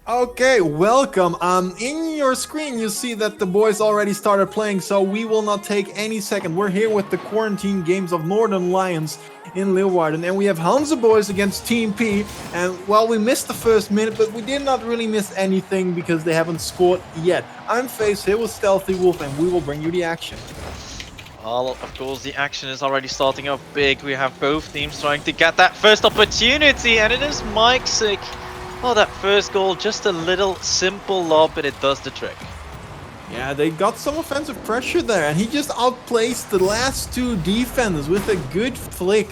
Okay, welcome. In your screen, you see that the boys already started playing, so we will not take any second. We're here with the quarantine games of Northern Lions in Leeuwarden, and we have Hansa boys against Team P. And well, we missed the first minute, but we did not really miss anything because they haven't scored yet. I'm Facel with Stealthy Wolf, and we will bring you the action. Well, of course, the action is already starting off big. We have both teams trying to get that first opportunity, and it is Mike Sick. Oh, that first goal, just a little simple lob, but it does the trick. Yeah, they got some offensive pressure there, and he just outplaced the last two defenders with a good flick.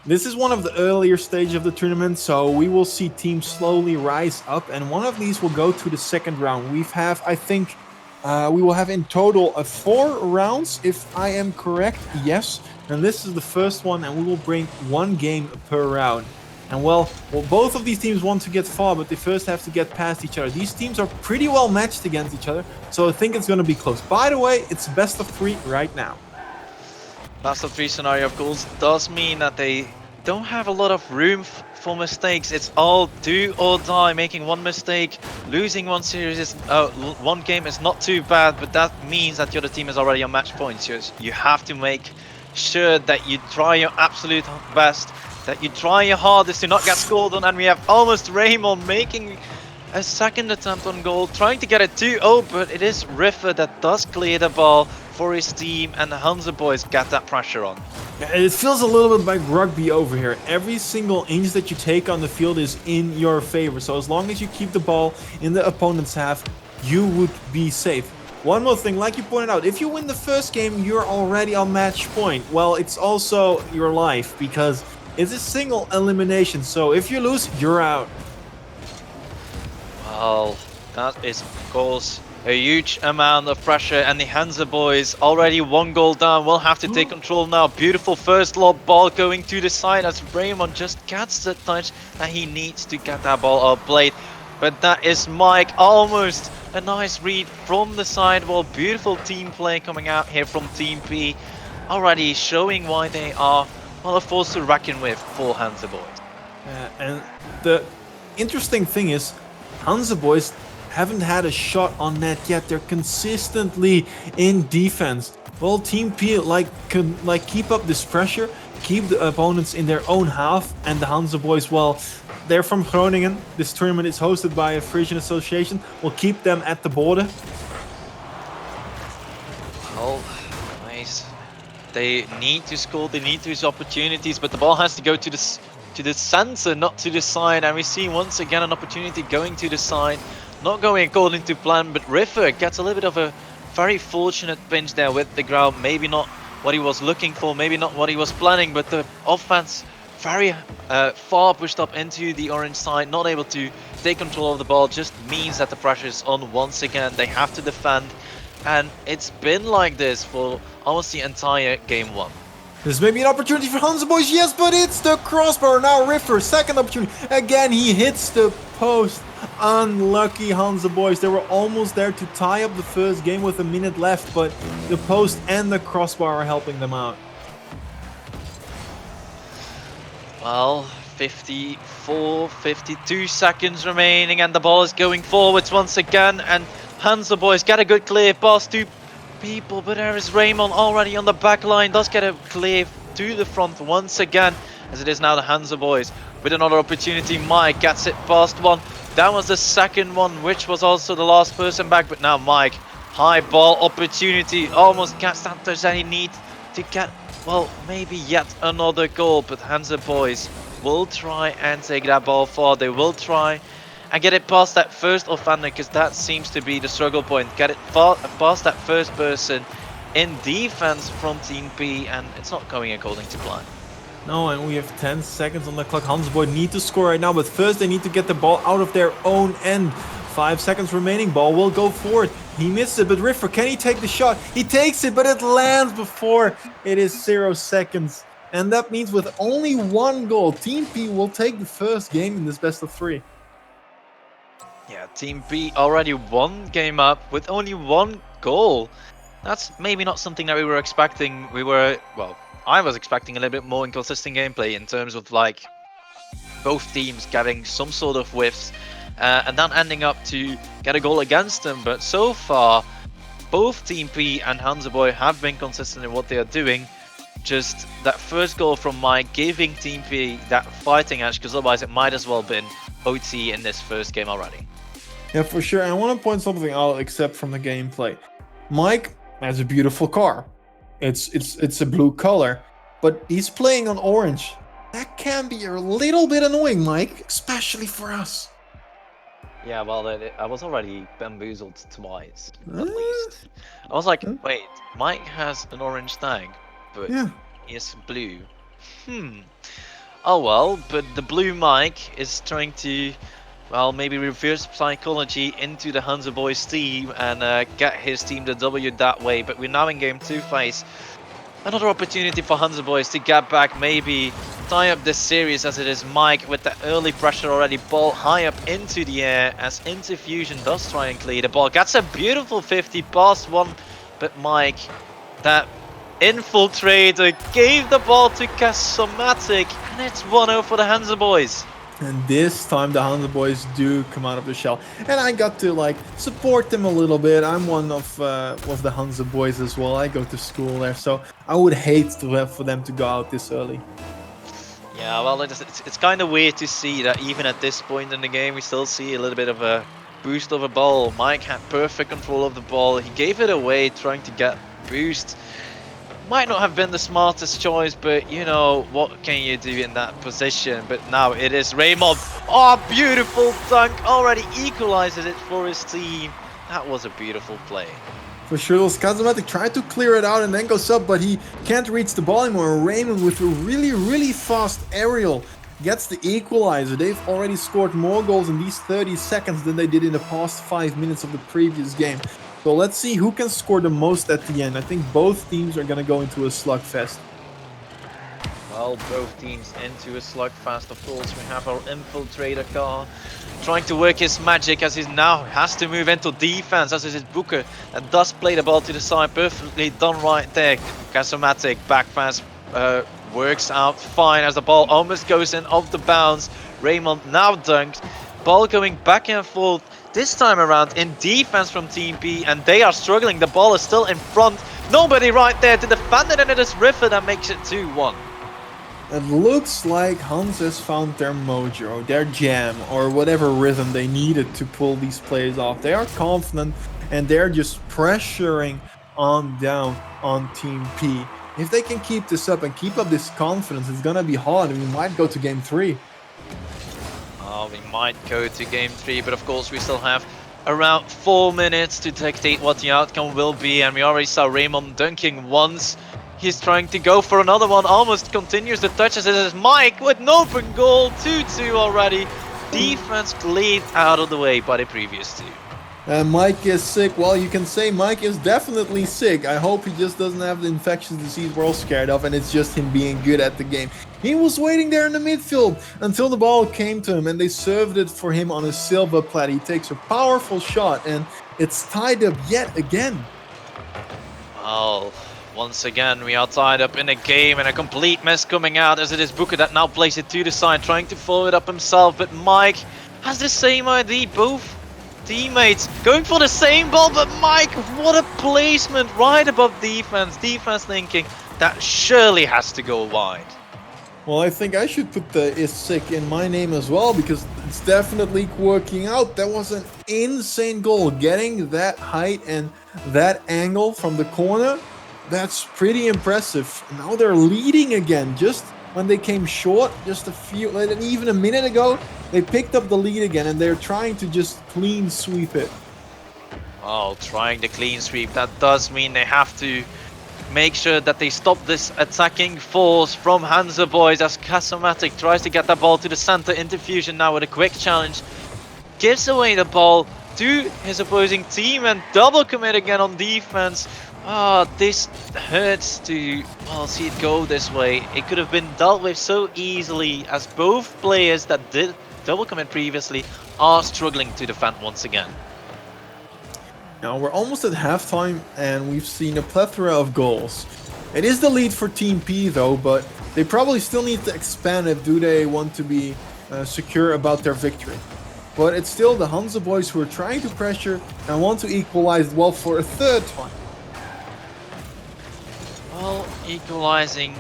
This is one of the earlier stages of the tournament, so we will see teams slowly rise up, and one of these will go to the second round. We will have in total 4 rounds, if I am correct. Yes, and this is the first one, and we will bring one game per round. And well, both of these teams want to get far, but they first have to get past each other. These teams are pretty well matched against each other, so I think it's going to be close. By the way, it's best of 3 right now. Best of 3 scenario, of course, does mean that they don't have a lot of room for mistakes. It's all do or die. Making one mistake, losing one series, one game is not too bad, but that means that the other team is already on match points. You have to make sure that you try your absolute best, that you try your hardest to not get scored on, and we have almost Raymond making a second attempt on goal, trying to get it 2-0, but it is Riffer that does clear the ball for his team, and the Hansa boys get that pressure on. It feels a little bit like rugby over here. Every single inch that you take on the field is in your favor, so as long as you keep the ball in the opponent's half, you would be safe. One more thing, like you pointed out, if you win the first game, you're already on match point. Well, it's also your life, because it's a single elimination, so if you lose, you're out. Well, that is of course a huge amount of pressure, and the Hansa boys already 1 goal down, will have to take control now. Beautiful first lob ball going to the side as Raymond just gets the touch that he needs to get that ball outplayed. But that is Mike, almost a nice read from the sidewall. Beautiful team play coming out here from Team P, already showing why they are, well, a force to reckon with for Hansa boys. And the interesting thing is, Hansa boys haven't had a shot on net yet. They're consistently in defense. Well, Team P can keep up this pressure, keep the opponents in their own half, and the Hansa boys, well, they're from Groningen. This tournament is hosted by a Frisian association. We'll keep them at the border. Well, nice. They need to score. They need these opportunities, but the ball has to go to the center, not to the side. And we see once again an opportunity going to the side. Not going according to plan, but Riffer gets a little bit of a very fortunate pinch there with the ground. Maybe not what he was looking for, maybe not what he was planning, but the offense very far pushed up into the orange side, not able to take control of the ball, just means that the pressure is on once again. They have to defend, and it's been like this for almost the entire game 1. This may be an opportunity for Hansa boys, yes, but it's the crossbar. Now Riffer, second opportunity. Again, he hits the post. Unlucky Hansa boys. They were almost there to tie up the first game with a minute left, but the post and the crossbar are helping them out. Well, 52 seconds remaining, and the ball is going forwards once again, and Hansa boys get a good clear pass to people, but there is Raymond already on the back line, does get a clear to the front once again, as it is now the Hansa boys with another opportunity. Mike gets it past one. That was the second one, which was also the last person back, but now Mike, high ball opportunity, almost gets that touch that he needs to get, well, maybe yet another goal, but Hansa boys will try and take that ball far. They will try and get it past that first offender, because that seems to be the struggle point. Get it far past that first person in defense from Team P, and it's not going according to plan. No, and we have 10 seconds on the clock. Hansa boys need to score right now, but first they need to get the ball out of their own end. 5 seconds remaining, ball will go forward. He missed it, but Riffer, can he take the shot? He takes it, but it lands before it is 0 seconds. And that means with only 1 goal, Team P will take the first game in this best of 3. Yeah, Team P already 1 game up with only 1 goal. That's maybe not something that we were expecting. I was expecting a little bit more inconsistent gameplay in terms of like both teams getting some sort of whiffs and then ending up to get a goal against them. But so far, both Team P and Hansaboy have been consistent in what they are doing. Just that first goal from Mike giving Team P that fighting edge, because otherwise it might as well have been OT in this first game already. Yeah, for sure. And I want to point something out, except from the gameplay. Mike has a beautiful car. It's a blue color, but he's playing on orange. That can be a little bit annoying, Mike, especially for us. Yeah, well, I was already bamboozled twice, at least. I was like, wait, Mike has an orange tag, but he is blue. Oh well, but the blue Mike is trying to, well, maybe reverse psychology into the Hansa Boys team and get his team the W that way. But we're now in game 2 phase. Another opportunity for Hansa Boys to get back, maybe tie up this series, as it is Mike with the early pressure already. Ball high up into the air as Interfusion does try and clear the ball. Gets a beautiful 50 past one, but Mike, that infiltrator, gave the ball to Casomatic, and it's 1-0 for the Hansa Boys. And this time the Hansa Boys do come out of the shell, and I got to like support them a little bit. I'm one of the Hansa Boys as well. I go to school there, so I would hate for them to go out this early. Yeah, well, it's kind of weird to see that even at this point in the game, we still see a little bit of a boost of a ball. Mike had perfect control of the ball. He gave it away, trying to get boost. Might not have been the smartest choice, but you know, what can you do in that position? But now it is Raymond. Oh, beautiful dunk. Already equalizes it for his team. That was a beautiful play. For sure, Casomatic tried to clear it out and then goes up, but he can't reach the ball anymore. Raymond with a really fast aerial gets the equalizer. They've already scored more goals in these 30 seconds than they did in the past 5 minutes of the previous game. So let's see who can score the most at the end. I think both teams are going to go into a slugfest. Well, both teams into a slugfest. Of course, we have our infiltrator car trying to work his magic, as he now has to move into defense, as is his Booker, and does play the ball to the side. Perfectly done right there. Casomatic back pass works out fine as the ball almost goes in off the bounce. Raymond now dunked. Ball going back and forth. This time around in defense from Team P, and they are struggling. The ball is still in front. Nobody right there to defend it, and it is Riffer that makes it 2-1. It looks like Hans has found their mojo, their jam, or whatever rhythm they needed to pull these plays off. They are confident, and they're just pressuring on down on Team P. If they can keep this up and keep up this confidence, it's gonna be hard, and we might go to game 3. We might go to game 3, but of course we still have around 4 minutes to dictate what the outcome will be, and we already saw Raymond dunking once. He's trying to go for another one, almost continues the touches. It is Mike with an open goal, 2-2 already. Defense cleared out of the way by the previous two. Mike is sick. Well, you can say Mike is definitely sick. I hope he just doesn't have the infectious disease we're all scared of, and it's just him being good at the game. He was waiting there in the midfield until the ball came to him, and they served it for him on a silver platter. He takes a powerful shot, and it's tied up yet again. Oh, once again we are tied up in a game, and a complete mess coming out, as it is Booker that now plays it to the side, trying to follow it up himself. But Mike has the same idea. Both teammates going for the same ball, but Mike, what a placement right above defense. Defense thinking that surely has to go wide. Well, I think I should put the is sick in my name as well, because it's definitely working out. That was an insane goal. Getting that height and that angle from the corner, that's pretty impressive. Now they're leading again. Just when they came short, even a minute ago, they picked up the lead again, and they're trying to just clean sweep it. Oh, trying the clean sweep. That does mean they have to make sure that they stop this attacking force from Hansa Boys, as Casomatic tries to get that ball to the center. Interfusion now with a quick challenge. Gives away the ball to his opposing team, and double commit again on defense. This hurts to, well, see it go this way. It could have been dealt with so easily, as both players that did double commit previously are struggling to defend once again. Now we're almost at halftime, and we've seen a plethora of goals. It is the lead for Team P though, but they probably still need to expand it. Do they want to be secure about their victory? but it's still the Hansa boys who are trying to pressure and want to equalize well for a third time. Well, equalizing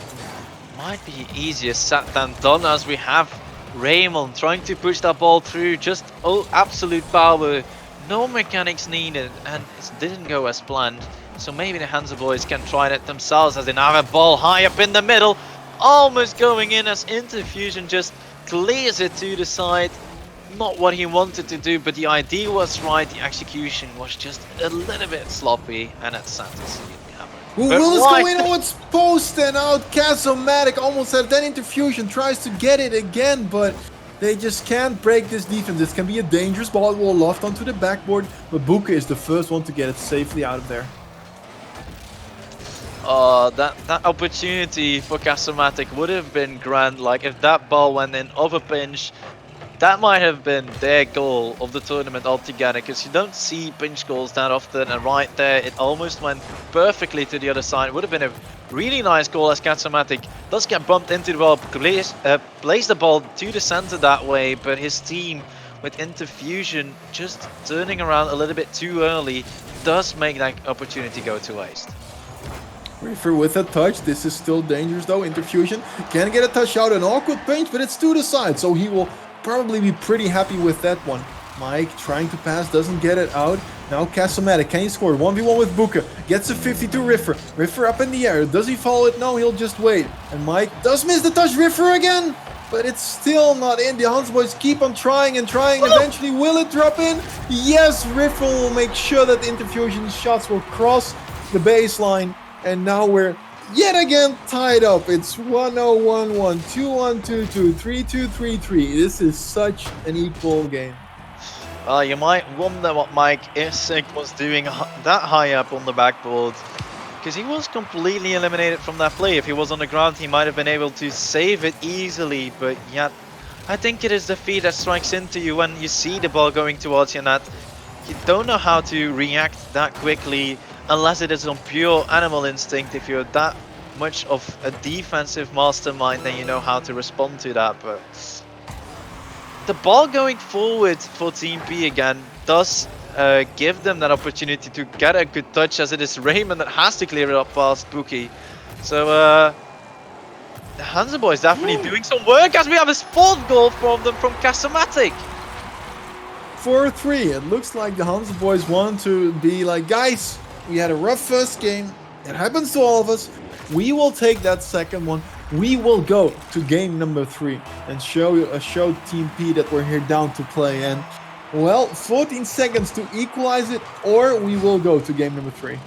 might be easier said than done, as we have Raymond trying to push that ball through, just absolute power, no mechanics needed, and it didn't go as planned. So maybe the Hansa boys can try that themselves, as they now have a ball high up in the middle, almost going in as Interfusion just clears it to the side. Not what he wanted to do, but the idea was right, the execution was just a little bit sloppy, and it's sad to see it happen. Will is going in, it's posted out. Casomatic almost had that Interfusion, tries to get it again, but they just can't break this defense. This can be a dangerous ball. It will loft onto the backboard, but Buka is the first one to get it safely out of there. That opportunity for Casomatic would have been grand. Like, if that ball went in off a pinch, that might have been their goal of the tournament altogether, because you don't see pinch goals that often, and right there it almost went perfectly to the other side. It would have been a really nice goal, as Casomatic does get bumped into the ball, plays the ball to the center that way, but his team with Interfusion just turning around a little bit too early does make that opportunity go to waste. Refer with a touch. This is still dangerous though. Interfusion can get a touch out, an awkward pinch, but it's to the side, so he will probably be pretty happy with that one. Mike trying to pass, doesn't get it out. Now Casomatic, can he score? 1v1 with Buka. Gets a 52 Riffer. Riffer up in the air. Does he follow it? No, he'll just wait. And Mike does miss the touch. Riffer again, but it's still not in. The Hansa boys keep on trying and trying. Eventually, will it drop in? Yes, Riffer will make sure that the Interfusion shots will cross the baseline. And now we're yet again tied up. It's 1-0-1-1, 2-1-2-2, 3-2-3-3. This is such an equal game. Well, you might wonder what Mike Isik was doing that high up on the backboard, because he was completely eliminated from that play. If he was on the ground, he might have been able to save it easily, but yet I think it is the feed that strikes into you when you see the ball going towards your net. You don't know how to react that quickly, unless it is on pure animal instinct. If you're that much of a defensive mastermind, then you know how to respond to that. But the ball going forward for Team P again does give them that opportunity to get a good touch, as it is Raymond that has to clear it up past Buki. So the Hansa boys definitely doing some work, as we have his fourth goal from them from Casomatic. 4-3. It looks like the Hansa boys want to be like, guys, we had a rough first game. It happens to all of us. We will take that second one. We will go to game number 3 and show Team P that we're here down to play. And well, 14 seconds to equalize it, or we will go to game number 3.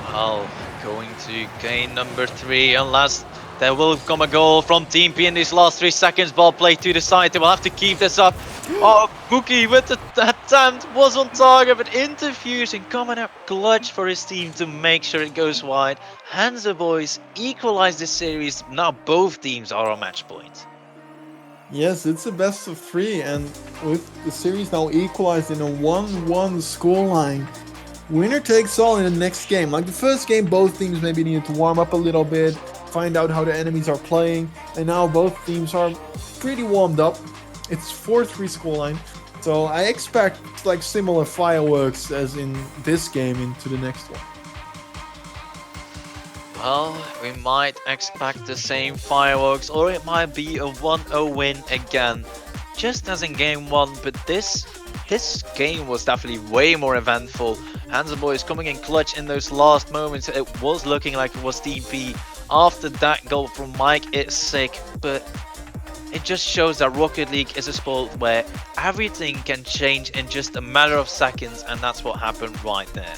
Well, going to game number 3, unless there will come a goal from Team P in these last 3 seconds. Ball played to the side. They will have to keep this up. Oh, Buki with the attempt was on target, but Interfusion coming up clutch for his team to make sure it goes wide. Hansa boys equalize this series. Now both teams are on match point. Yes, it's a best of 3, and with the series now equalized in a 1-1 scoreline, winner takes all in the next game. Like the first game, both teams maybe needed to warm up a little bit, find out how the enemies are playing, and now both teams are pretty warmed up. It's 4-3 scoreline, so I expect like similar fireworks as in this game into the next one. Well, we might expect the same fireworks, or it might be a 1-0 win again, just as in game 1. But this game was definitely way more eventful. Hansa boys coming in clutch in those last moments. It was looking like it was Team P after that goal from Mike Isik, but it just shows that Rocket League is a sport where everything can change in just a matter of seconds, and that's what happened right there.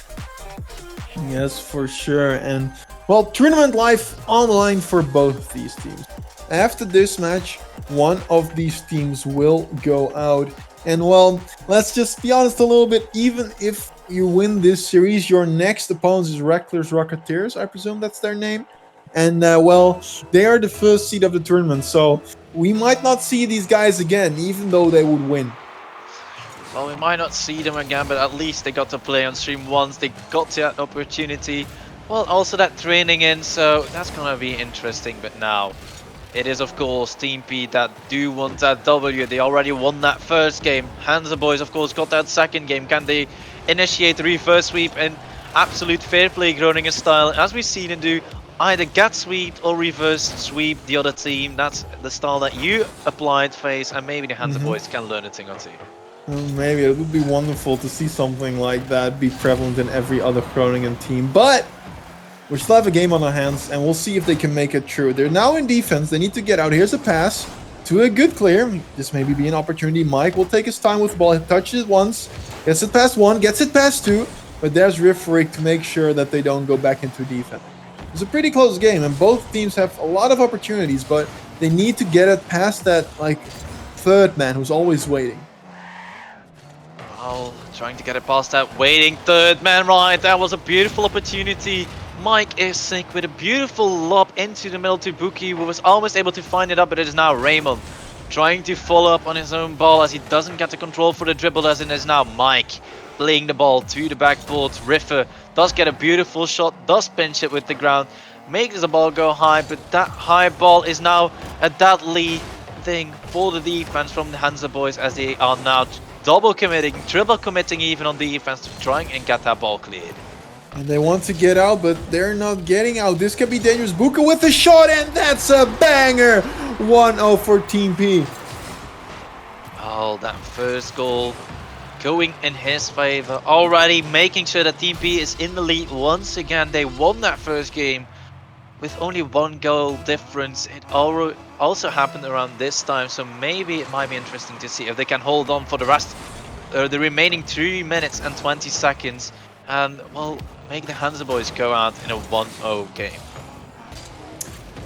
Yes, for sure. And well, tournament life online for both these teams. After this match, one of these teams will go out. And well, let's just be honest a little bit. Even if you win this series, your next opponent is Reckless Rocketeers. I presume that's their name. And well, they are the first seed of the tournament. So we might not see these guys again, even though they would win. Well, we might not see them again, but at least they got to play on stream once. They got that opportunity. Well, also that training in, so that's going to be interesting. But now, it is of course Team P that do want that W. They already won that first game. Hansa boys of course got that second game. Can they initiate the reverse sweep in absolute fair play Groningen style, as we've seen him do? Either get sweep or reverse sweep the other team. That's the style that you applied, Face, and maybe the Hansa boys can learn a thing or two. Maybe it would be wonderful to see something like that be prevalent in every other Groningen team, but we still have a game on our hands, and we'll see if they can make it true. They're now in defense. They need to get out. Here's a pass to a good clear. This maybe be an opportunity. Mike will take his time with the ball. He touches it once, gets it past one, gets it past two, but there's Riffrick to make sure that they don't go back into defense. It's a pretty close game, and both teams have a lot of opportunities, but they need to get it past that, like, third man who's always waiting. Oh, trying to get it past that waiting third man, right? That was a beautiful opportunity. Mike is sick with a beautiful lob into the middle to Buki, who was almost able to find it up, but it is now Raymond trying to follow up on his own ball as he doesn't get the control for the dribble, as it is now Mike playing the ball to the backboard. Riffer does get a beautiful shot, does pinch it with the ground, makes the ball go high, but that high ball is now a deadly thing for the defense from the Hansa boys, as they are now double committing, triple committing even on defense to trying and get that ball cleared. And they want to get out, but they're not getting out. This could be dangerous. Buka with the shot, and that's a banger! 1-0 for Team P. Oh, that first goal going in his favor. Already making sure that Team P is in the lead once again. They won that first game with only 1 goal difference. It also happened around this time, so maybe it might be interesting to see if they can hold on for the rest, the remaining 3 minutes and 20 seconds. And, well, make the Hansa boys go out in a 1-0 game.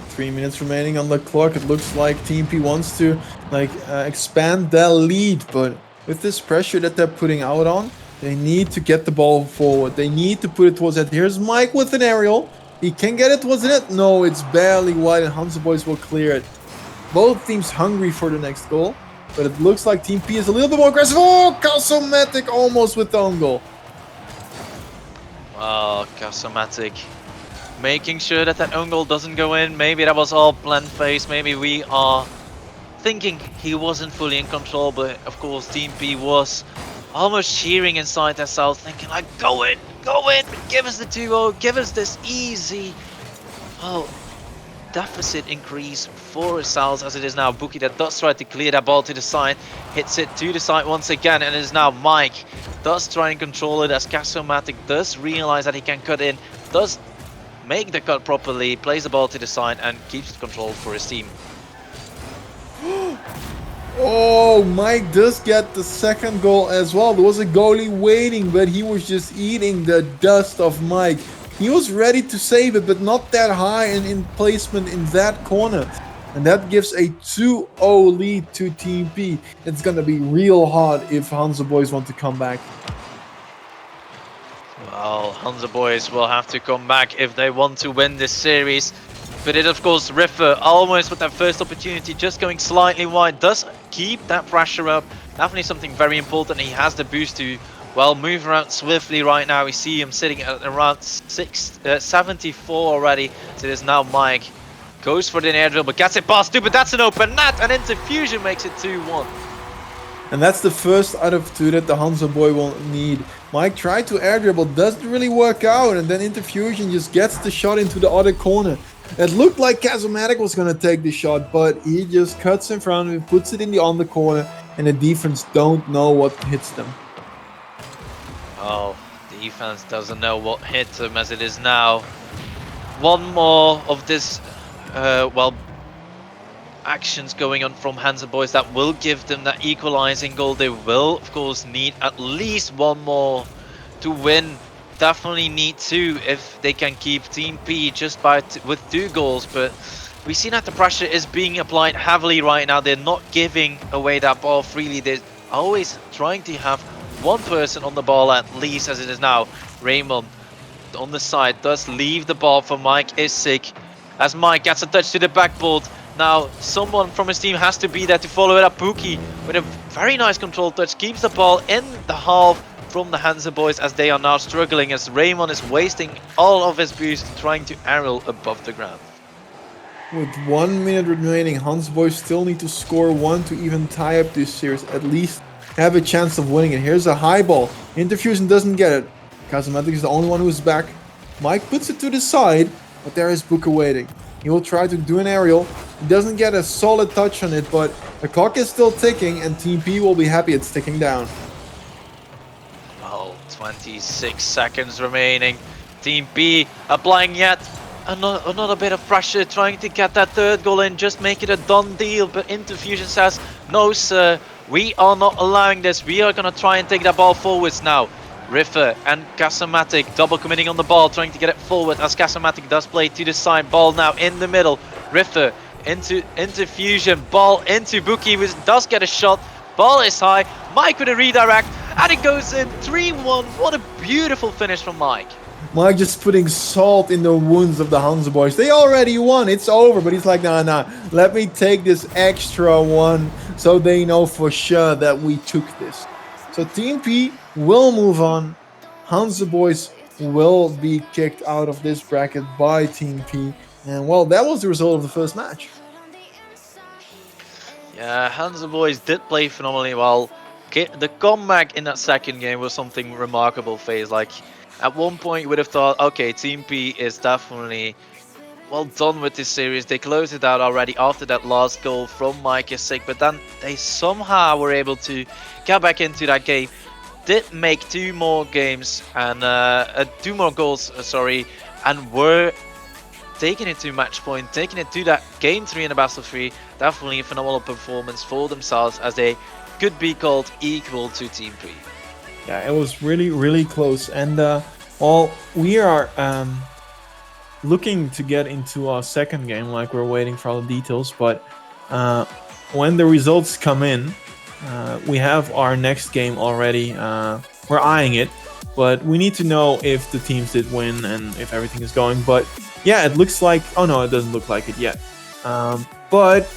3 minutes remaining on the clock. It looks like Team P wants to expand their lead, but with this pressure that they're putting out on, they need to get the ball forward. They need to put it towards it. Here's Mike with an aerial. He can get it towards it. No, it's barely wide, and Hansa boys will clear it. Both teams hungry for the next goal, but it looks like Team P is a little bit more aggressive. Oh, Calsomatic almost with the own goal. Oh, Calsomatic making sure that that own goal doesn't go in. Maybe that was all planned, Face. Maybe we are thinking he wasn't fully in control, but of course Team P was almost cheering inside themselves, thinking like, go in, give us the 2-0, give us this easy deficit increase for ourselves, as it is now Buki that does try to clear that ball to the side, hits it to the side once again, and it is now Mike does try and control it, as Calsomatic does realize that he can cut in, does make the cut properly, plays the ball to the side and keeps the control for his team. Oh, Mike does get the second goal as well. There was a goalie waiting, but he was just eating the dust of Mike. He was ready to save it, but not that high in placement in that corner. And that gives a 2-0 lead to Team P. It's going to be real hard if Hansa boys want to come back. Well, Hansa boys will have to come back if they want to win this series. But it, of course, Riffer almost with that first opportunity, just going slightly wide, does keep that pressure up. Definitely something very important. He has the boost to, well, move around swiftly right now. We see him sitting at around 74 already. So it is now Mike. Goes for the air dribble, gets it past two, but that's an open net, and Interfusion makes it 2-1. And that's the first out of 2 that the Hansa boy will need. Mike tried to air dribble, doesn't really work out, and then Interfusion just gets the shot into the other corner. It looked like Calsomatic was going to take the shot, but he just cuts in front of him, puts it in the under corner, and the defense don't know what hits them. Oh, the defense doesn't know what hit them, as it is now one more of this, well, actions going on from Hansa boys that will give them that equalizing goal. They will, of course, need at least one more to win. Definitely need 2 if they can keep Team P just by with 2 goals, but we see that the pressure is being applied heavily right now. They're not giving away that ball freely. They're always trying to have one person on the ball at least, as it is now. Raymond on the side does leave the ball for Mike Isik, as Mike gets a touch to the backboard. Now someone from his team has to be there to follow it up. Pookie with a very nice control touch keeps the ball in the half from the Hansa boys, as they are now struggling, as Raymond is wasting all of his boost trying to aerial above the ground. With 1 minute remaining, Hans Boys still need to score 1 to even tie up this series. At least have a chance of winning it. Here's a high ball. Interfusion doesn't get it. Casamatic is the only one who's back. Mike puts it to the side, but there is Booker waiting. He will try to do an aerial. He doesn't get a solid touch on it, but the clock is still ticking, and Team P will be happy it's ticking down. Well, 26 seconds remaining. Team B applying yet another bit of pressure, trying to get that third goal in, just make it a done deal. But Interfusion says, no sir, we are not allowing this. We are going to try and take that ball forwards now. Riffer and Casamatic double committing on the ball, trying to get it forward as Casamatic does play to the side. Ball now in the middle. Riffer into Interfusion, ball into Buki, who does get a shot. Ball is high. Mike with a redirect, and it goes in 3-1. What a beautiful finish from Mike. Mike just putting salt in the wounds of the Hansa boys. They already won. It's over. But he's like, nah. Let me take this extra one so they know for sure that we took this. So Team P will move on. Hansa boys will be kicked out of this bracket by Team P. And well, that was the result of the first match. Yeah, Hansa boys did play phenomenally well. The comeback in that second game was something remarkable, Phase. Like, at one point you would have thought, okay, Team P is definitely well done with this series. They closed it out already after that last goal from Mike Isik, but then they somehow were able to get back into that game. Did make two more goals, and were taking it to match point, taking it to that game 3 in the best of 3. Definitely a phenomenal performance for themselves, as they could be called equal to Team P. Yeah, it was really close, and well, we are looking to get into our second game, like we're waiting for all the details, but when the results come in, we have our next game already. We're eyeing it, but we need to know if the teams did win and if everything is going. But yeah, it looks like, oh no, it doesn't look like it yet, but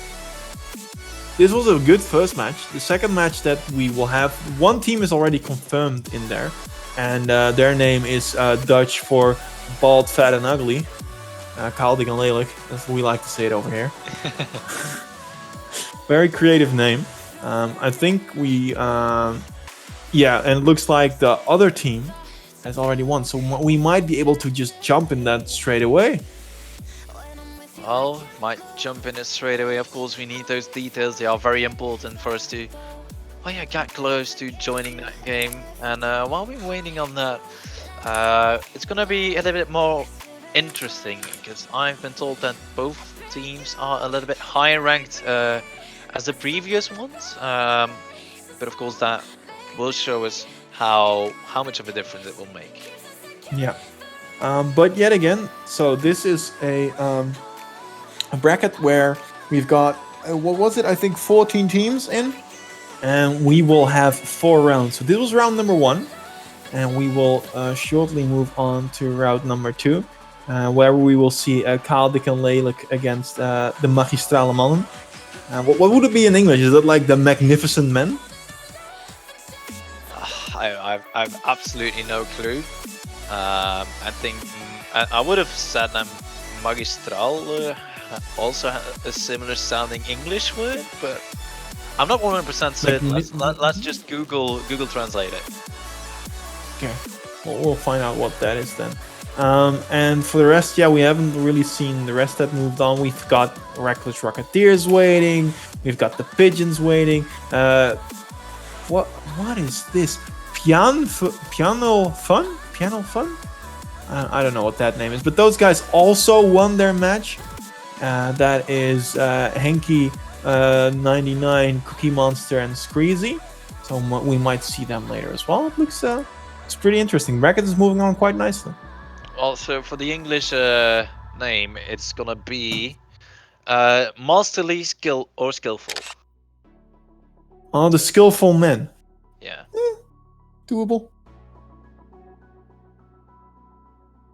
this was a good first match. The second match that we will have, one team is already confirmed in there, and their name is Dutch for bald, fat, and ugly. Kaldig and Lelijk, that's what we like to say it over here. Very creative name. I think we, yeah, and it looks like the other team has already won, so we might be able to just jump in that straight away. Well, might jump in it straight away. Of course, we need those details. They are very important for us to, well, yeah, get close to joining that game. And while we're waiting on that, it's going to be a little bit more interesting, because I've been told that both teams are a little bit higher ranked as the previous ones. But of course, that will show us how much of a difference it will make. Yeah. But yet again, so this is a bracket where we've got, what was it? I think 14 teams in, and we will have 4 rounds. So this was round number 1, and we will shortly move on to round number 2, where we will see Kaldik and Lelijk against the Magistrale Mannen. What would it be in English? Is it like the Magnificent Men? I've absolutely no clue. I think I would have said them Magistral. Also a similar sounding English word, but I'm not 100% certain. Let's just Google Translate it. Okay, well, we'll find out what that is then. And for the rest, yeah, we haven't really seen the rest that moved on. We've got Reckless Rocketeers waiting. We've got the Pigeons waiting. What is this? Piano Fun? I don't know what that name is, but those guys also won their match. That is Henky 99, Cookie Monster, and Screezy. So we might see them later as well. It looks it's pretty interesting. Bracket is moving on quite nicely. Also, for the English name, it's gonna be Masterly, Skillful. Oh, the Skillful Men. Yeah. Doable.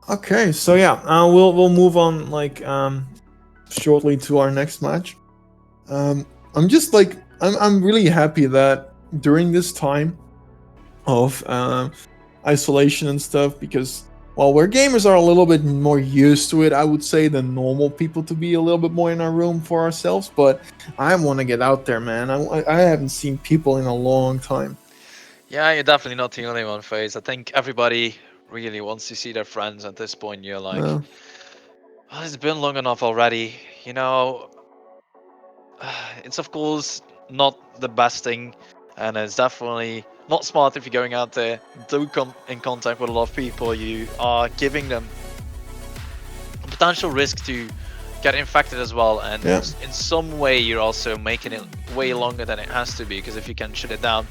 Okay, so yeah, we'll move on like shortly to our next match. I'm just like I'm really happy that during this time of isolation and stuff, because Well, where gamers are a little bit more used to it, I would say, than normal people to be a little bit more in our room for ourselves. But I want to get out there, man. I haven't seen people in a long time. Yeah, you're definitely not the only one, FaZe. I think everybody really wants to see their friends at this point. You're like, Uh, well, it's been long enough already. You know, it's of course not the best thing, and it's definitely not smart if you're going out there, do come in contact with a lot of people. You are giving them a potential risk to get infected as well, and Yeah. in some way you're also making it way longer than it has to be, because if you can shut it down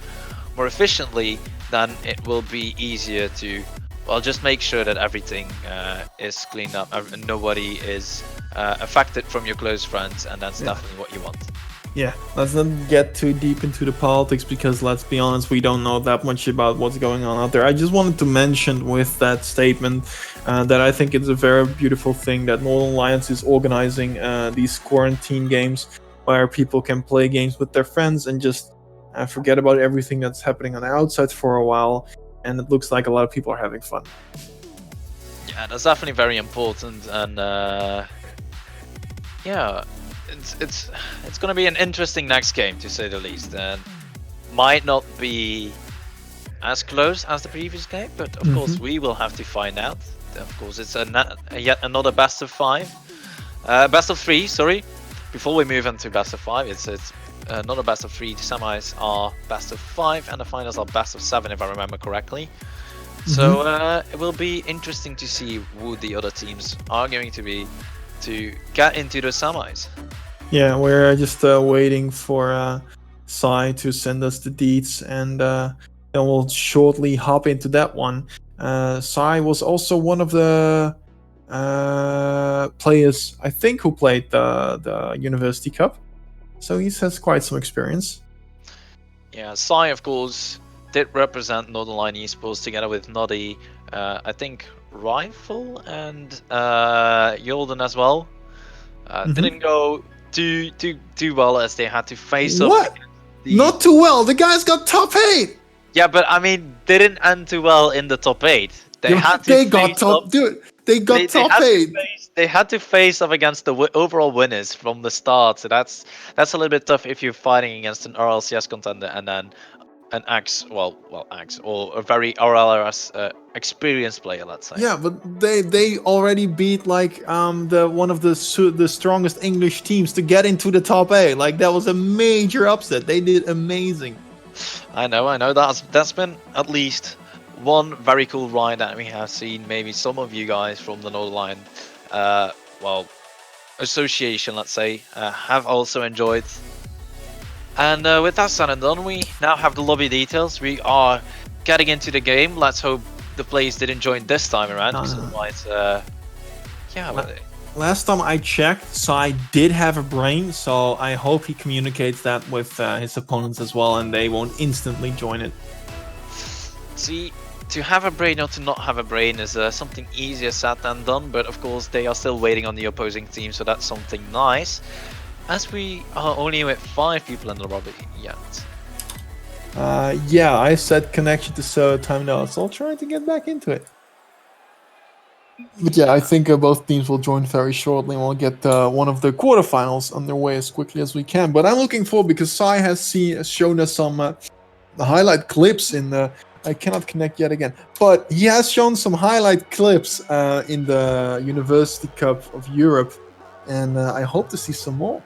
more efficiently, then it will be easier to, well, just make sure that everything is cleaned up and nobody is affected from your close friends, and that's definitely what you want. Yeah, let's not get too deep into the politics because let's be honest, we don't know that much about what's going on out there. I just wanted to mention with that statement that I think it's a very beautiful thing that Northern Alliance is organizing these quarantine games where people can play games with their friends and just forget about everything that's happening on the outside for a while. And it looks like a lot of people are having fun. Yeah, that's definitely very important, and yeah, it's gonna be an interesting next game, to say the least, and might not be as close as the previous game, but of course we will have to find out. Of course, it's yet another best of 5, best of 3. Sorry, before we move on to best of 5, it's not a best of 3. The semis are best of 5, and the finals are best of 7, if I remember correctly. So it will be interesting to see who the other teams are going to be to get into the semis. Yeah, we're just waiting for Sai to send us the deets, and then we'll shortly hop into that one. Sai was also one of the players, I think, who played the University Cup, so he has quite some experience. Yeah, Sai, of course, did represent Northern Line Esports together with Noddy, I think Rifle and Yolden as well. Didn't go too well, as they had to face up. What? Not too well. The guy's got top 8. Yeah, but I mean, didn't end too well in the top 8. They had to. They got top, dude. They got top 8. They had to face up against the overall winners from the start. So that's a little bit tough if you're fighting against an RLCS contender and then an Axe, Axe, or a very RLRS experienced player, let's say. Yeah, but they already beat like the one of the strongest English teams to get into the top 8. Like that was a major upset. They did amazing. I know. That's been at least one very cool ride that we have seen. Maybe some of you guys from the Northern Line, association, let's say, have also enjoyed. And with that said and done, we now have the lobby details. We are getting into the game. Let's hope the players didn't join this time around. Otherwise, last time I checked, Sai did have a brain, so I hope he communicates that with his opponents as well, and they won't instantly join it. See, to have a brain or to not have a brain is something easier said than done, but of course they are still waiting on the opposing team, so that's something nice. As we are only with 5 people in the lobby yet. Yeah, I set connection to so timed out, so I'll try to get back into it. But yeah, I think both teams will join very shortly, and we'll get one of the quarterfinals underway as quickly as we can. But I'm looking forward because Sai has shown us some the highlight clips in the. I cannot connect yet again, but he has shown some highlight clips in the University Cup of Europe, and I hope to see some more.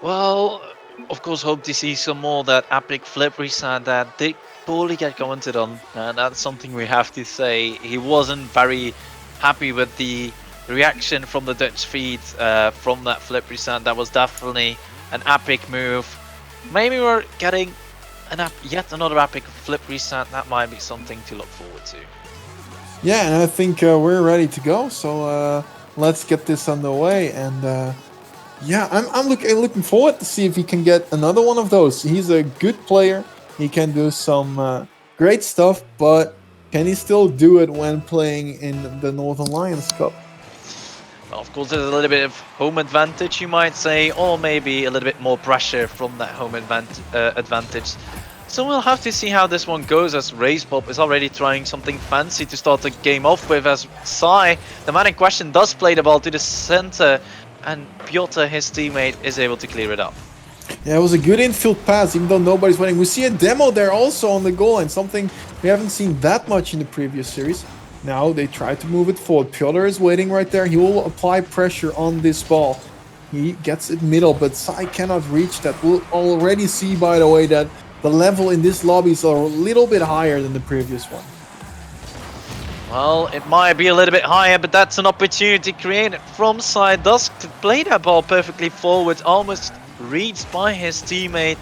Well, of course, hope to see some more. That epic flip reset that did poorly get commented on, and that's something we have to say. He wasn't very happy with the reaction from the Dutch feed from that flip reset. That was definitely an epic move. Maybe we're getting yet another epic flip reset. That might be something to look forward to. Yeah, and I think we're ready to go. So let's get this underway. And yeah, I'm looking forward to see if he can get another one of those. He's a good player. He can do some great stuff, but can he still do it when playing in the Northern Lions Cup? Well, of course, there's a little bit of home advantage, you might say, or maybe a little bit more pressure from that home advantage. So we'll have to see how this one goes, as Razepop is already trying something fancy to start the game off with, as Sai, the man in question, does play the ball to the center, and Piotr, his teammate, is able to clear it up. Yeah, it was a good infield pass, even though nobody's winning. We see a demo there also on the goal line, something we haven't seen that much in the previous series. Now they try to move it forward. Piotr is waiting right there. He will apply pressure on this ball. He gets it middle, but Sai cannot reach that. We'll already see, by the way, that the level in this lobby is a little bit higher than the previous one. Well, it might be a little bit higher, but that's an opportunity created from Sai. Does play that ball perfectly forward, almost reached by his teammate.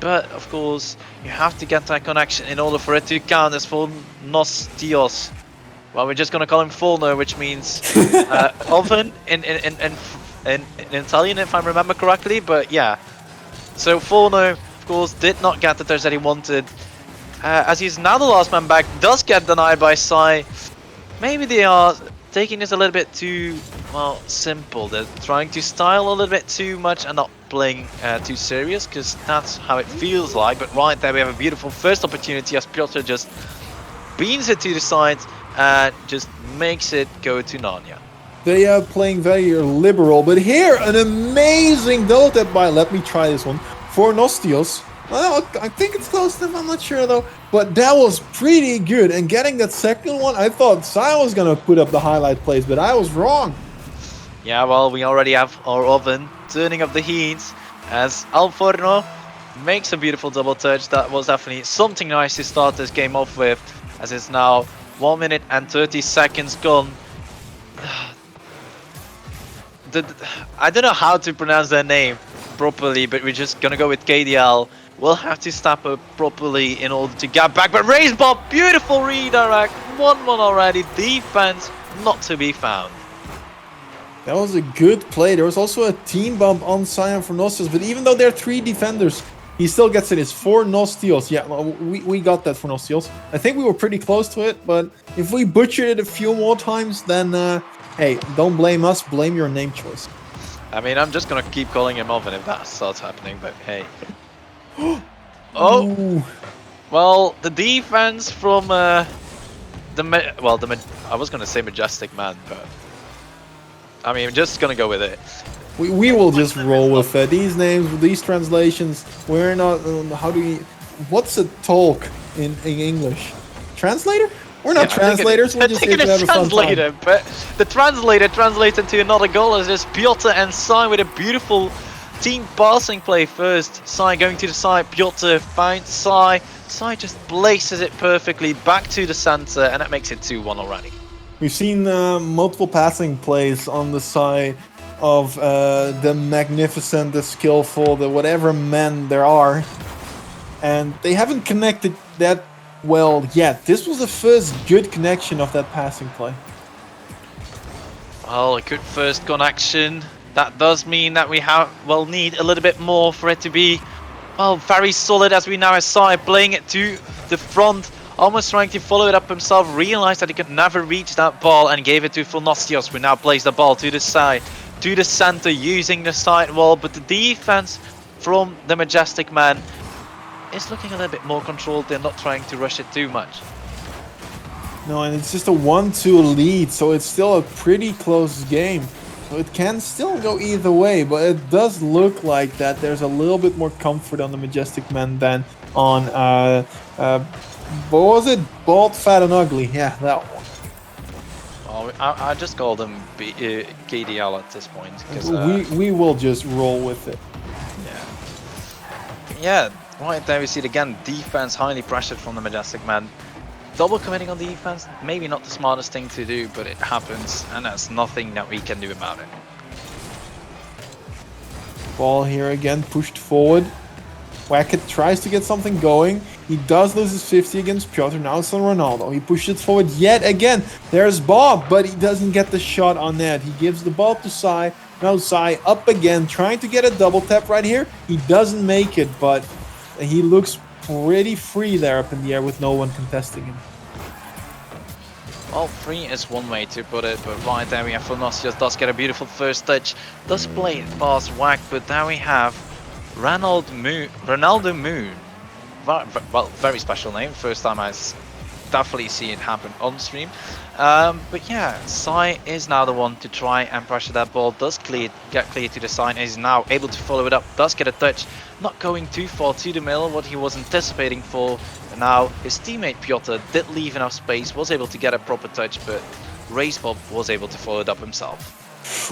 But of course, you have to get that connection in order for it to count as for Nostios. Well, we're just gonna call him Forno, which means oven in Italian, if I remember correctly. But yeah, so Forno, of course, did not get the touch that he wanted. As he's now the last man back, does get denied by Sai. Maybe they are taking this a little bit too, well, simple. They're trying to style a little bit too much and not playing too serious, because that's how it feels like. But right there we have a beautiful first opportunity as Piotr just beans it to the side and just makes it go to Narnia. They are playing very liberal, but here an amazing double tap by, let me try this one, for Nostios. Well, I think it's close enough, I'm not sure though. But that was pretty good, and getting that second one, I thought Sai was gonna put up the highlight plays, but I was wrong. Yeah, well, we already have our oven turning up the heat as Alforno makes a beautiful double touch. That was definitely something nice to start this game off with, as it's now 1 minute and 30 seconds gone. I don't know how to pronounce their name properly, but we're just gonna go with KDL. We'll have to step up properly in order to get back, but Razepop, beautiful redirect, 1-1 already, defense not to be found. That was a good play. There was also a team bump on Sion for Nostios, but even though there are 3 defenders, he still gets it. It's for Nostios. Yeah, we got that for Nostios. I think we were pretty close to it, but if we butchered it a few more times, then hey, don't blame us, blame your name choice. I mean, I'm just gonna keep calling him Oven if that starts happening, but hey. Oh! Ooh. Well, the defense from I was gonna say Majestic Man, but I mean, I'm just gonna go with it. We will just roll with it. These names, these translations, we're not, what's a talk in English? Translator? We're not translators, we're just here to have a fun time. But the translator translates into another goal as there's Piotr and Sai with a beautiful team passing play first. Sai going to the side, Piotr finds Sai. Sai just places it perfectly back to the center, and that makes it 2-1 already. We've seen multiple passing plays on the side of the magnificent, the skillful, the whatever men there are. And they haven't connected that well yet. This was the first good connection of that passing play. Well, a good first connection. That does mean that we need a little bit more for it to be, well, very solid, as we now have Sai playing it to the front, almost trying to follow it up himself, realized that he could never reach that ball and gave it to Nostios, who now plays the ball to the side, to the center, using the side wall, but the defense from the Majestic Man is looking a little bit more controlled. They're not trying to rush it too much. No, and it's just a 1-2 lead, so it's still a pretty close game. So it can still go either way, but it does look like that there's a little bit more comfort on the Majestic Man than on, what was it? Bald, Fat and Ugly. Yeah, that one. Well, I just called him KDL at this point. We will just roll with it. Yeah, right there we see it again. Defense highly pressured from the Majestic Man. Double committing on defense, maybe not the smartest thing to do, but it happens, and there's nothing that we can do about it. Ball here again, pushed forward. Wackett tries to get something going. He does lose his 50 against Piotr. Now it's on Ronaldo. He pushes it forward yet again. There's Bob, but he doesn't get the shot on net. He gives the ball to Sai. Now Sai up again, trying to get a double tap right here. He doesn't make it, but he looks pretty free there up in the air with no one contesting him. Well, free is one way to put it, but right there we have Nostios, does get a beautiful first touch, does play it past Wack, but there we have Ronaldo Moon very special name. First time I definitely see it happen on stream. But yeah, Sai is now the one to try and pressure that ball. Does get clear to the side, and is now able to follow it up. Does get a touch, not going too far to the middle, what he was anticipating for. And now his teammate Piotr did leave enough space, was able to get a proper touch, but Racebob was able to follow it up himself.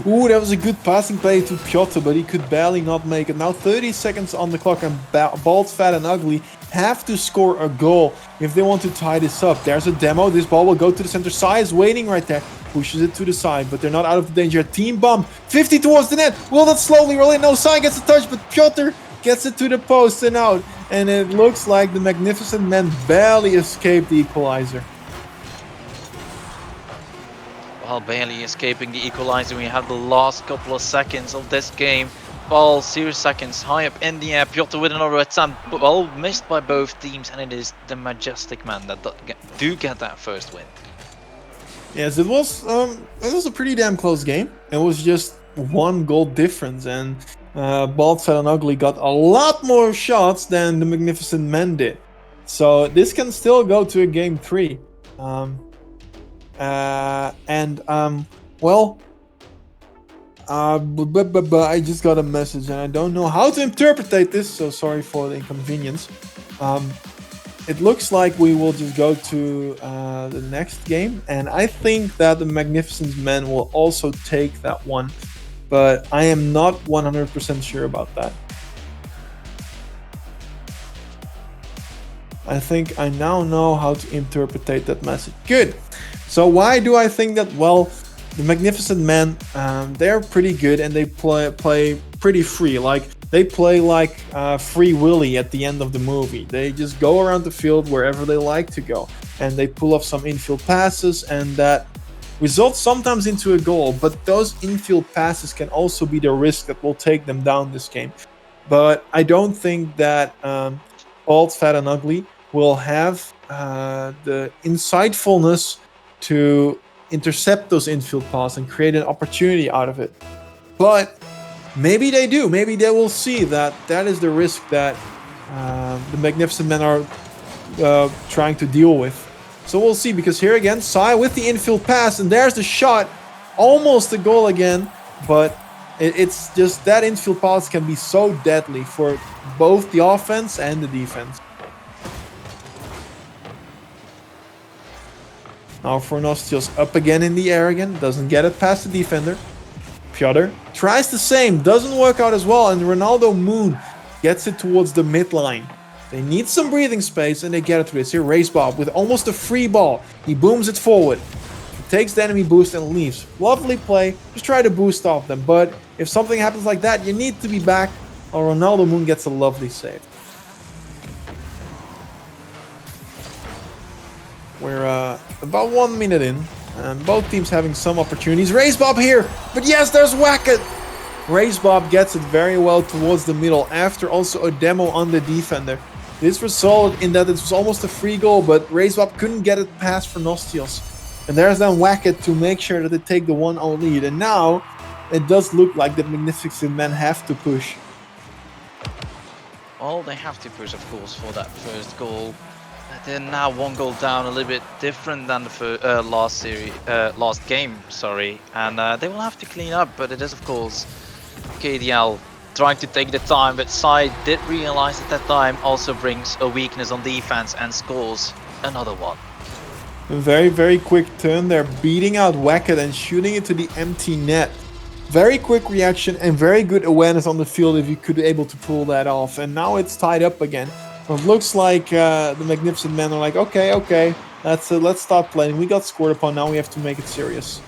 Ooh, that was a good passing play to Piotr, but he could barely not make it. Now 30 seconds on the clock, and Bald, Fat and Ugly have to score a goal if they want to tie this up. There's a demo. This ball will go to the center. Sai is waiting right there. Pushes it to the side, but they're not out of the danger. Team bomb. 50 towards the net. Will that slowly roll in? No, Sai gets a touch, but Piotr gets it to the post and out. And it looks like the Magnificent Men barely escaped the equalizer. Well, barely escaping the equalizer. We have the last couple of seconds of this game. Ball 0 seconds high up in the air. Piotr with another attempt. Well, missed by both teams, and it is the Majestic Men that do get that first win. Yes, it was a pretty damn close game. It was just 1 goal difference, and Bald, Fat and Ugly got a lot more shots than the Magnificent Men did. So this can still go to a game 3. Well, I just got a message and I don't know how to interpret this, so sorry for the inconvenience. It looks like we will just go to the next game, and I think that the Magnificent Men will also take that one, but I am not 100% sure about that. I think I now know how to interpret that message. Good. So why do I think that? Well, the Magnificent Men, they're pretty good, and they play pretty free. Like, they play like Free Willy at the end of the movie. They just go around the field wherever they like to go, and they pull off some infield passes, and that results sometimes into a goal. But those infield passes can also be the risk that will take them down this game. But I don't think that Bald, Fat and Ugly will have the insightfulness to intercept those infield passes and create an opportunity out of it. But maybe they do. Maybe they will see that that is the risk that the Magnificent Men are trying to deal with. So we'll see, because here again, Sai with the infield pass, and there's the shot. Almost a goal again, but it's just that infield pass can be so deadly for both the offense and the defense. Now Fornostios up again in the air again, doesn't get it past the defender. Piotr tries the same, doesn't work out as well, and Ronaldo Moon gets it towards the midline. They need some breathing space, and they get it through. It's here Racebob with almost a free ball. He booms it forward. He takes the enemy boost and leaves. Lovely play, just try to boost off them, but if something happens like that, you need to be back, or Ronaldo Moon gets a lovely save. We're about 1 minute in, and both teams having some opportunities. Racebob here, but yes, there's Wackett. Racebob gets it very well towards the middle after also a demo on the defender. This resulted in that it was almost a free goal, but Racebob couldn't get it past Fornostios. And there's then Wackett to make sure that they take the 1-0 lead. And now it does look like the Magnificent Men have to push. Well, they have to push, of course, for that first goal. They're now 1 goal down, a little bit different than the last game, sorry. And they will have to clean up, but it is, of course, KDL trying to take the time, but Sai did realize at that time also brings a weakness on defense and scores another one. A very, very quick turn there, beating out Wackett and shooting it to the empty net. Very quick reaction and very good awareness on the field if you could be able to pull that off. And now it's tied up again. It looks like the Magnificent Men are like, okay, let's start playing. We got scored upon, now we have to make it serious.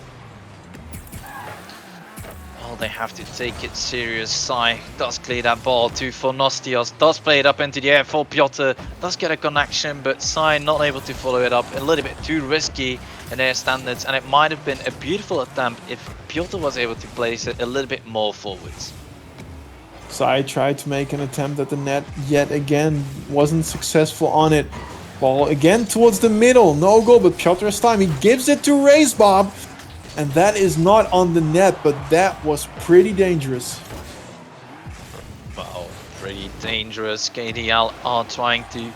Well, they have to take it serious. Sai does clear that ball to Fornostios, does play it up into the air for Piotr, does get a connection, but Sai not able to follow it up. A little bit too risky in their standards, and it might have been a beautiful attempt if Piotr was able to place it a little bit more forwards. Sai tried to make an attempt at the net yet again, wasn't successful on it. Ball again towards the middle, no goal, but Piotr's time, he gives it to Racebob, and that is not on the net, but that was pretty dangerous. Wow, pretty dangerous. KDL are trying to,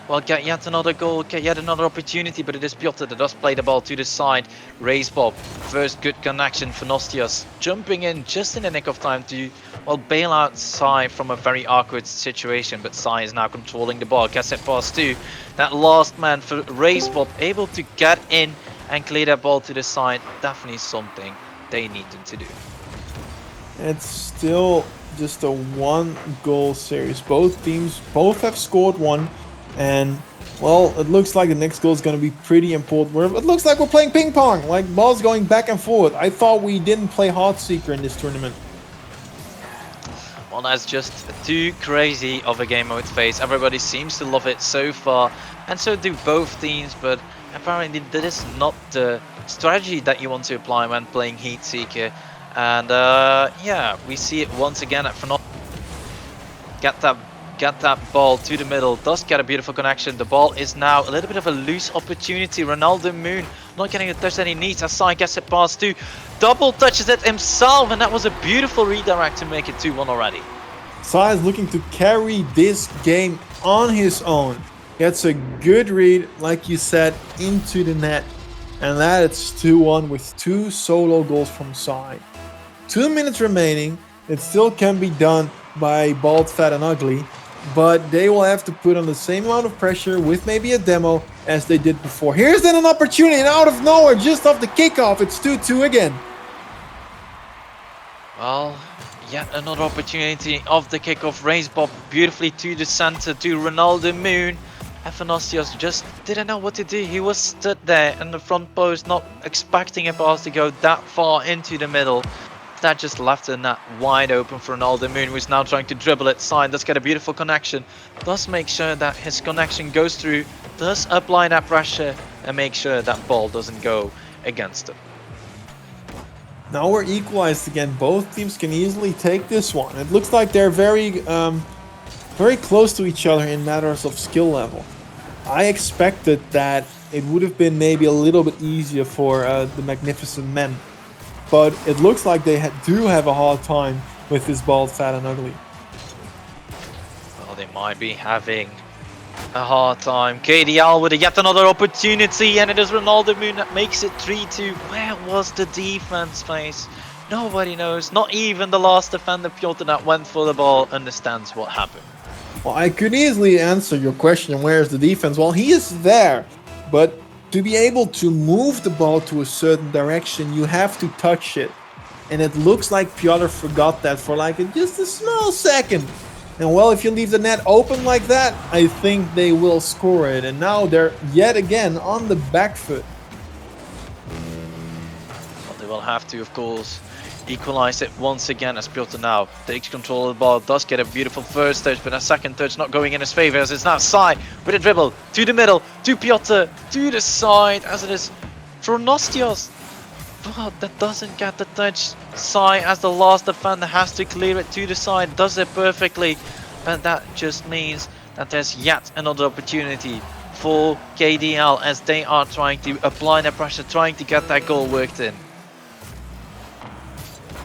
well, get yet another goal, get yet another opportunity, but it is Piotr that does play the ball to the side. Race Bob, first good connection for Nostias, jumping in just in the nick of time to, well, bail out Sai from a very awkward situation, but Sai is now controlling the ball, gets it past two. That last man for Race Bob, able to get in and clear that ball to the side, definitely something they needed to do. It's still just a 1-goal series. Both teams have scored one, and well, it looks like the next goal is going to be pretty important. It looks like we're playing ping pong, like balls going back and forth. I thought we didn't play Hot Seeker in this tournament. Well, that's just too crazy of a game mode phase. Everybody seems to love it so far, and so do both teams, but apparently that is not the strategy that you want to apply when playing Heat Seeker. And yeah, we see it once again at Fnatic. Get that ball to the middle, does get a beautiful connection. The ball is now a little bit of a loose opportunity. Ronaldo Moon not getting a touch that he needs. Asai gets it past two, double touches it himself, and that was a beautiful redirect to make it 2-1 already. Sai is looking to carry this game on his own. Gets a good read, like you said, into the net. And that it's 2-1 with 2 solo goals from Sai. 2 minutes remaining. It still can be done by Bald, Fat and Ugly, but they will have to put on the same amount of pressure with maybe a demo as they did before. Here's then an opportunity, and out of nowhere, just off the kickoff, it's 2-2 again. Well, yet another opportunity of the kickoff. Race Bob beautifully to the center to Ronaldo Moon. Athanasios just didn't know what to do. He was stood there in the front post, not expecting a pass to go that far into the middle. That just left the net wide open for Ronaldo Moon, who's now trying to dribble it. Sign does get a beautiful connection, does make sure that his connection goes through, does apply that pressure and make sure that ball doesn't go against him. Now we're equalized again. Both teams can easily take this one. It looks like they're very close to each other in matters of skill level. I expected that it would have been maybe a little bit easier for the Magnificent Men. But it looks like they do have a hard time with this Bald, Fat and Ugly. Well, they might be having a hard time. KDL with yet another opportunity, and it is Ronaldo Moon that makes it 3-2. Where was the defense phase? Nobody knows. Not even the last defender, Piotr, that went for the ball, understands what happened. Well, I could easily answer your question, where's the defense? Well, he is there, but to be able to move the ball to a certain direction, you have to touch it. And it looks like Piotr forgot that for like just a small second. And well, if you leave the net open like that, I think they will score it. And now they're yet again on the back foot. Well, they will have to, of course, equalize it once again as Piotr now takes control of the ball, does get a beautiful first touch, but a second touch not going in his favor as it's now Sai with a dribble to the middle, to Piotr, to the side as it is Tronostios. But that doesn't get the touch. Sai as the last defender has to clear it to the side, does it perfectly, but that just means that there's yet another opportunity for KDL as they are trying to apply their pressure, trying to get that goal worked in.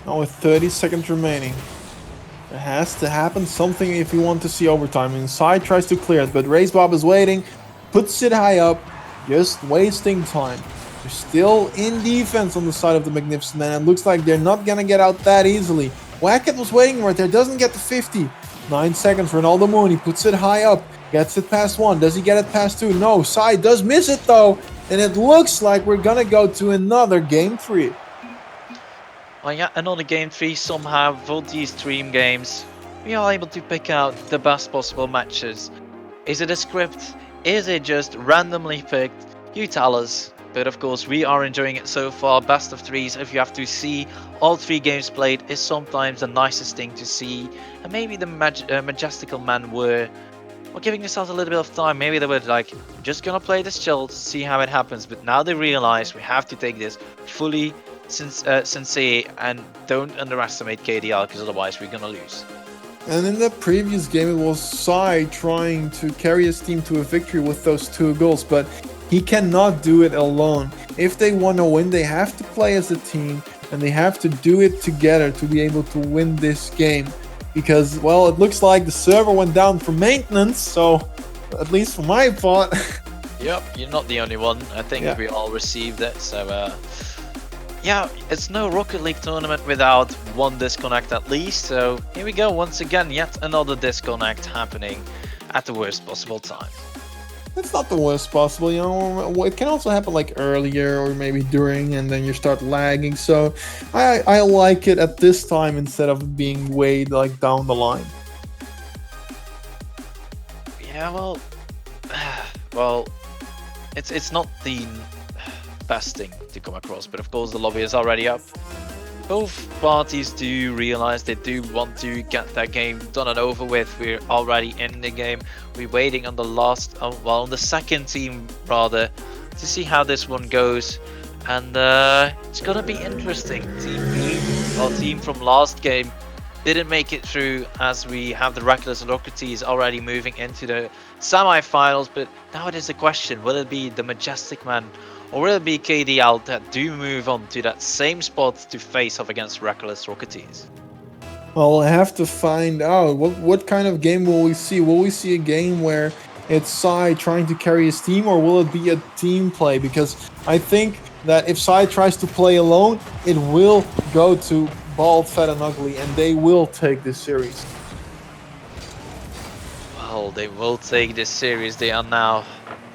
Now with 30 seconds remaining, there has to happen something if you want to see overtime. Inside tries to clear it, but Race Bob is waiting, puts it high up, just wasting time. They're still in defense on the side of the Magnificent Man. It looks like they're not gonna get out that easily. Wackett was waiting right there, doesn't get to 50. 9 seconds, Ronaldo Moon, he puts it high up, gets it past 1. Does he get it past 2? No, Sai does miss it though, and it looks like we're gonna go to another game 3. Well, yeah, another game 3 somehow for these stream games. We are able to pick out the best possible matches. Is it a script? Is it just randomly picked? You tell us. But of course, we are enjoying it so far. Best of 3s, if you have to see all 3 games played, is sometimes the nicest thing to see. And maybe the Majestical Man were giving themselves a little bit of time. Maybe they were like, just gonna play this chilled, see how it happens. But now they realize we have to take this fully sincere and don't underestimate KDL, because otherwise we're gonna lose. And in the previous game, it was Sai trying to carry his team to a victory with those 2 goals, but he cannot do it alone. If they want to win, they have to play as a team, and they have to do it together to be able to win this game. because, well, it looks like the server went down for maintenance, so at least for my part. Yep, you're not the only one. I think we all received it, so yeah, it's no Rocket League tournament without one disconnect at least, so here we go once again, yet another disconnect happening at the worst possible time. It's not the worst possible, you know, it can also happen like earlier or maybe during, and then you start lagging, so I like it at this time instead of being way like down the line. Yeah, well, it's not the best thing to come across, but of course the lobby is already up. Both parties do realize they do want to get that game done and over with. We're already in the game. We're waiting on the on the second team rather, to see how this one goes, and it's gonna be interesting. Team B, our team from last game, didn't make it through, as we have the Reckless Rocketeers already moving into the semi-finals, but now it is a question, will it be the Majestic Man or will it be KDL that do move on to that same spot to face off against Reckless Rocketeers? Well, we'll have to find out. What kind of game will we see? Will we see a game where it's Sai trying to carry his team, or will it be a team play? Because I think that if Sai tries to play alone, it will go to Bald, Fat and Ugly, and they will take this series. Well, they will take this series. They are now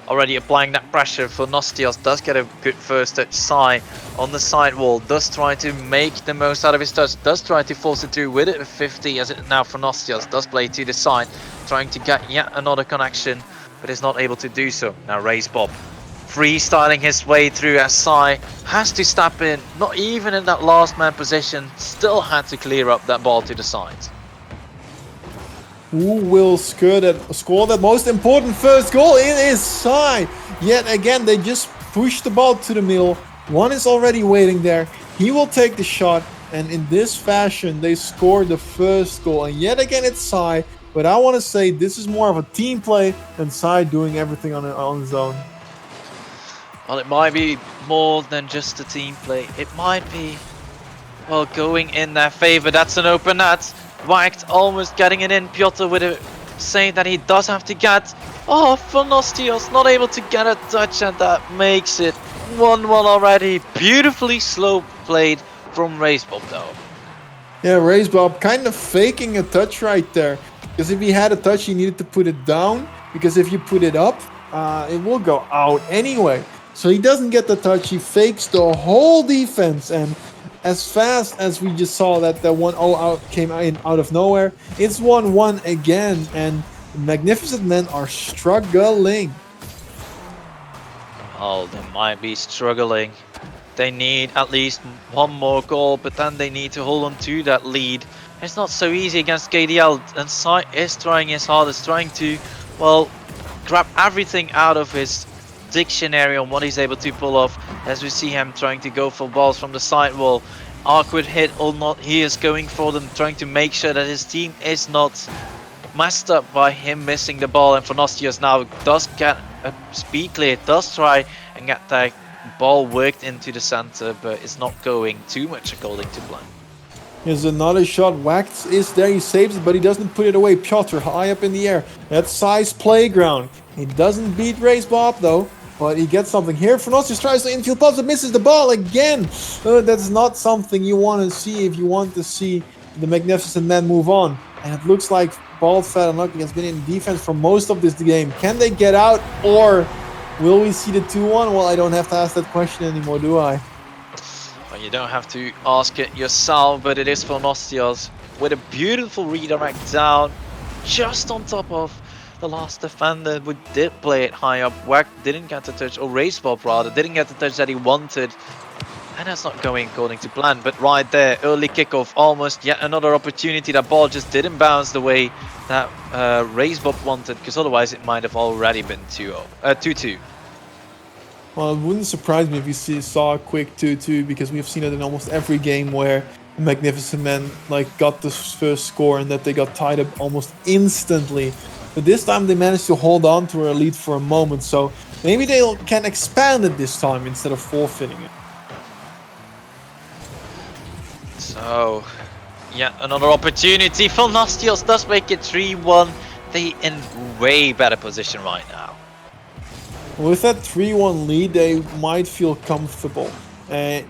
already applying that pressure. For Nostios does get a good first touch. Sai on the side wall does try to make the most out of his touch, does try to force it through with it at 50, as it now for Nostios does play to the side, trying to get yet another connection, but is not able to do so. Now Raise Bob freestyling his way through, as Sai has to step in, not even in that last man position, still had to clear up that ball to the sides. Who will score that most important first goal? It is Sai. Yet again, they just push the ball to the middle. One is already waiting there. He will take the shot, and in this fashion, they score the first goal. And yet again, it's Sai. But I want to say this is more of a team play than Sai doing everything on his own. Well, it might be more than just a team play. It might be, well, going in their favor. That's an open net. Whacked, almost getting it in. Piotr with a saying that he does have to get. Oh, Fonostios not able to get a touch, and that makes it 1-1 already. Beautifully slow played from Racebob though. Yeah, Racebob kind of faking a touch right there. Because if he had a touch, he needed to put it down. Because if you put it up, it will go out anyway. So he doesn't get the touch. He fakes the whole defense, and as fast as we just saw that the 1-0 out came in out of nowhere, it's 1-1 again, and the Magnificent Men are struggling. Oh, they might be struggling. They need at least one more goal, but then they need to hold on to that lead. It's not so easy against KDL, and Sai is trying his hardest, trying to, well, grab everything out of his dictionary on what he's able to pull off, as we see him trying to go for balls from the side wall. Awkward hit or not, he is going for them, trying to make sure that his team is not messed up by him missing the ball. And Fonostios now does get a speed clear, does try and get that ball worked into the center, but it's not going too much according to plan. Here's another shot. Wax is there, he saves it, but he doesn't put it away. Piotr high up in the air. That's Sai's playground. He doesn't beat Racebob though, but he gets something here. Fonostios tries to infield pulse, but misses the ball again. That's not something you want to see if you want to see the Magnificent Men move on. And it looks like Bald, Fat and Lucky has been in defense for most of this game. Can they get out, or will we see the 2-1? Well, I don't have to ask that question anymore, do I? Well, you don't have to ask it yourself, but it is Fonostios with a beautiful redirect down, just on top of the last defender. We did play it high up. Wack didn't get the touch, or Racebob rather, didn't get the touch that he wanted. And that's not going according to plan. But right there, early kickoff, almost yet another opportunity. That ball just didn't bounce the way that Racebob wanted, because otherwise it might have already been 2-2. Well, it wouldn't surprise me if you saw a quick 2-2, because we've seen it in almost every game where the Magnificent Men got the first score and that they got tied up almost instantly. But this time they managed to hold on to a lead for a moment, so maybe they can expand it this time instead of forfeiting it. So, Yeah, another opportunity for Nastios does make it 3-1. They in way better position right now. With that 3-1 lead, they might feel comfortable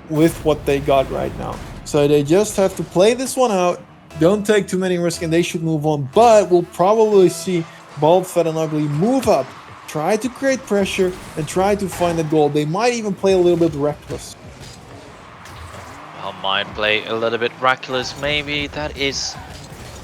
with what they got right now. So they just have to play this one out, don't take too many risks, and they should move on. But we'll probably see Bald, Fat, and Ugly move up, try to create pressure, and try to find a goal. They might even play a little bit reckless. I might play a little bit reckless. Maybe that is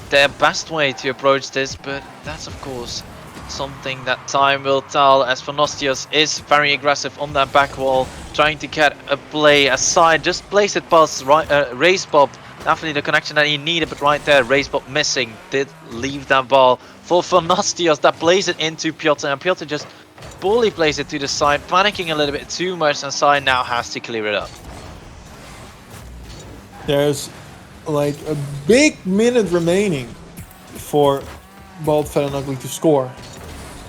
their best way to approach this, but that's of course something that time will tell, as Nostios is very aggressive on that back wall, trying to get a play aside, just place it past Race Bob. Definitely the connection that he needed, but right there, Race Bob missing, did leave that ball for Nostios that plays it into Piotr, and Piotr just poorly plays it to the side, panicking a little bit too much, and Side now has to clear it up. There's like a big minute remaining for Bald, Fat, and Ugly to score.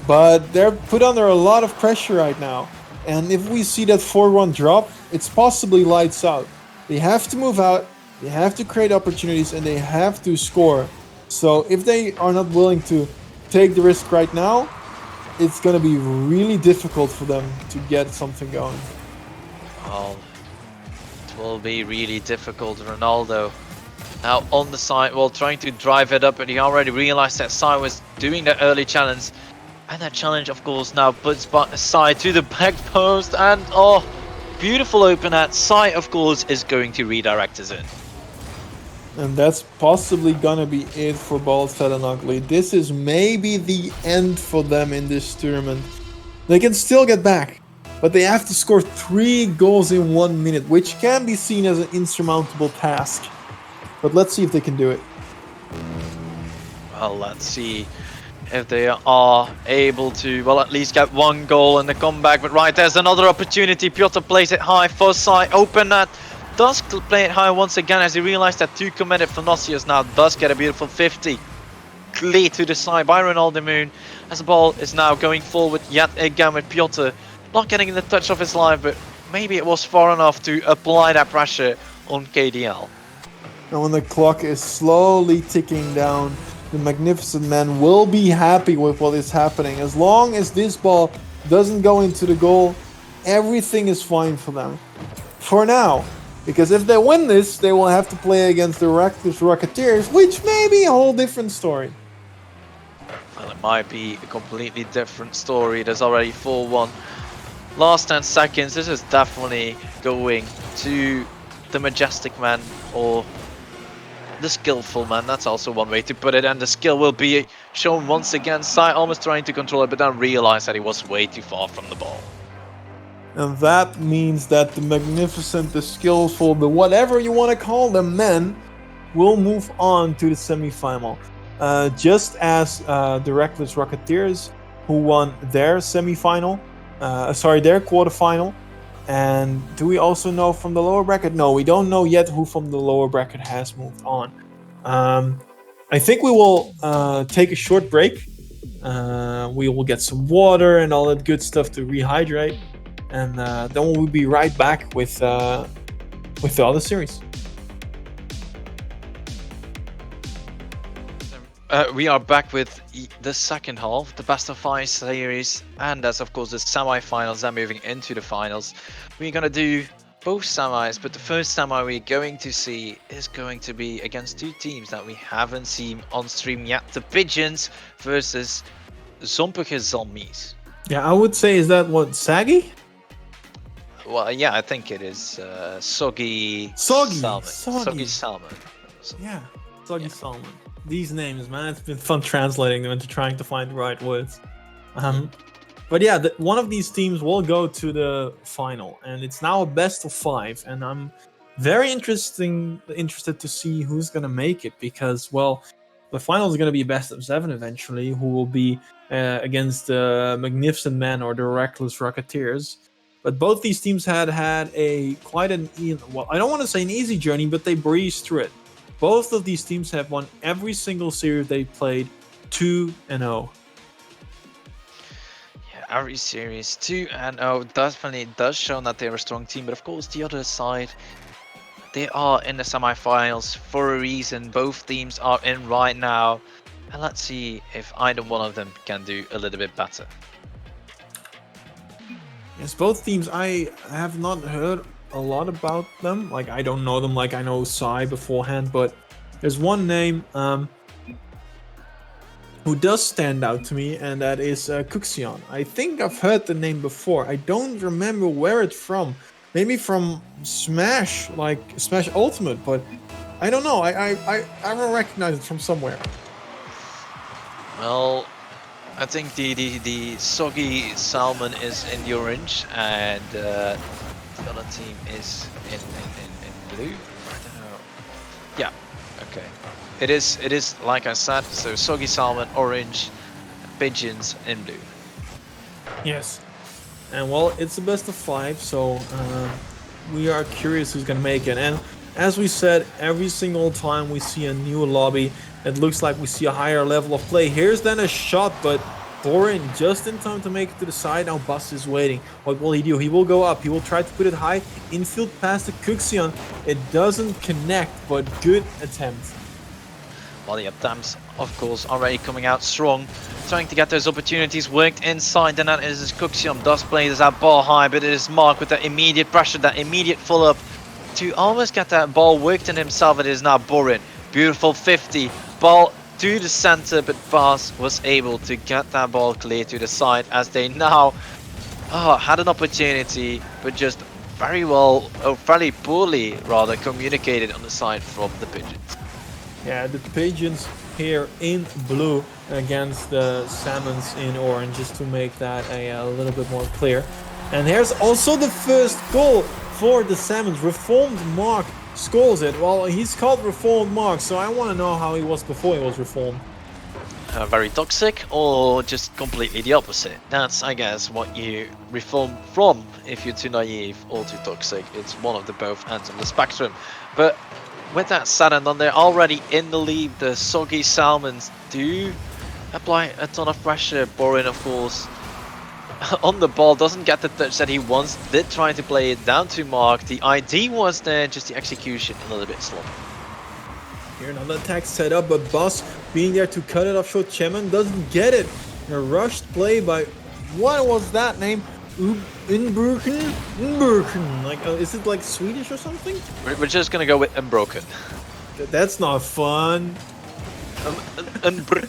But they're put under a lot of pressure right now. And if we see that 4-1 drop, it's possibly lights out. They have to move out, they have to create opportunities, and they have to score. So if they are not willing to take the risk right now, it's going to be really difficult for them to get something going. Well, it will be really difficult. Ronaldo now on the side, well, trying to drive it up, but he already realized that Sai was doing the early challenge. And that challenge, of course, now puts Sai to the back post. And, oh, beautiful open at Sai, of course, is going to redirect us in. And that's possibly gonna be it for Bald, Fat, and Ugly. This is maybe the end for them in this tournament. They can still get back, but they have to score 3 goals in 1 minute, which can be seen as an insurmountable task. But let's see if they can do it. Well, let's see if they are able to, well, at least get 1 goal in the comeback. But right, there's another opportunity. Piotr plays it high for Sai. Open that. Does play it high once again as he realized that 2 committed for Nocius now does get a beautiful 50. Clear to the side by Ronaldo Moon as the ball is now going forward yet again with Piotr. Not getting the touch of his life, but maybe it was far enough to apply that pressure on KDL. And when the clock is slowly ticking down, the Magnificent Man will be happy with what is happening. As long as this ball doesn't go into the goal, everything is fine for them. For now. Because if they win this, they will have to play against the Reckless Rocketeers, which may be a whole different story. Well, it might be a completely different story. There's already 4-1. Last 10 seconds. This is definitely going to the Majestic Man or the Skillful Man. That's also one way to put it. And the skill will be shown once again. Sai almost trying to control it, but then realized that he was way too far from the ball. And that means that the Magnificent, the Skillful, the whatever you want to call them, men, will move on to the semi-final. Just as the Reckless Rocketeers, who won their semi-final, their quarterfinal. And do we also know from the lower bracket? No, we don't know yet who from the lower bracket has moved on. I think we will take a short break. We will get some water and all that good stuff to rehydrate. And then we'll be right back with the other series. We are back with the second half, the best of 5 series, and that's of course the semi-finals. Then moving into the finals, we're gonna do both semis, but the first semi we're going to see is going to be against 2 teams that we haven't seen on stream yet: the Pigeons versus Zompige Zalmies. Yeah, I would say, is that what, Saggy? Well, yeah, I think it is Soggy Salmon. Soggy Salmon. Yeah, Soggy Salmon. These names, man, it's been fun translating them into trying to find the right words. But yeah, one of these teams will go to the final, and it's now a best of 5, and I'm very interested to see who's gonna make it, because, well, the final is gonna be a best of 7 eventually, who will be against the Magnificent Man or the Reckless Rocketeers. But both these teams had quite an, well, I don't want to say an easy journey, but they breezed through it. Both of these teams have won every single series they played 2-0. Yeah, every series 2-0 definitely does show that they're a strong team, but of course the other side, they are in the semi-finals for a reason. Both teams are in right now, and let's see if either one of them can do a little bit better. Yes, both teams, I have not heard a lot about them. Like, I don't know them like I know Sai beforehand, but there's one name who does stand out to me, and that is Kuxion. I think I've heard the name before. I don't remember where it's from. Maybe from Smash, like Smash Ultimate, but I don't know. I don't recognize it from somewhere. Well, I think the soggy salmon is in the orange, and the other team is in blue. I don't know. Yeah, okay. It is like I said. So soggy salmon, orange, pigeons in blue. Yes. And well, it's the best of 5, so we are curious who's gonna make it. And as we said, every single time we see a new lobby, it looks like we see a higher level of play. Here's then a shot, but Borin just in time to make it to the side. Now Bus is waiting. What will he do? He will go up. He will try to put it high. Infield pass to Kuxion. It doesn't connect, but good attempt. Well, the attempts, of course, already coming out strong, trying to get those opportunities worked inside, and that is Kuxion does play that ball high, but it is Mark with that immediate pressure, that immediate follow-up to almost get that ball worked in himself. It is now Borin. Beautiful 50, ball to the center, but Bas was able to get that ball clear to the side as they now had an opportunity, but just very well, or very poorly rather, communicated on the side from the Pigeons. Yeah, the Pigeons here in blue against the Salmons in orange, just to make that a little bit more clear. And here's also the first goal for the Salmons. Reformed Mark scores it. Well, he's called Reformed Mark, so I want to know how he was before he was reformed. Very toxic, or just completely the opposite. That's, I guess, what you reform from. If you're too naive or too toxic, it's one of the both ends of the spectrum. But with that said, and then they're already in the lead, the soggy Salmons do apply a ton of pressure. Borin, of course, on the ball, doesn't get the touch that he wants. Did try to play it down to Mark. The ID was there, just the execution a little bit sloppy. Here another attack set up, but Boss being there to cut it off short. Cheman doesn't get it. A rushed play by, what was that name? Unbroken? Like, is it like Swedish or something? We're just gonna go with Unbroken. That's not fun. Unbroken.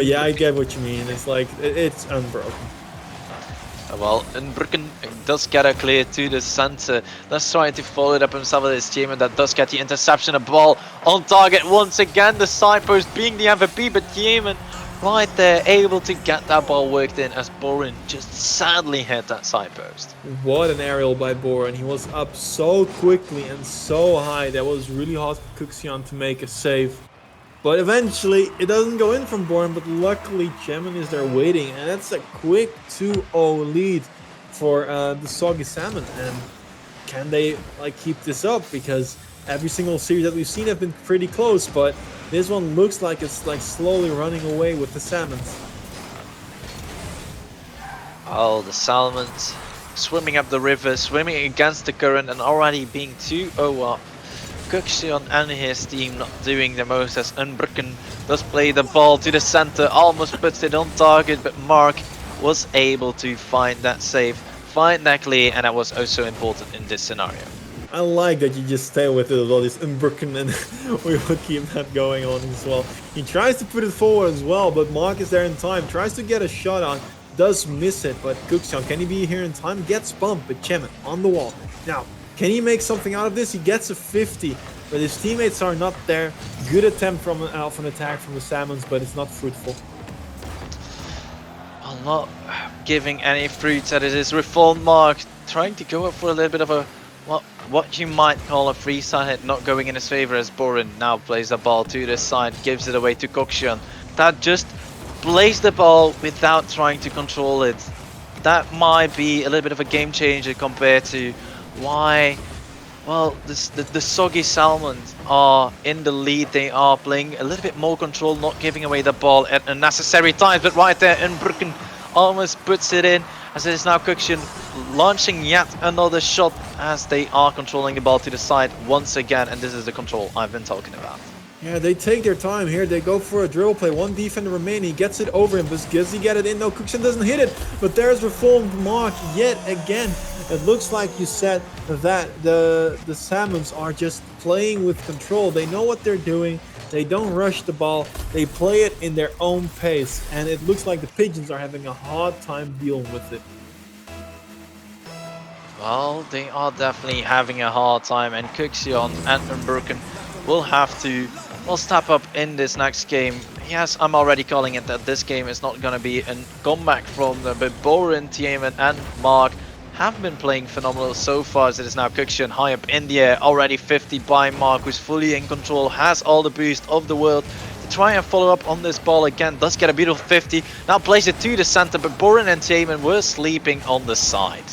Yeah, I get what you mean. It's like, it's unbroken. Well, Unbroken does get a clear to the center. Let's try to follow it up himself with his team, and that does get the interception. A ball on target once again. The side post being the MVP, but Yemen right there able to get that ball worked in as Borin just sadly hit that side post. What an aerial by Borin. He was up so quickly and so high that was really hard for Kuxion to make a save. But eventually it doesn't go in from Borin, but luckily Cheman is there waiting, and that's a quick 2-0 lead for the Soggy Salmon. And can they like keep this up? Because every single series that we've seen have been pretty close, but this one looks like it's like slowly running away with the Salmons. Oh, the Salmons swimming up the river, swimming against the current, and already being 2-0 up. Kuxion and his team not doing the most, as Unbroken does play the ball to the center, almost puts it on target, but Mark was able to find that save, find that clear, and that was also important in this scenario. I like that you just stay with it with all this Unbroken, and we will keep that going on as well. He tries to put it forward as well, but Mark is there in time, tries to get a shot on, does miss it, but Kuxion, can he be here in time? Gets bumped, but Cheman on the wall. Now, can he make something out of this? He gets a 50, but his teammates are not there. Good attempt from an alpha attack from the Salmons, but it's not fruitful. Well, not giving any fruits, that it is Reformed Mark trying to go up for a little bit of a what you might call a free side hit, not going in his favor, as Borin now plays the ball to the side, gives it away to Kuxion. That just plays the ball without trying to control it. That might be a little bit of a game changer compared to why, well, the Soggy Salmons are in the lead. They are playing a little bit more control, not giving away the ball at unnecessary times, but right there Unbroken almost puts it in, as it is now Kukshin launching yet another shot as they are controlling the ball to the side once again, and this is the control I've been talking about. Yeah, they take their time here. They go for a dribble play. One defender remaining. He gets it over him. But does he get it in? No, Kukshin doesn't hit it. But there's reformed Mark yet again. It looks like you said that the Salmons are just playing with control. They know what they're doing. They don't rush the ball. They play it in their own pace. And it looks like the Pigeons are having a hard time dealing with it. Well, they are definitely having a hard time, and Kuxion and Unbroken will have to step up in this next game. Yes, I'm already calling it that this game is not going to be a comeback from them, but Boren, Tiemann and Mark have been playing phenomenal so far, as it is now Kuxion high up in the air, already 50 by Mark, who's fully in control, has all the boost of the world to try and follow up on this ball again. Does get a beautiful 50, now plays it to the center, but Boren and Tiemann were sleeping on the side.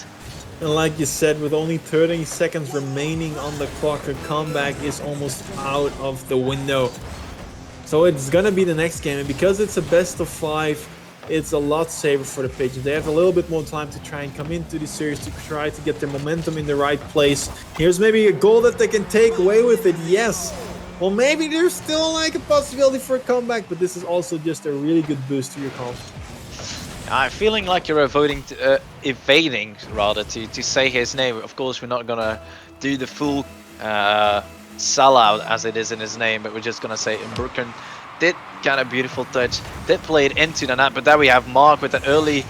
And like you said, with only 30 seconds remaining on the clock, a comeback is almost out of the window. So it's gonna be the next game, and because it's a best of 5, it's a lot safer for the Pigeons. They have a little bit more time to try and come into the series, to try to get their momentum in the right place. Here's maybe a goal that they can take away with it, yes. Well, maybe there's still like a possibility for a comeback, but this is also just a really good boost to your confidence. I'm feeling like you're evading rather to say his name. Of course, we're not gonna do the full sellout as it is in his name, but we're just gonna say Imbrücken did get a beautiful touch, did play it into the net, but there we have Mark with an early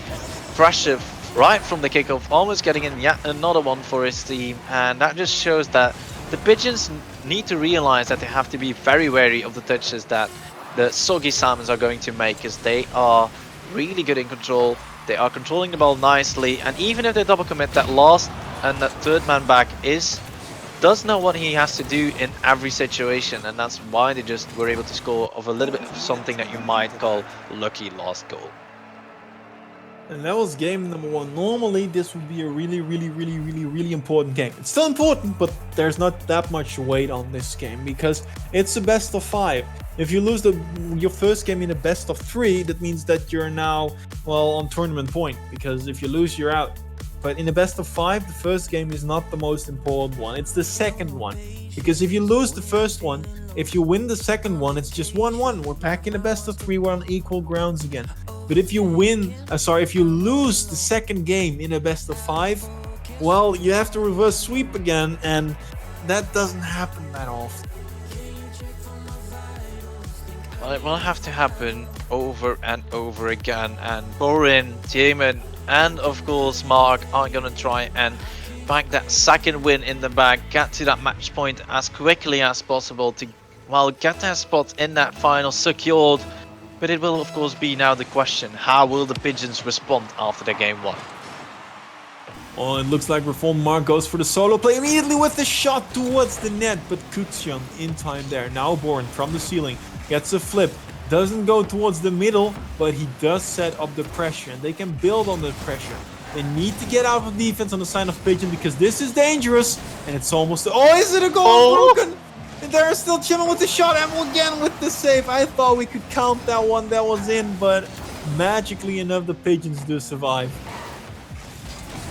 pressure right from the kickoff, almost getting in yet another one for his team, and that just shows that the Pigeons need to realize that they have to be very wary of the touches that the Soggy Salmons are going to make, because they are really good in control. They are controlling the ball nicely, and even if they double commit, that last and that third man back does know what he has to do in every situation, and that's why they just were able to score of a little bit of something that you might call lucky last goal. And that was game number 1. Normally this would be a really important game. It's still important, but there's not that much weight on this game because it's a best of 5. If you lose your first game in a best of 3, that means that you're now, well, on tournament point, because if you lose, you're out. But in a best of 5, the first game is not the most important one. It's the second one. Because if you lose the first one, if you win the second one, it's just 1-1. We're back in a best of 3, we're on equal grounds again. But if you if you lose the second game in a best of 5, well, you have to reverse sweep again, and that doesn't happen that often. Well, it will have to happen over and over again, and Borin, Tiemann, and of course Mark are going to try and back that second win in the bag, get to that match point as quickly as possible to, well, get their spot in that final secured. But it will of course be now the question, how will the Pigeons respond after the game 1? Oh, it looks like Reform Mark goes for the solo play immediately with the shot towards the net, but Kuxion in time there. Now Born from the ceiling gets a flip, doesn't go towards the middle, but he does set up the pressure, and they can build on the pressure. They need to get out of defense on the side of Pigeon because this is dangerous, and it's almost... Oh, is it a goal? Oh. Broken? They're still chilling with the shot, and again with the save. I thought we could count that one that was in, but magically enough, the Pigeons do survive.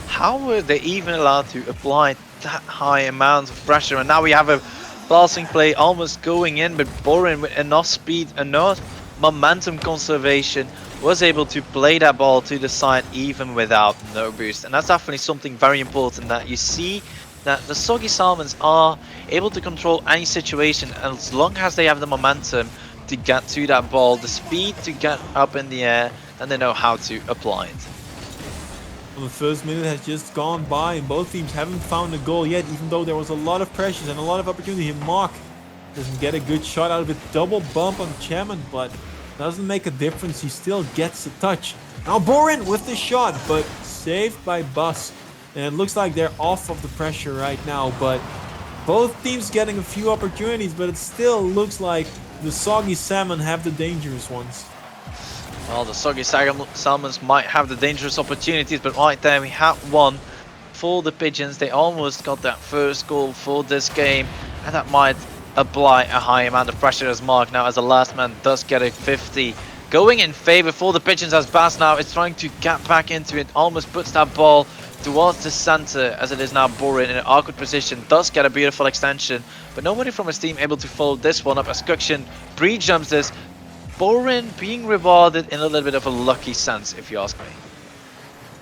How were they even allowed to apply that high amount of pressure? And now we have a passing play almost going in, but Borin with enough speed, enough momentum conservation, was able to play that ball to the side even without no boost. And that's definitely something very important, that you see that the Soggy Salmons are able to control any situation as long as they have the momentum to get to that ball, the speed to get up in the air, and they know how to apply it. Well, the first minute has just gone by and both teams haven't found a goal yet, even though there was a lot of pressures and a lot of opportunity. Mark doesn't get a good shot out of it, double bump on Chairman, but doesn't make a difference. He still gets a touch. Now Borin with the shot, but saved by Bus. And it looks like they're off of the pressure right now, but both teams getting a few opportunities, but it still looks like the Soggy Salmon have the dangerous ones. Well, the Soggy Salmons might have the dangerous opportunities, but right there we have one for the Pigeons. They almost got that first goal for this game, and that might apply a high amount of pressure as Mark now, as the last man, does get a 50 going in favor for the Pigeons as Bass now is trying to get back into it. Almost puts that ball towards the center as it is now Borin in an awkward position. Does get a beautiful extension, but nobody from his team able to follow this one up as Kuxian pre-jumps this. Borin being rewarded in a little bit of a lucky sense, if you ask me.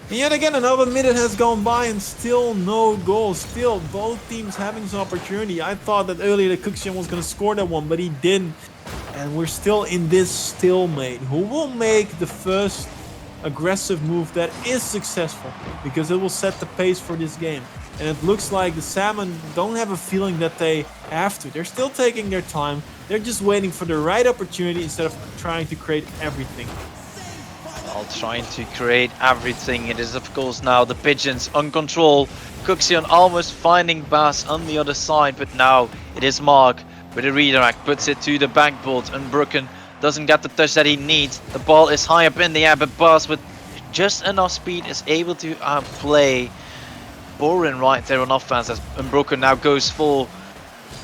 And yet again, another minute has gone by and still no goals. Still, both teams having some opportunity. I thought that earlier that Kuxian was going to score that one, but he didn't. And we're still in this stalemate. Who will make the first aggressive move that is successful? Because it will set the pace for this game. And it looks like the Salmon don't have a feeling that they have to. They're still taking their time. They're just waiting for the right opportunity instead of trying to create everything. While trying to create everything, it is of course now the Pigeons on control. Kuxian almost finding Bass on the other side, but now it is Mark with a redirect, puts it to the backboard. Unbroken doesn't get the touch that he needs. The ball is high up in the air, but Bass with just enough speed is able to outplay Borin right there on offense as Unbroken now goes for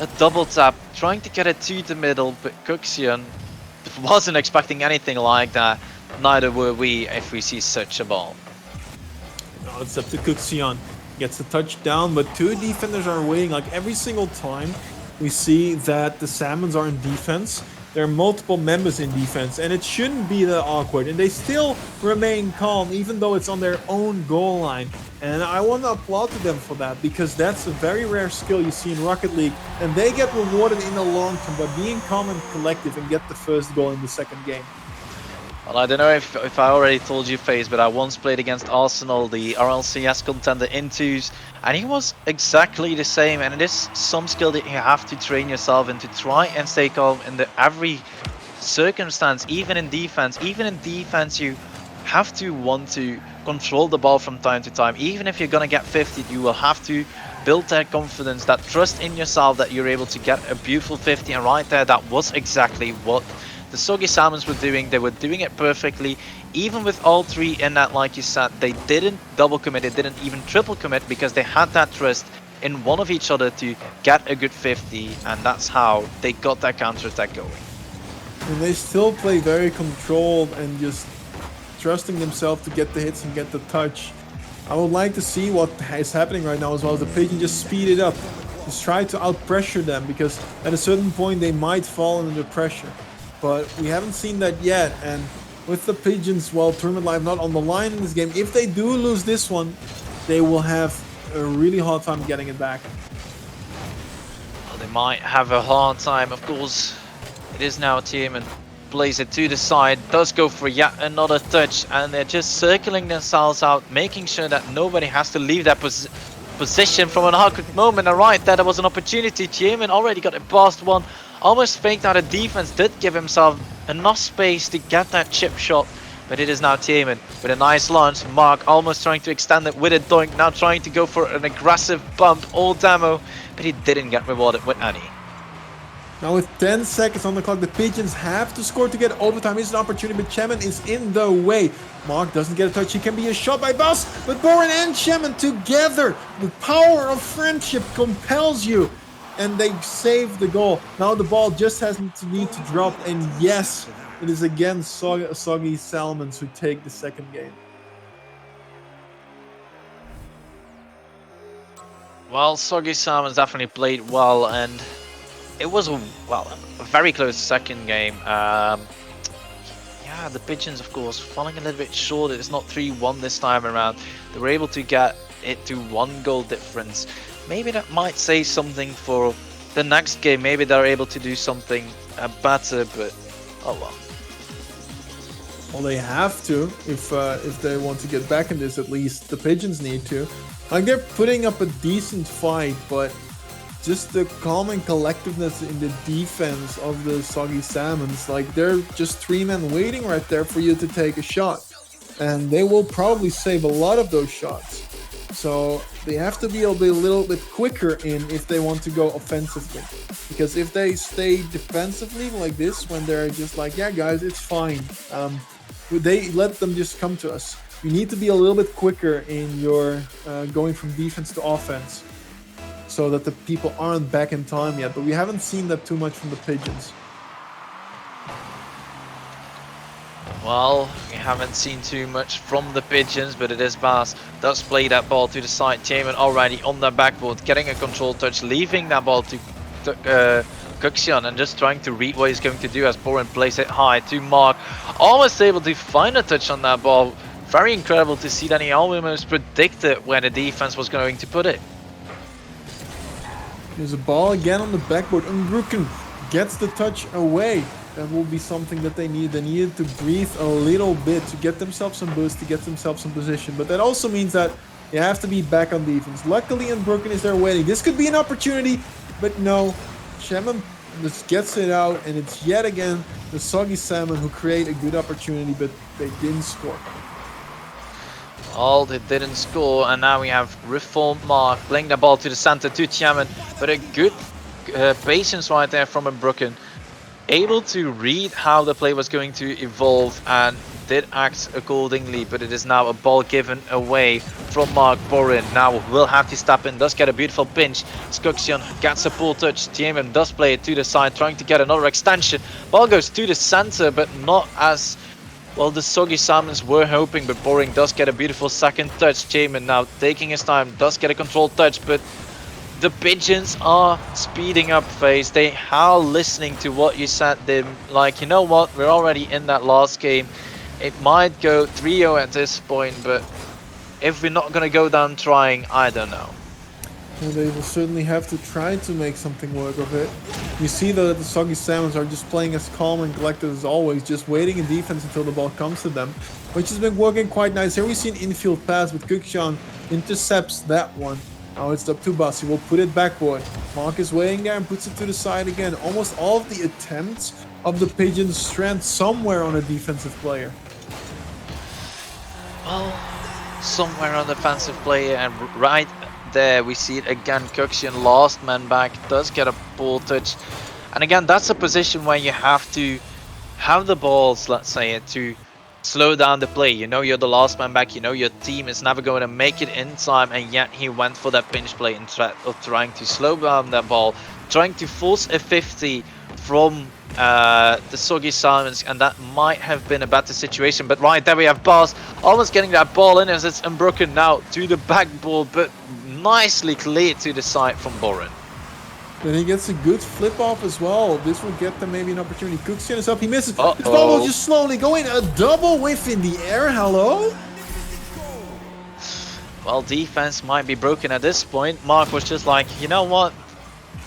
a double tap, trying to get it to the middle, but Kuxian wasn't expecting anything like that. Neither were we if we see such a ball. No, it's up to Kuxian. Gets the touchdown, but two defenders are waiting. Like every single time we see that the Salmons are in defense, there are multiple members in defense, and it shouldn't be that awkward. And they still remain calm, even though it's on their own goal line. And I want to applaud to them for that, because that's a very rare skill you see in Rocket League. And they get rewarded in the long term by being calm and collective and get the first goal in the second game. Well, I don't know if I already told you, FaZe, but I once played against Arsenal, the RLCS contender in twos, and he was exactly the same. And it is some skill that you have to train yourself in to try and stay calm in every circumstance, even in defense. Even in defense, you have to want to control the ball from time to time. Even if you're going to get 50, you will have to build that confidence, that trust in yourself that you're able to get a beautiful 50. And right there, that was exactly what the Soggy Salmons were doing. They were doing it perfectly. Even with all three in that, like you said, they didn't double commit, they didn't even triple commit, because they had that trust in one of each other to get a good 50, and that's how they got that counter-attack going. And they still play very controlled and just trusting themselves to get the hits and get the touch. I would like to see what is happening right now as well. The Pigeon just speed it up. Just try to out-pressure them, because at a certain point they might fall under pressure. But we haven't seen that yet, and with the Pigeons, well, Tournament Live not on the line in this game, if they do lose this one, they will have a really hard time getting it back. Well, they might have a hard time, of course. It is now a team and plays it to the side, does go for yet another touch, and they're just circling themselves out, making sure that nobody has to leave that position from an awkward moment. And right there was an opportunity. Jamin already got it past one. Almost faked out a defense, did give himself enough space to get that chip shot, but it is now Tiemann with a nice launch. Mark almost trying to extend it with a doink, now trying to go for an aggressive bump, all demo, but he didn't get rewarded with any. Now with 10 seconds on the clock, the Pigeons have to score to get overtime. It's an opportunity, but Chemin is in the way. Mark doesn't get a touch. He can be a shot by Bass, but Borin and Chemin together. The power of friendship compels you. And they save the goal. Now the ball just has to need to drop, and yes, it is again Soggy Salmons who take the second game. Well, Soggy Salmons definitely played well, and it was a very close second game. Yeah, the Pigeons, of course, falling a little bit short. It's not 3-1 this time around. They were able to get it to 1 goal difference. Maybe that might say something for the next game. Maybe they're able to do something better, but oh well. Well, they have to if they want to get back in this. At least the Pigeons need to. Like, they're putting up a decent fight, but just the calm and collectiveness in the defense of the Soggy Salmons, like, they're just 3 men waiting right there for you to take a shot, and they will probably save a lot of those shots. So they have to be a little bit quicker if they want to go offensively. Because if they stay defensively like this, when they're just like, yeah, guys, it's fine. They let them just come to us. You need to be a little bit quicker in your going from defense to offense, so that the people aren't back in time yet. But we haven't seen that too much from the Pigeons. Well, we haven't seen too much from the Pigeons, but it is Bas. Does play that ball to the side. Taman already on the backboard, getting a control touch, leaving that ball to Kuxian and just trying to read what he's going to do as Borin plays it high to Mark. Almost able to find a touch on that ball. Very incredible to see that he almost predicted where the defense was going to put it. There's a ball again on the backboard. Unbroken gets the touch away. That will be something that they need. They needed to breathe a little bit to get themselves some boost, to get themselves some position. But that also means that you have to be back on defense. Luckily, Unbroken is there waiting. This could be an opportunity, but no. Shaman just gets it out, and it's yet again the Soggy Salmon who create a good opportunity, but they didn't score. All they didn't score, and now we have Reform Mark playing the ball to the center to Tiamat, but a good patience right there from Unbroken. Able to read how the play was going to evolve and did act accordingly, but it is now a ball given away from Mark Borin. Now will have to step in, does get a beautiful pinch. Skuxion gets a pull touch. Tiemann does play it to the side, trying to get another extension. Ball goes to the center, but not as well the Soggy Salmons were hoping, but Boring does get a beautiful second touch. Tiemann now taking his time, does get a controlled touch, but the Pigeons are speeding up phase. They are listening to what you said. They're like, you know what, we're already in that last game. It might go 3-0 at this point, but if we're not going to go down trying, I don't know. Well, they will certainly have to try to make something work of it. You see though that the Soggy Salmons are just playing as calm and collected as always, just waiting in defense until the ball comes to them, which has been working quite nice. Here we see an infield pass, but Kukshan intercepts that one. Now it's up to Bas. He will put it backboard. Mark is waiting there and puts it to the side again. Almost all of the attempts of the Pigeons strand somewhere on a defensive player. Well, somewhere on the defensive player, and right there we see it again. Kuxian, last man back, does get a ball touch. And again, that's a position where you have to have the balls, let's say, to slow down the play. You know you're the last man back, you know your team is never going to make it in time, and yet he went for that pinch play instead of trying to slow down that ball, trying to force a 50 from the Soggy Salmons, and that might have been a better situation. But right there we have Bas almost getting that ball in as it's unbroken now to the backboard, but nicely cleared to the side from Borin. Then he gets a good flip off as well. This will get them maybe an opportunity. Kuxian is up, he misses. This ball will just slowly go in. A double whiff in the air, hello? Well, defense might be broken at this point. Mark was just like, you know what?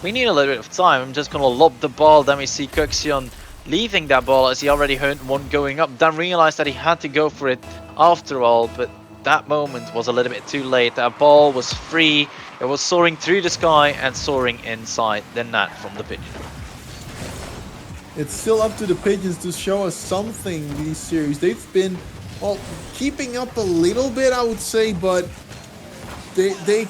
We need a little bit of time. I'm just going to lob the ball. Then we see Kuxian leaving that ball as he already heard one going up. Then realized that he had to go for it after all. But that moment was a little bit too late. That ball was free. It was soaring through the sky and soaring inside the net from the Pigeon. It's still up to the Pigeons to show us something in these series. They've been, well, keeping up a little bit, I would say, but they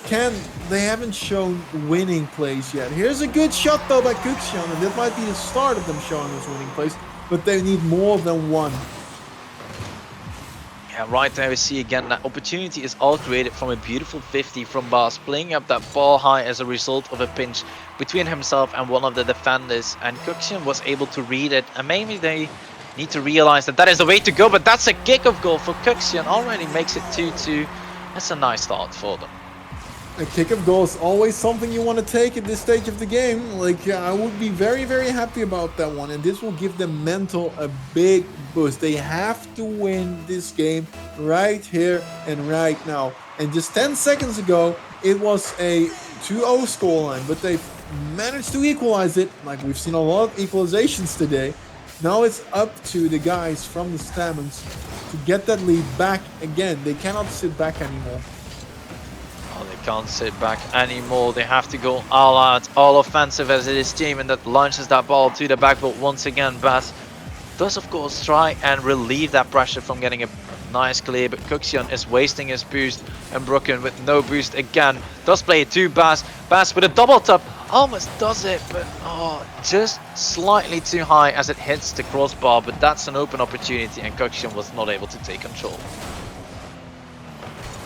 haven't shown winning plays yet. Here's a good shot though by Kuxian, and that might be the start of them showing those winning plays, but they need more than one. Yeah, right there we see again that opportunity is all created from a beautiful 50 from Bas, playing up that ball high as a result of a pinch between himself and one of the defenders, and Kuxian was able to read it, and maybe they need to realize that that is the way to go, but that's a kick-off goal for Kuxian, already makes it 2-2. That's a nice start for them. A kick-off goal is always something you want to take at this stage of the game. Like, I would be very, very happy about that one. And this will give them mental a big boost. They have to win this game right here and right now. And just 10 seconds ago, it was a 2-0 scoreline. But they've managed to equalize it. Like, we've seen a lot of equalizations today. Now it's up to the guys from the Stamens to get that lead back again. They cannot sit back anymore. They can't sit back anymore. They have to go all out, all offensive as it is Jamin that launches that ball to the backboard once again. Bas does of course try and relieve that pressure from getting a nice clear, but Kuxian is wasting his boost, and Broken with no boost again does play it to Bas. Bas with a double tap almost does it, but just slightly too high as it hits the crossbar, but that's an open opportunity and Kuxian was not able to take control.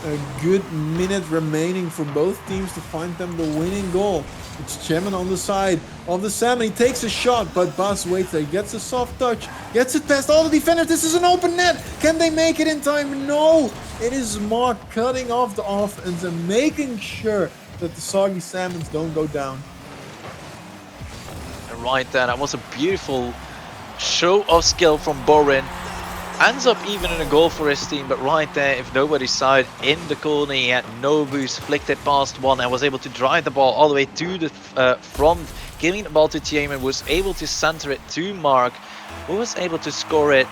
A good minute remaining for both teams to find them the winning goal. It's Chemin on the side of the Salmon. He takes a shot, but Bas waits there. He gets a soft touch. Gets it past all the defenders. This is an open net. Can they make it in time? No. It is Mark cutting off the offense and making sure that the Soggy Salmons don't go down. Right there, that was a beautiful show of skill from Borin. Ends up even in a goal for his team, but right there, if nobody's side in the corner, he had no boost, flicked it past one and was able to drive the ball all the way to the front, giving the ball to Tiemann, was able to center it to Mark, who was able to score it,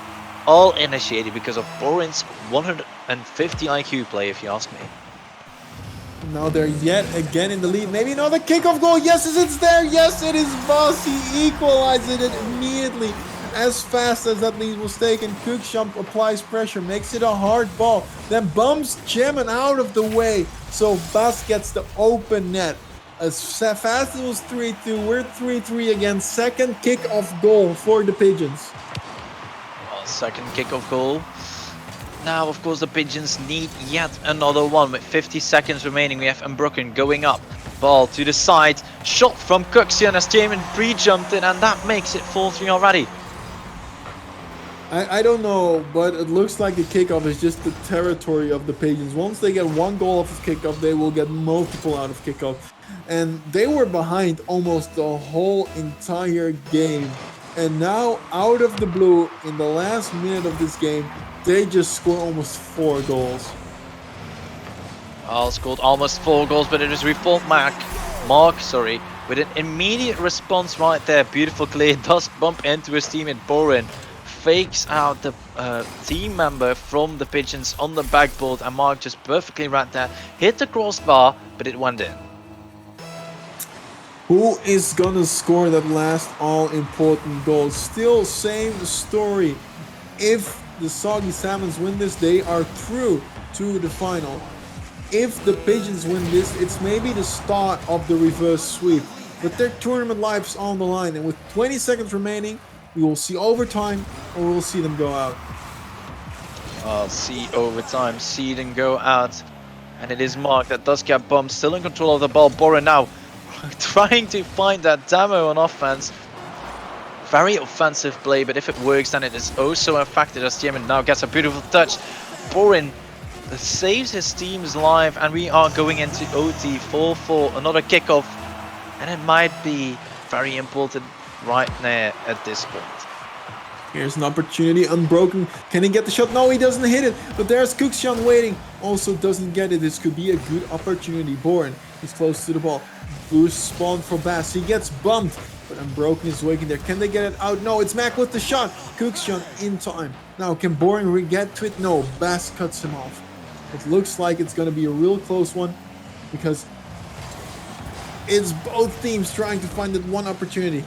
all initiated because of Borin's 150 IQ play, if you ask me. Now they're yet again in the lead. Maybe another kickoff goal. Yes, it's there. Yes, it is Bas. He equalizes it immediately. As fast as that lead was taken, Kukshamp applies pressure, makes it a hard ball, then bumps Chemin out of the way. So Bas gets the open net. As fast as it was 3-2, we're 3-3 again. Second kickoff goal for the Pigeons. Well, second kickoff goal. Now, of course, the Pigeons need yet another one. With 50 seconds remaining, we have Unbroken going up. Ball to the side. Shot from Kuxian as Tiemann pre-jumped in, and that makes it 4-3 already. I don't know, but it looks like the kickoff is just the territory of the Pigeons. Once they get one goal off of kickoff, they will get multiple out of kickoff. And they were behind almost the whole entire game. And now, out of the blue, in the last minute of this game, they just score almost 4 goals. Well, scored almost 4 goals, but it is Reformed Mark, with an immediate response right there. Beautiful clear, does bump into his teammate Borin. Fakes out the team member from the Pigeons on the backboard, and Mark just perfectly ran there, hit the crossbar, but it went in. Who is gonna score that last all-important goal? Still same story. If the Soggy Salmons win this, they are through to the final. If the Pigeons win this, it's maybe the start of the reverse sweep. But their tournament life's on the line, and with 20 seconds remaining, we will see overtime, or we'll see them go out. I'll see overtime, see them go out. And it is Mark that does get bumped, still in control of the ball. Borin now trying to find that demo on offense. Very offensive play, but if it works, then it is also effective as Tiemann now gets a beautiful touch. Borin saves his team's life, and we are going into OT 4-4, another kickoff. And it might be very important right there at this point. Here's an opportunity, Unbroken. Can he get the shot? No, he doesn't hit it. But there's Kukshan waiting. Also doesn't get it. This could be a good opportunity. Borin is close to the ball. Boost spawn for Bas. He gets bumped, but Unbroken is waiting there. Can they get it out? No, it's Mac with the shot. Kukshan in time. Now, can Borin get to it? No, Bas cuts him off. It looks like it's going to be a real close one, because it's both teams trying to find that one opportunity.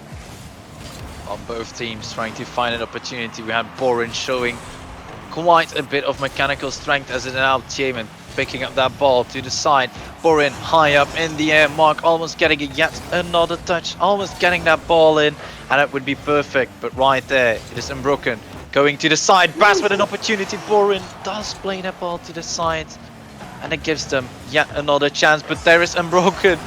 On both teams trying to find an opportunity. We had Borin showing quite a bit of mechanical strength as it now Tiemann picking up that ball to the side. Borin high up in the air. Mark almost getting it, yet another touch, almost getting that ball in, and it would be perfect. But right there, it is Unbroken going to the side. Bas with an opportunity. Borin does play that ball to the side, and it gives them yet another chance. But there is Unbroken.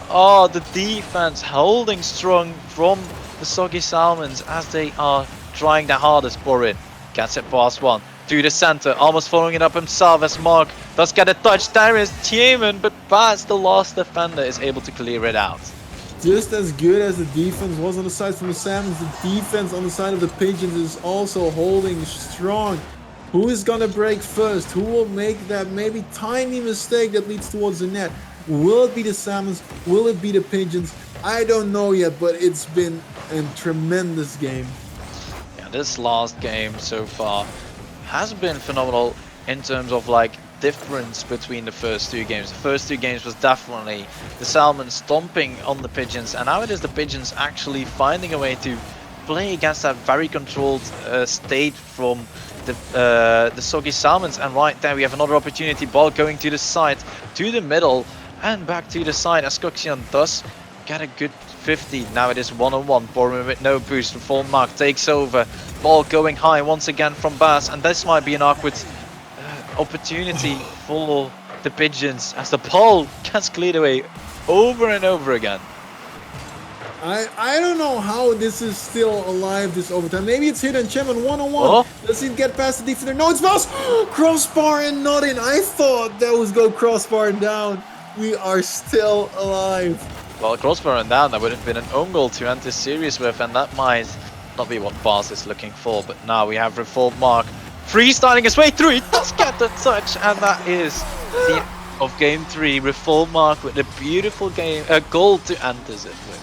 Oh, the defense holding strong from the Soggy Salmons as they are trying their hardest. Borin gets it past one to the center, almost following it up himself as Mark does get a touch. There is Tiemann, but Bas, the last defender, is able to clear it out. Just as good as the defense was on the side from the Salmons, the defense on the side of the Pigeons is also holding strong. Who is gonna break first? Who will make that maybe tiny mistake that leads towards the net? Will it be the Salmons? Will it be the Pigeons? I don't know yet, but it's been a tremendous game. Yeah, this last game so far has been phenomenal in terms of like difference between the first two games. The first two games was definitely the Salmons stomping on the Pigeons, and now it is the Pigeons actually finding a way to play against that very controlled state from the Soggy Salmons. And right there we have another opportunity, ball going to the side, to the middle, and back to the side as Kuxian does get a good 50. Now it is 1-on-1. Borin with no boost. Full Mark takes over. Ball going high once again from Bas, and this might be an awkward opportunity for the Pigeons as the ball gets cleared away over and over again. I don't know how this is still alive this overtime. Maybe it's hidden gem and one-on-one. Oh. Does he get past the defender? No, it's mouse. Crossbar and not in. I thought that was go crossbar and down. We are still alive. Well, crossbar and down, that would have been an own goal to end this series with, and that might not be what Bas is looking for. But now we have Revolt Mark freestyling his way through. He does get the touch, and that is the end of game 3. Revolt Mark with a beautiful goal to end this with.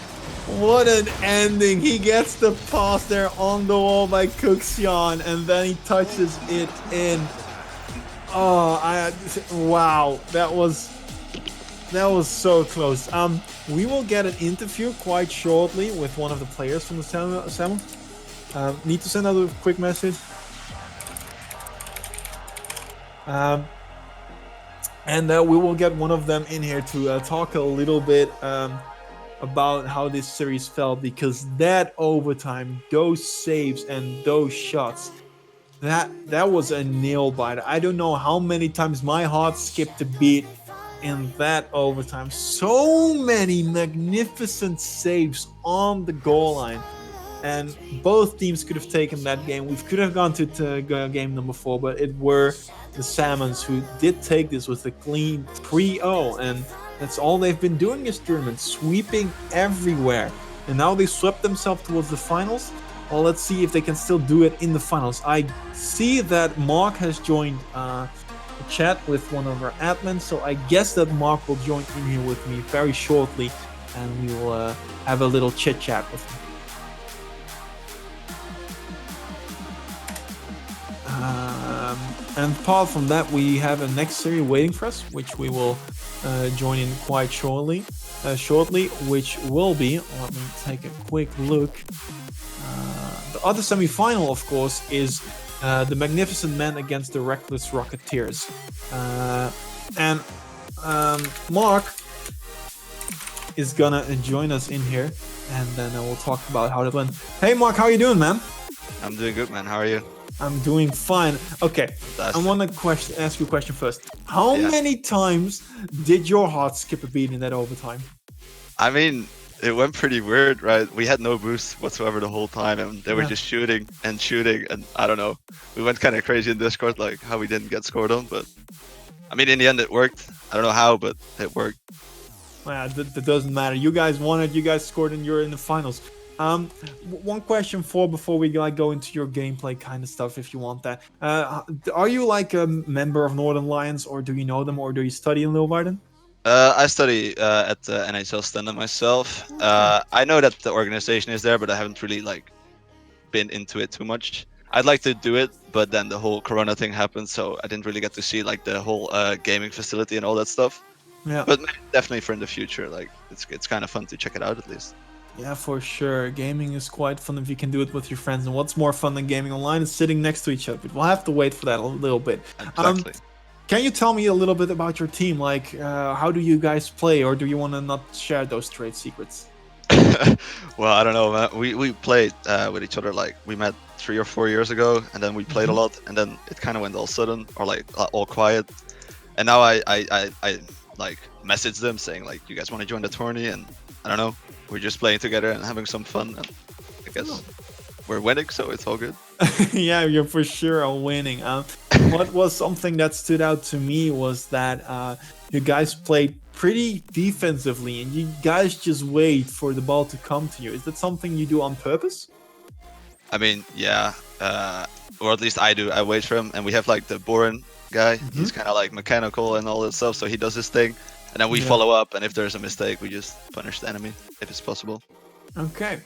What an ending. He gets the pass there on the wall by Kuxian, and then he touches it in. Oh, wow, that was so close. We will get an interview quite shortly with one of the players from the Salmon. Need to send out a quick message. And we will get one of them in here to talk a little bit about how this series felt, because that overtime, those saves and those shots, that was a nail biter. I don't know how many times my heart skipped a beat in that overtime. So many magnificent saves on the goal line, and both teams could have taken that game. We could have gone to game number 4, but it were the Salmons who did take this with a clean 3-0, and that's all they've been doing this tournament, sweeping everywhere. And now they swept themselves towards the finals. Well, let's see if they can still do it in the finals. I see that Mark has joined a chat with one of our admins, so I guess that Mark will join in here with me very shortly, and we will have a little chit chat with him. And apart from that, we have a next series waiting for us, which we will join in quite shortly, which will be, let me take a quick look. The other semi-final, of course, is the Magnificent Men against the Reckless Rocketeers. And Mark is gonna join us in here, and then we'll talk about how that went. Hey Mark, how you doing, man? I'm doing good, man. How are you? I'm doing fine. Okay, I want to ask you a question first. How many times did your heart skip a beat in that overtime? I mean, it went pretty weird, right? We had no boost whatsoever the whole time, and they were just shooting, and I don't know. We went kind of crazy in Discord, like how we didn't get scored on, but I mean, in the end, it worked. I don't know how, but it worked. Yeah, that doesn't matter. You guys won it. You guys scored, and you're in the finals. One question before we go into your gameplay kind of stuff, if you want that. Are you like a member of Northern Lions, or do you know them, or do you study in Leeuwarden? I study at the NHL Standard myself. I know that the organization is there, but I haven't really been into it too much. I'd like to do it, but then the whole Corona thing happened, so I didn't really get to see the whole gaming facility and all that stuff. Yeah. But definitely for in the future, it's kind of fun to check it out at least. Yeah, for sure. Gaming is quite fun if you can do it with your friends. And what's more fun than gaming online is sitting next to each other. But we'll have to wait for that a little bit. Exactly. Can you tell me a little bit about your team? How do you guys play, or do you want to not share those trade secrets? Well, I don't know, man. We played with each other, we met 3 or 4 years ago, and then we played a lot, and then it kind of went all sudden, or all quiet. And now I message them saying you guys want to join the tourney, and I don't know, we're just playing together and having some fun, and I guess we're winning, so it's all good. Yeah, you're for sure winning. What was something that stood out to me was that you guys played pretty defensively, and you guys just wait for the ball to come to you. Is that something you do on purpose? I mean, yeah, or at least I do. I wait for him, and we have the Boren guy. He's kind of mechanical and all that stuff, so he does his thing, and then we follow up, and if there's a mistake, we just punish the enemy if it's possible. Okay.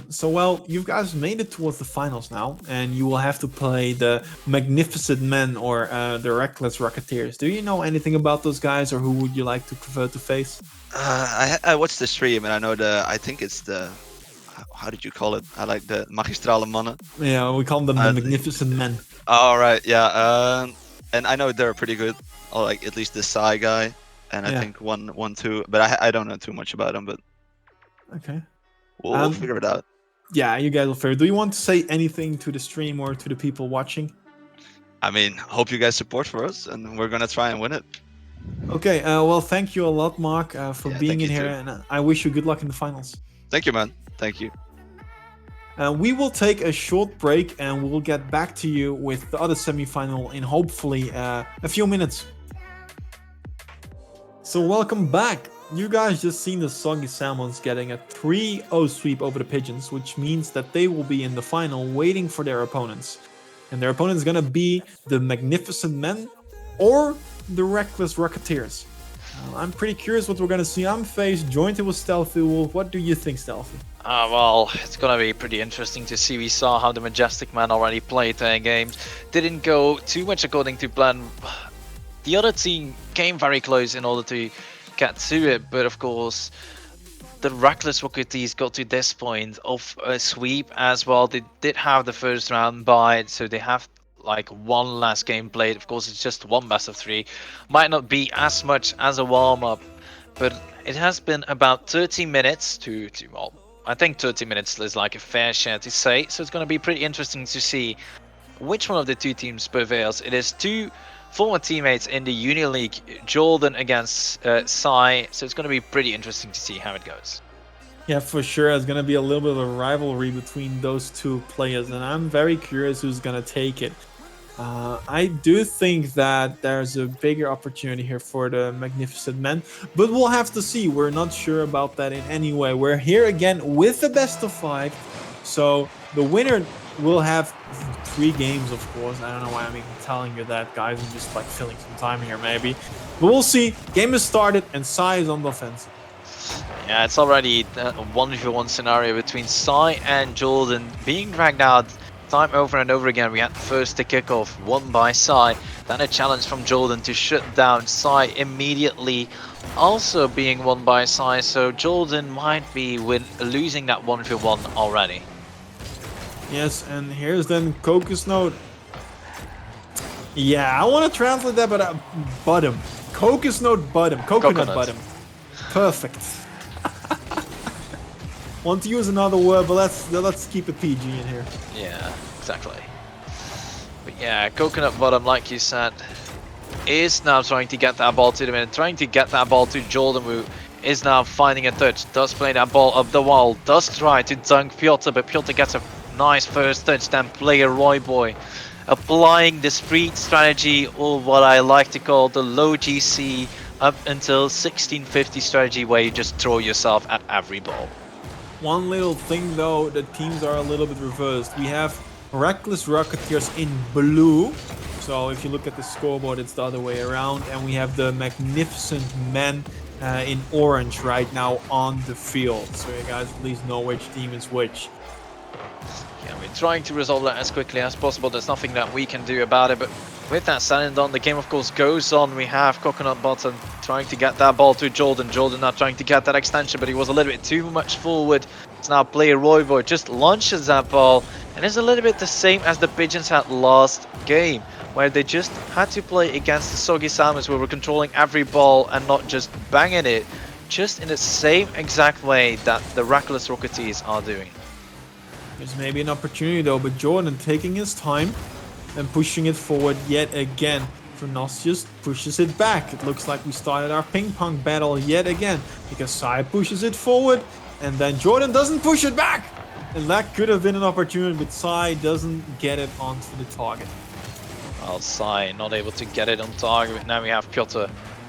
So you guys made it towards the finals now, and you will have to play the Magnificent Men or the Reckless Rocketeers. Do you know anything about those guys, or who would you like to prefer to face? I watched the stream, and I know I think it's the, how did you call it? I like the Magistrale Mannen. Yeah, we call them the Magnificent Men. All right, yeah. And I know they're pretty good, or at least the Psy guy, and I think one, two, but I don't know too much about them, but okay. We'll figure it out. Yeah, you guys will figure. Do you want to say anything to the stream or to the people watching? I mean, hope you guys support for us, and we're gonna try and win it. Okay, well, thank you a lot, Mark, for being in here, and I wish you good luck in the finals. Thank you, man. Thank you. We will take a short break and we'll get back to you with the other semifinal in hopefully a few minutes. So welcome back. You guys just seen the Soggy Salmons getting a 3-0 sweep over the Pigeons, which means that they will be in the final waiting for their opponents. And their opponent is going to be the Magnificent Men or the Reckless Rocketeers. I'm pretty curious what we're going to see on Face, jointed with Stealthy Wolf. What do you think, Stealthy? Well, it's gonna be pretty interesting to see. We saw how the Majestic Man already played their games. Didn't go too much according to plan. The other team came very close in order to get to it, but of course, the Reckless Rocketeers got to this point of a sweep as well. They did have the first round bye, so they have like one last game played. Of course, it's just one best of 3. Might not be as much as a warm-up, but it has been about 30 minutes well, I think 30 minutes is like a fair share to say, so it's going to be pretty interesting to see which one of the two teams prevails. It is two former teammates in the Uni League, Jordan against Sai, so it's going to be pretty interesting to see how it goes. Yeah, for sure. It's going to be a little bit of a rivalry between those two players, and I'm very curious who's going to take it. I do think that there's a bigger opportunity here for the Magnificent Men, but we'll have to see. We're not sure about that in any way. We're here again with the best of 5, so the winner will have 3 games, of course. I don't know why I'm even telling you that, guys. I'm just like filling some time here, maybe. But we'll see. Game is started, and Sai is on the offensive. Yeah, it's already a 1v1 scenario between Sai and Jordan being dragged out time over and over again. We had first the kickoff won by Sai, then a challenge from Jordan to shut down Sai immediately, also being won by Sai, so Jordan might be losing that 1v1 already. Yes, and here's then Cocos Note. Yeah, I want to translate that, but bottom. Cocos Note bottom. Coconut bottom. Perfect. Want to use another word, but let's keep it PG in here. Yeah, exactly. But yeah, Coconut Bottom, like you said, is now trying to get that ball to the minute, trying to get that ball to Jordan, who is now finding a touch, does play that ball up the wall, does try to dunk Piotr, but Piotr gets a nice first touch, then player Roy Boy applying the street strategy, or what I like to call the low GC up until 1650 strategy, where you just throw yourself at every ball. One little thing though, the teams are a little bit reversed. We have Reckless Rocketeers in blue, so if you look at the scoreboard it's the other way around, and we have the Magnificent Men in orange right now on the field, so you guys at least know which team is which. Yeah, we're trying to resolve that as quickly as possible. There's nothing that we can do about it, but with that said and done, the game of course goes on. We have Coconut Bottom trying to get that ball to Jordan. Jordan now trying to get that extension, but he was a little bit too much forward. It's now player Roy Boy just launches that ball, and it's a little bit the same as the Pigeons had last game, where they just had to play against the Soggy Salmons, where we're controlling every ball and not just banging it, just in the same exact way that the Reckless Rocketeers are doing. There's maybe an opportunity though, but Jordan taking his time and pushing it forward yet again. Nos just pushes it back. It looks like we started our ping pong battle yet again, because Sai pushes it forward and then Jordan doesn't push it back. And that could have been an opportunity, but Sai doesn't get it onto the target. Well, Sai not able to get it on target. Now we have Piotr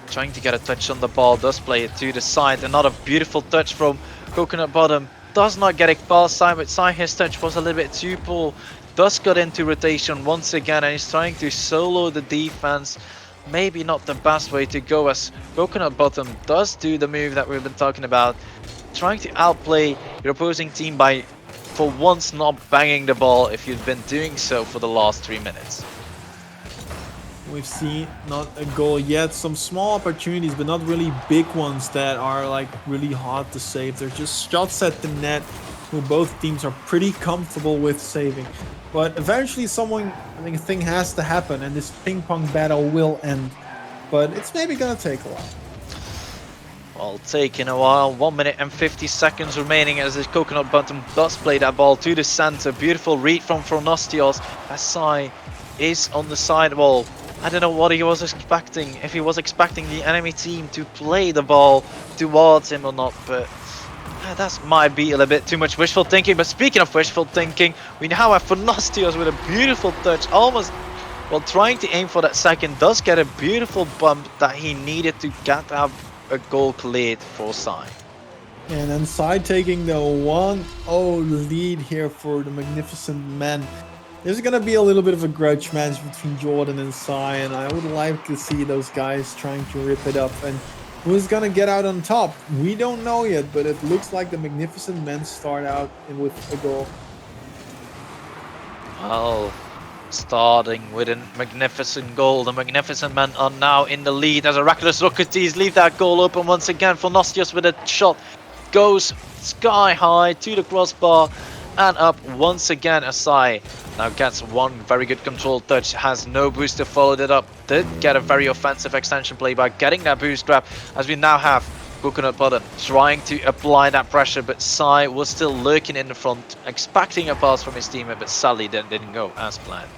trying to get a touch on the ball, does play it to the side. Another beautiful touch from Coconut Bottom. Does not get it past Sai, but Sai, his touch was a little bit too poor. Does get into rotation once again, and he's trying to solo the defense. Maybe not the best way to go, as Coconut Bottom does do the move that we've been talking about, trying to outplay your opposing team by, for once, not banging the ball if you've been doing so for the last 3 minutes. We've seen not a goal yet, some small opportunities, but not really big ones that are like really hard to save. They're just shots at the net, who both teams are pretty comfortable with saving. But eventually I think a thing has to happen, and this ping pong battle will end. But it's maybe gonna take a while. Well, taking a while. 1 minute and 50 seconds remaining as the Coconut Bottom does play that ball to the center. Beautiful read from Fronostios as Sai is on the side wall. I don't know what he was expecting, if he was expecting the enemy team to play the ball towards him or not, but That might be a little bit too much wishful thinking, but speaking of wishful thinking, we now have Funostios with a beautiful touch, almost, well, trying to aim for that second, does get a beautiful bump that he needed to get a goal cleared for Sai. And then Sai taking the 1-0 lead here for the Magnificent Men. There's going to be a little bit of a grudge match between Jordan and Sai, and I would like to see those guys trying to rip it up. And who's going to get out on top? We don't know yet, but it looks like the Magnificent Men start out with a goal. Well, starting with a magnificent goal, the Magnificent Men are now in the lead as a Reckless Rocketeers leave that goal open once again. Funostios with a shot goes sky high to the crossbar and up once again. Asai now gets one very good control touch, has no boost to follow it up, did get a very offensive extension play by getting that boost grab, as we now have Coconut Butter trying to apply that pressure, but Sai was still lurking in the front, expecting a pass from his teammate, but sadly that didn't go as planned.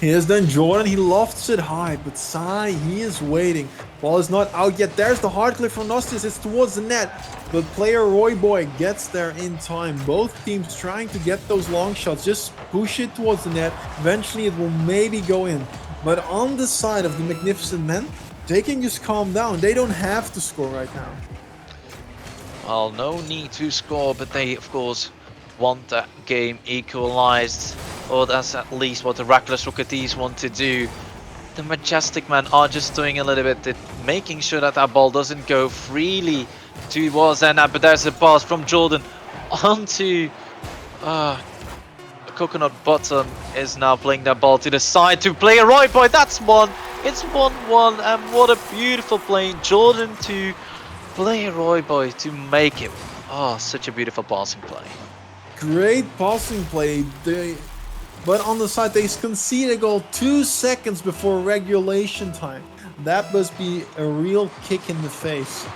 Here's then Jordan, he lofts it high, but Sai, he is waiting. Ball is not out yet. There's the hard clip from Nostis, it's towards the net. But player Roy Boy gets there in time. Both teams trying to get those long shots, just push it towards the net. Eventually it will maybe go in. But on the side of the Magnificent Men, they can just calm down. They don't have to score right now. Well, no need to score, but they, of course, want that game equalized. Or that's at least what the Reckless Rocketeers want to do. The Majestic Men are just doing a little bit, making sure that that ball doesn't go freely towards their net. But there's a pass from Jordan onto Coconut Bottom is now playing that ball to the side to play a right boy. That's one. It's 1-1, and what a beautiful play. Jordan to play a Roy Boy to make it. Oh, such a beautiful passing play. Great passing play. But on the side, they concede a goal 2 seconds before regulation time. That must be a real kick in the face.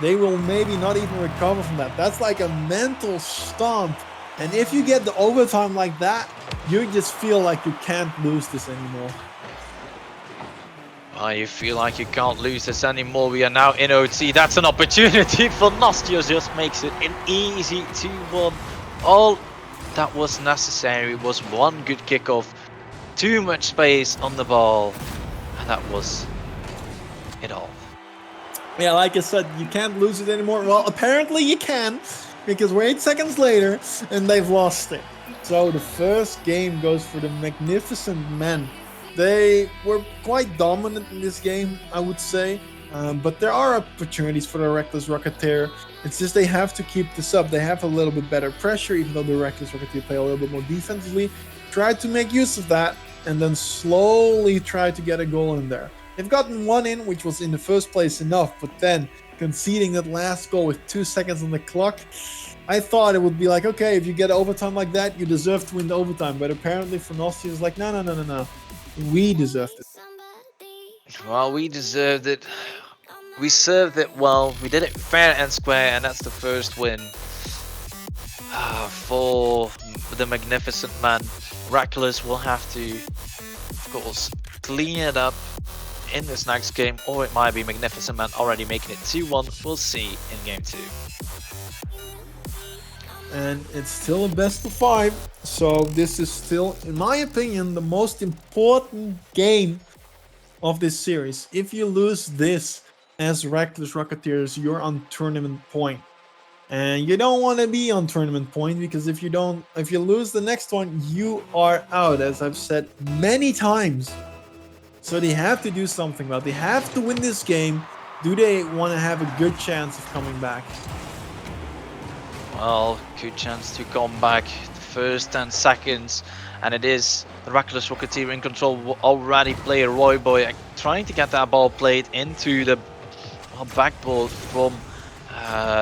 They will maybe not even recover from that. That's like a mental stomp. And if you get the overtime like that, you just feel like you can't lose this anymore. You feel like you can't lose this anymore. We are now in OT. That's an opportunity for Nostios. Just makes it an easy 2-1. All that was necessary was one good kickoff, too much space on the ball, and that was it all. Yeah, like I said, you can't lose it anymore. Well, apparently you can, because we're 8 seconds later and they've lost it. So the first game goes for the Magnificent Men. They were quite dominant in this game, I would say. But there are opportunities for the Reckless Rocketeer. It's just they have to keep this up. They have a little bit better pressure, even though the Reckless Rocketeer play a little bit more defensively. Try to make use of that, and then slowly try to get a goal in there. They've gotten one in, which was in the first place enough, but then conceding that last goal with 2 seconds on the clock, I thought it would be like, okay, if you get overtime like that, you deserve to win the overtime. But apparently Funosti is like, no. We deserved it. Well, we deserved it. We served it well. We did it fair and square, and that's the first win for the Magnificent Man. Reckless will have to, of course, clean it up in this next game, or it might be Magnificent Man already making it 2-1. We'll see in game 2. And it's still a best of 5, so this is still, in my opinion, the most important game of this series. If you lose this as Reckless Rocketeers, you're on tournament point, and you don't want to be on tournament point, because if you lose the next one, you are out, as I've said many times. So they have to do something about it. They have to win this game. Do they want to have a good chance of coming back? Well, good chance to come back the first 10 seconds, and it is the Reckless Rocketeer in control. Already player Roy Boy trying to get that ball played into the backboard from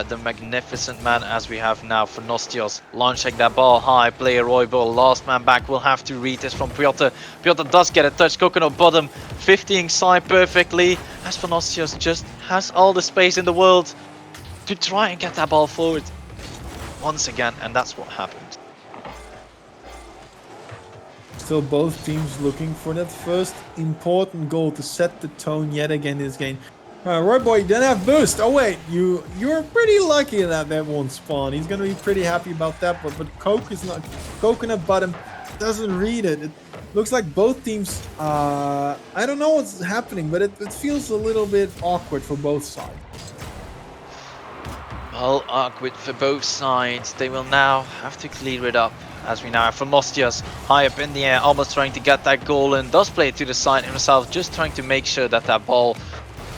the Magnificent Man, as we have now for Nostios launching that ball high. Player Roy Boy, last man back, will have to read this from Piotr. Piotr does get a touch. Coconut Bottom 50ing side perfectly, as for Nostios just has all the space in the world to try and get that ball forward once again, and that's what happened. Still both teams looking for that first important goal to set the tone yet again in this game. Roy Boy didn't have boost. Oh wait, you're pretty lucky that that won't spawn. He's gonna be pretty happy about that. But Coke is not. Coconut Bottom doesn't read it. It looks like both teams. I don't know what's happening, but it feels a little bit awkward for both sides. Well, awkward for both sides. They will now have to clear it up. As we now have Nostias high up in the air, almost trying to get that goal in. Does play it to the side himself, just trying to make sure that that ball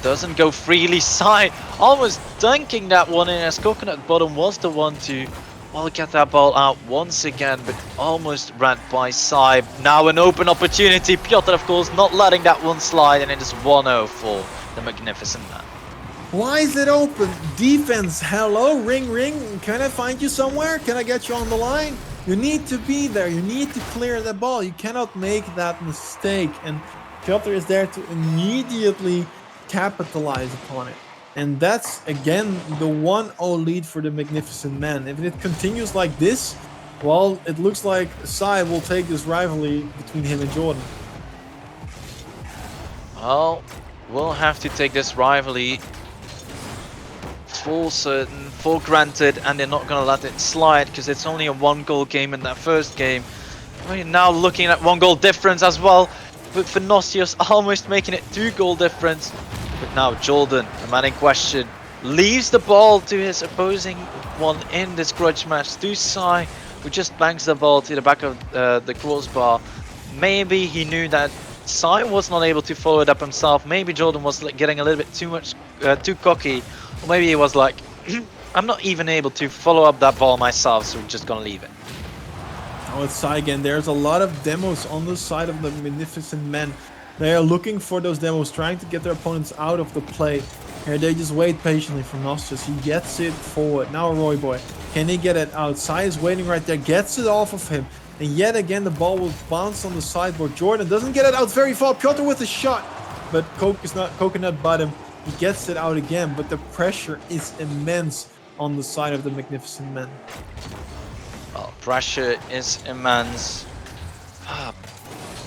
doesn't go freely. Side almost dunking that one in, as Coconut Bottom was the one to, well, get that ball out once again, but almost ran by Sai. Now an open opportunity. Piotr, of course, not letting that one slide, and it is 1-0 for the Magnificent Man. Why is it open? Defense, hello, ring, ring. Can I find you somewhere? Can I get you on the line? You need to be there. You need to clear the ball. You cannot make that mistake. And Piotr is there to immediately capitalize upon it. And that's, again, the 1-0 lead for the Magnificent Man. If it continues like this, well, it looks like Sai will take this rivalry between him and Jordan. Well, we'll have to take this rivalry for certain, for granted, and they're not going to let it slide because it's only a 1-goal game in that first game. We're now looking at 1-goal difference as well, with Nostias almost making it 2-goal difference. But now Jordan, the man in question, leaves the ball to his opposing one in this grudge match, to Sai, who just bangs the ball to the back of the crossbar. Maybe he knew that Sai was not able to follow it up himself. Maybe Jordan was getting a little bit too cocky. Or maybe he was like, I'm not even able to follow up that ball myself, so we're just gonna leave it. Oh, it's Sai again. There's a lot of demos on the side of the Magnificent Men. They are looking for those demos, trying to get their opponents out of the play. Here they just wait patiently for Nostias. He gets it forward. Now Roy Boy, can he get it out? Sai is waiting right there, gets it off of him. And yet again, the ball will bounce on the sideboard. Jordan doesn't get it out very far. Piotr with a shot, but Coconut Bottom. He gets it out again, but the pressure is immense on the side of the Magnificent Men. Well, pressure is immense.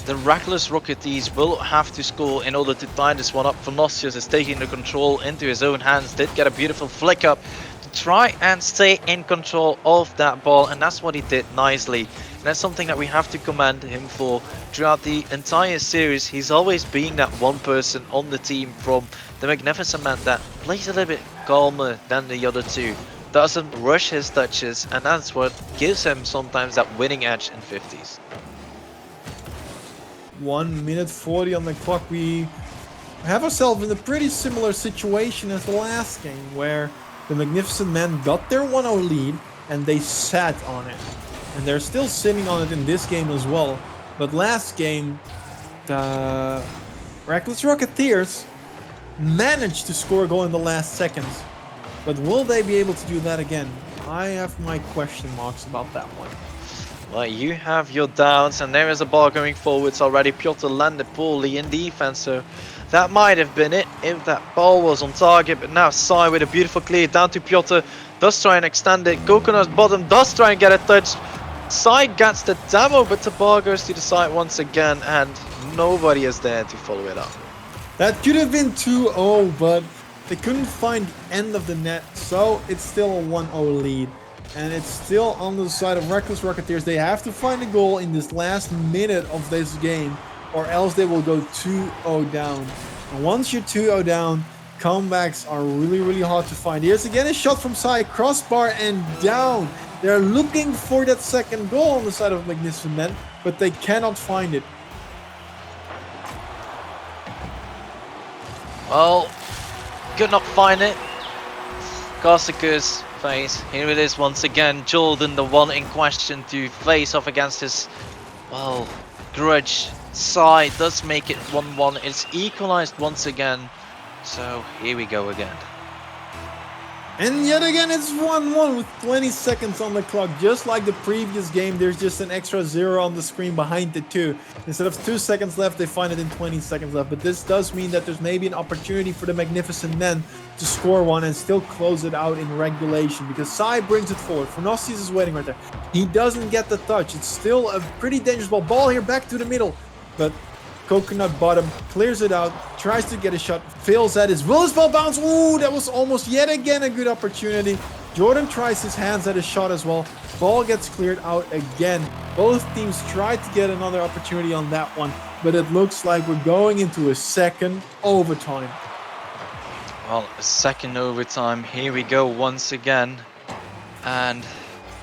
The Reckless Rocketeers will have to score in order to tie this one up. Nostias is taking the control into his own hands. Did get a beautiful flick up to try and stay in control of that ball, and that's what he did nicely. And that's something that we have to commend him for throughout the entire series. He's always being that one person on the team from the Magnificent Man that plays a little bit calmer than the other two, doesn't rush his touches, and that's what gives him sometimes that winning edge in 50s. 1 minute 40 on the clock. We have ourselves in a pretty similar situation as the last game, where the Magnificent Men got their 1-0 lead and they sat on it. And they're still sitting on it in this game as well. But last game, the Reckless Rocketeers managed to score a goal in the last seconds. But will they be able to do that again? I have my question marks about that one. Well, you have your doubts, and there is a ball going forwards already. Piotr landed poorly in defense, so that might have been it if that ball was on target. But now Sai with a beautiful clear down to Piotr, does try and extend it. Coconut Bottom does try and get a touch. Sai gets the demo, but the ball goes to the side once again, and nobody is there to follow it up. That could have been 2-0, but they couldn't find the end of the net, so it's still a 1-0 lead. And it's still on the side of Reckless Rocketeers. They have to find a goal in this last minute of this game, or else they will go 2-0 down. And once you're 2-0 down, comebacks are really, really hard to find. Here's again a shot from Sai, crossbar and down. They're looking for that second goal on the side of Magnificent Men, but they cannot find it. Well, could not find it. Korsaker's face. Here it is once again. Jordan, the one in question to face off against his, well, grudge. Sai does make it 1-1. It's equalized once again. So here we go again. And yet again, it's 1-1 with 20 seconds on the clock. Just like the previous game, there's just an extra 0 on the screen behind the 2. Instead of 2 seconds left, they find it in 20 seconds left. But this does mean that there's maybe an opportunity for the Magnificent Men to score one and still close it out in regulation, because Sai brings it forward. Nostias is waiting right there. He doesn't get the touch. It's still a pretty dangerous ball. Ball here back to the middle. But Coconut bottom, clears it out, tries to get a shot, fails at his Willis ball bounce. Ooh, that was almost yet again a good opportunity. Jordan tries his hands at a shot as well. Ball gets cleared out again. Both teams tried to get another opportunity on that one, but it looks like we're going into a second overtime. Well, a second overtime. Here we go once again. And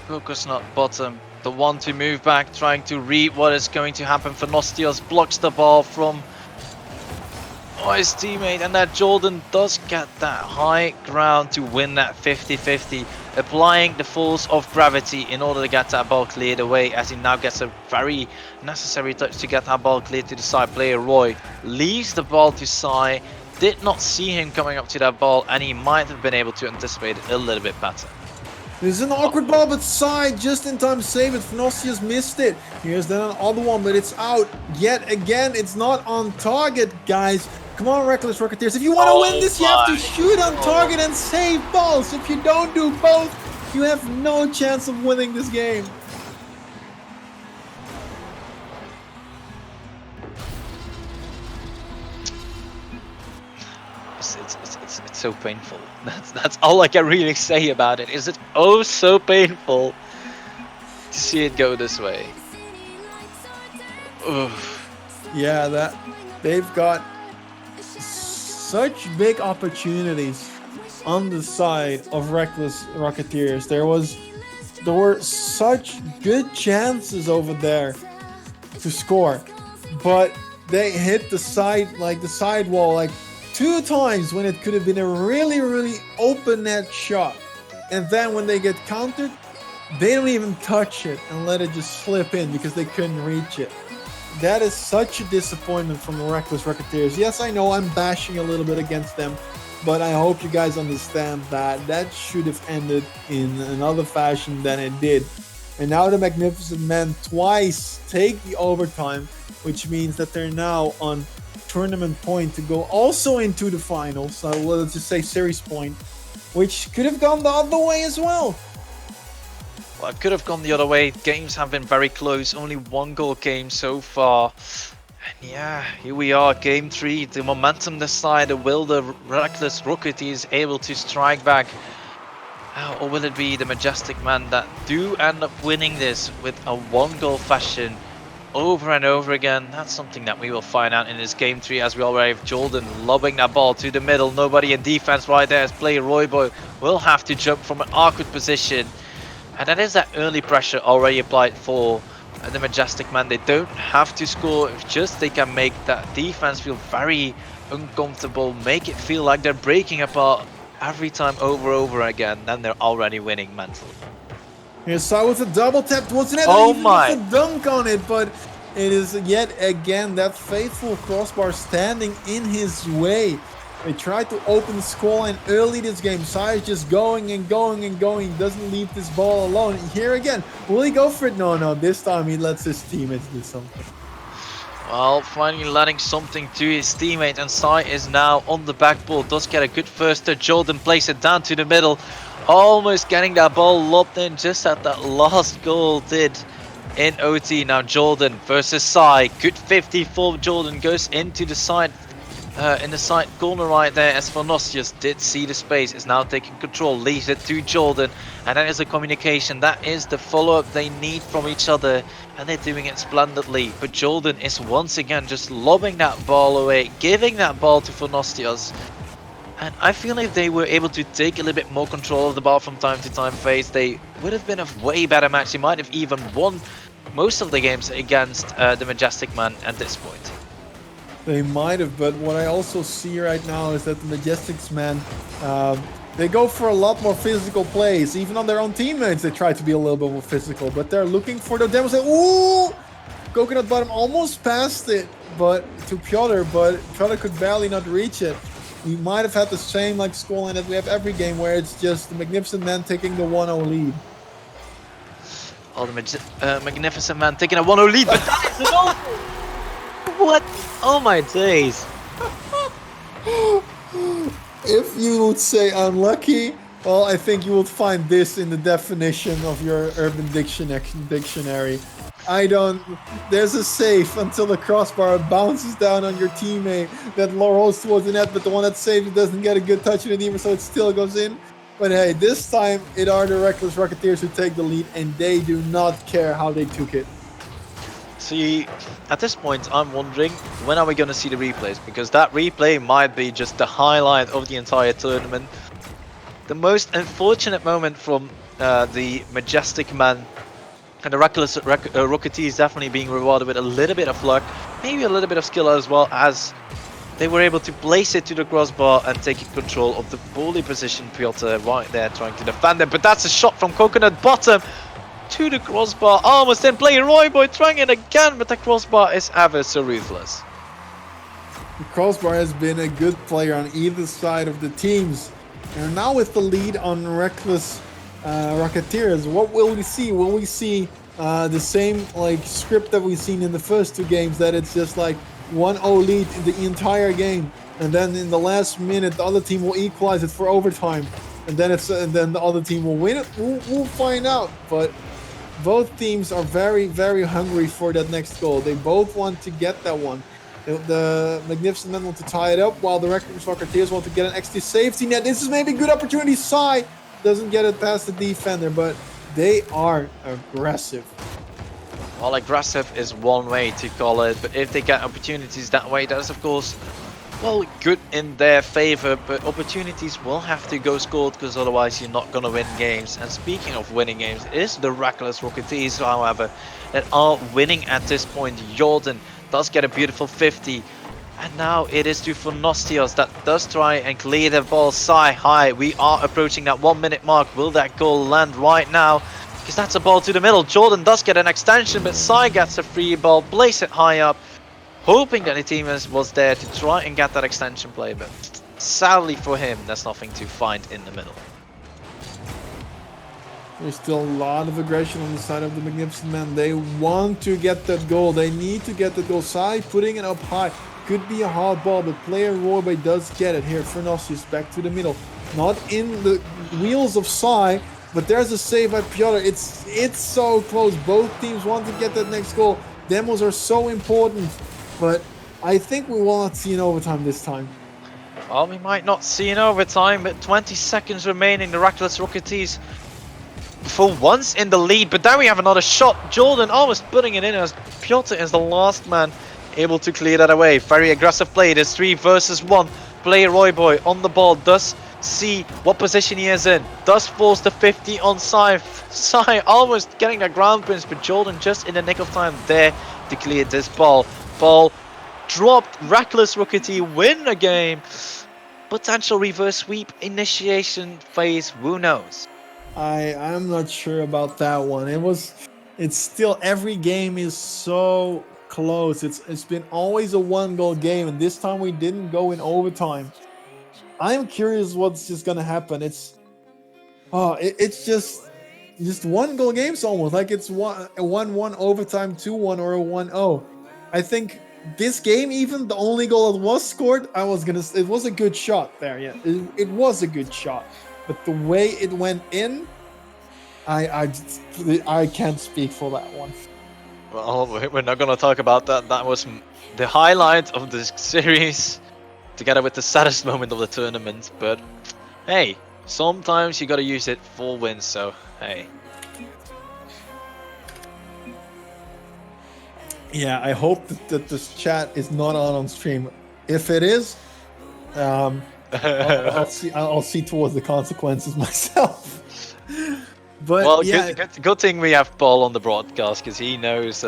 Coconut bottom, the one to move back, trying to read what is going to happen. Nostios blocks the ball from his teammate, and that Jordan does get that high ground to win that 50-50, applying the force of gravity in order to get that ball cleared away, as he now gets a very necessary touch to get that ball cleared to the side player. Roy leaves the ball to Sai, did not see him coming up to that ball, and he might have been able to anticipate it a little bit better. This is an awkward ball, but Sai just in time to save it. Fnosius missed it. Here's then another one, but it's out. Yet again, it's not on target, guys. Come on, Reckless Rocketeers. If you want to win this, you have to shoot on target and save balls. If you don't do both, you have no chance of winning this game. It's so painful. That's all I can really say about it. Is it oh so painful to see it go this way? Oof. Yeah, that they've got such big opportunities on the side of Reckless Rocketeers. There were such good chances over there to score, but they hit the side wall like 2 times when it could have been a really open net shot. And then when they get countered, they don't even touch it and let it just slip in because they couldn't reach it. That is such a disappointment from the Reckless Rocketeers. Yes, I know I'm bashing a little bit against them, but I hope you guys understand that should have ended in another fashion than it did. And now the Magnificent Men twice take the overtime, which means that they're now on tournament point to go also into the finals. So let's just say series point, which could have gone the other way as well. Well, it could have gone the other way. Games have been very close. Only 1-goal game so far. And yeah, here we are, game 3. The momentum decided. Will the Reckless Rocketeers able to strike back? Or will it be the Majestic Man that do end up winning this with a 1-goal fashion over and over again? That's something that we will find out in this game 3, as we already have Jordan lobbing that ball to the middle. Nobody in defense right there, as player Royboy will have to jump from an awkward position. And that is that early pressure already applied for the Majestic Man. They don't have to score, if just they can make that defense feel very uncomfortable, make it feel like they're breaking apart every time over again, then they're already winning mentally. Here's Sai with a double tap towards the net. Oh even my! with a dunk on it, but it is yet again that faithful crossbar standing in his way. They tried to open the scoreline early this game. Sai is just going and going and going. He doesn't leave this ball alone. Here again, will he go for it? No. This time he lets his teammates do something. Well, finally letting something to his teammate, and Sai is now on the backboard. Does get a good first touch. Jordan plays it down to the middle. Almost getting that ball lobbed in just at that last goal did in OT. Now Jordan versus Sai. Good 50 for Jordan. Goes into the side. In the side corner right there, as Nosius did see the space, is now taking control, leaves it to Jordan, and that is the communication, that is the follow-up they need from each other, and they're doing it splendidly. But Jordan is once again just lobbing that ball away, giving that ball to Nosius. And I feel if they were able to take a little bit more control of the ball from time to time, FaZe, they would have been a way better match. They might have even won most of the games against the Majestic Man at this point. They might have, but what I also see right now is that the Majestics, man, they go for a lot more physical plays. Even on their own teammates, they try to be a little bit more physical, but they're looking for the demos. Ooh! Coconut Bottom almost passed it to Piotr, but Piotr could barely not reach it. We might have had the same scoreline that we have every game, where it's just the Magnificent Man taking the 1-0 lead. Oh, the Magnificent Man taking a 1-0 lead, but that is an awful. What? Oh my days. If you would say unlucky, well, I think you would find this in the definition of your Urban Dictionary. I don't. There's a save until the crossbar bounces down on your teammate that rolls towards the net, but the one that saves it doesn't get a good touch in it either, so it still goes in. But hey, this time it are the Reckless Rocketeers who take the lead, and they do not care how they took it. See, at this point, I'm wondering, when are we going to see the replays? Because that replay might be just the highlight of the entire tournament. The most unfortunate moment from the Majestic Man and the Reckless Rocketeers definitely being rewarded with a little bit of luck, maybe a little bit of skill as well, as they were able to place it to the crossbar and take control of the poorly positioned Piotr right there trying to defend it. But that's a shot from Coconut Bottom to the crossbar, almost in play. Royboy trying it again, but the crossbar is ever so ruthless. The crossbar has been a good player on either side of the teams. And now with the lead on Reckless Rocketeers, what will we see? Will we see the same like script that we've seen in the first two games, that it's just like 1-0 lead in the entire game, and then in the last minute the other team will equalize it for overtime, and then then the other team will win it? We'll find out. But both teams are very, very hungry for that next goal. They both want to get that one. The Magnificent Men want to tie it up, while the Reckless Rocketeers want to get an extra safety net. This is maybe a good opportunity. Sai doesn't get it past the defender, but they are aggressive. Well, aggressive is one way to call it, but if they get opportunities that way, that's of course, well, good in their favor, but opportunities will have to go scored, because otherwise you're not going to win games. And speaking of winning games, it is the Reckless Rocketeers, however, that are winning at this point. Jordan does get a beautiful 50. And now it is to Phenostios that does try and clear the ball side high. We are approaching that 1 minute mark. Will that goal land right now? Because that's a ball to the middle. Jordan does get an extension, but Sai gets a free ball, plays it high up, hoping that the team was there to try and get that extension play. But sadly for him, there's nothing to find in the middle. There's still a lot of aggression on the side of the Magnificent Men. They want to get that goal. They need to get the goal. Sai putting it up high. Could be a hard ball, but player Roybay does get it here. Fernosius back to the middle. Not in the wheels of Sai, but there's a save by Piotr. It's so close. Both teams want to get that next goal. Demos are so important, but I think we will not see an overtime this time. Well, we might not see an overtime, but 20 seconds remaining. The Reckless Rocketeers for once in the lead, but then we have another shot. Jordan almost putting it in as Piotr is the last man able to clear that away. Very aggressive play. There's 3 versus 1. Player Royboy on the ball, does see what position he is in, does force the 50 on Sai. Sai almost getting a ground prince, but Jordan just in the nick of time there to clear this ball. Ball dropped. Reckless Rocketeer win a game. Potential reverse sweep initiation phase, who knows? I'm not sure about that one. It's still, every game is so close. It's been always a 1-goal game, and this time we didn't go in overtime. I'm curious what's just gonna happen. It's just 1-goal games almost, like it's 1-1 overtime, 2-1 or a 1-0. I think this game, even the only goal that was scored, it was a good shot there. Yeah, it was a good shot, but the way it went in, I can't speak for that one. Well, we're not gonna talk about that. That was the highlight of this series, together with the saddest moment of the tournament. But hey, sometimes you gotta use it for wins, so hey. Yeah, I hope that this chat is not on stream. If it is, I'll see towards the consequences myself. But well, yeah, good thing we have Paul on the broadcast, because he knows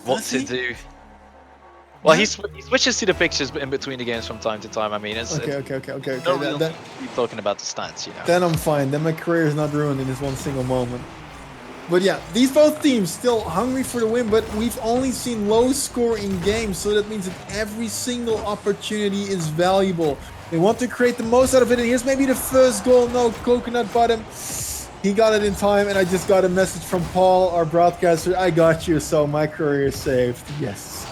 what to do. Well, he switches to the pictures in between the games from time to time. I mean, it's okay. No real need talking about the stats, you know. Then I'm fine. Then my career is not ruined in this one single moment. But yeah, these both teams still hungry for the win, but we've only seen low scoring games, so that means that every single opportunity is valuable. They want to create the most out of it, and here's maybe the first goal. No, Coconut Bottom. He got it in time, and I just got a message from Paul, our broadcaster. I got you, so my career is saved. Yes.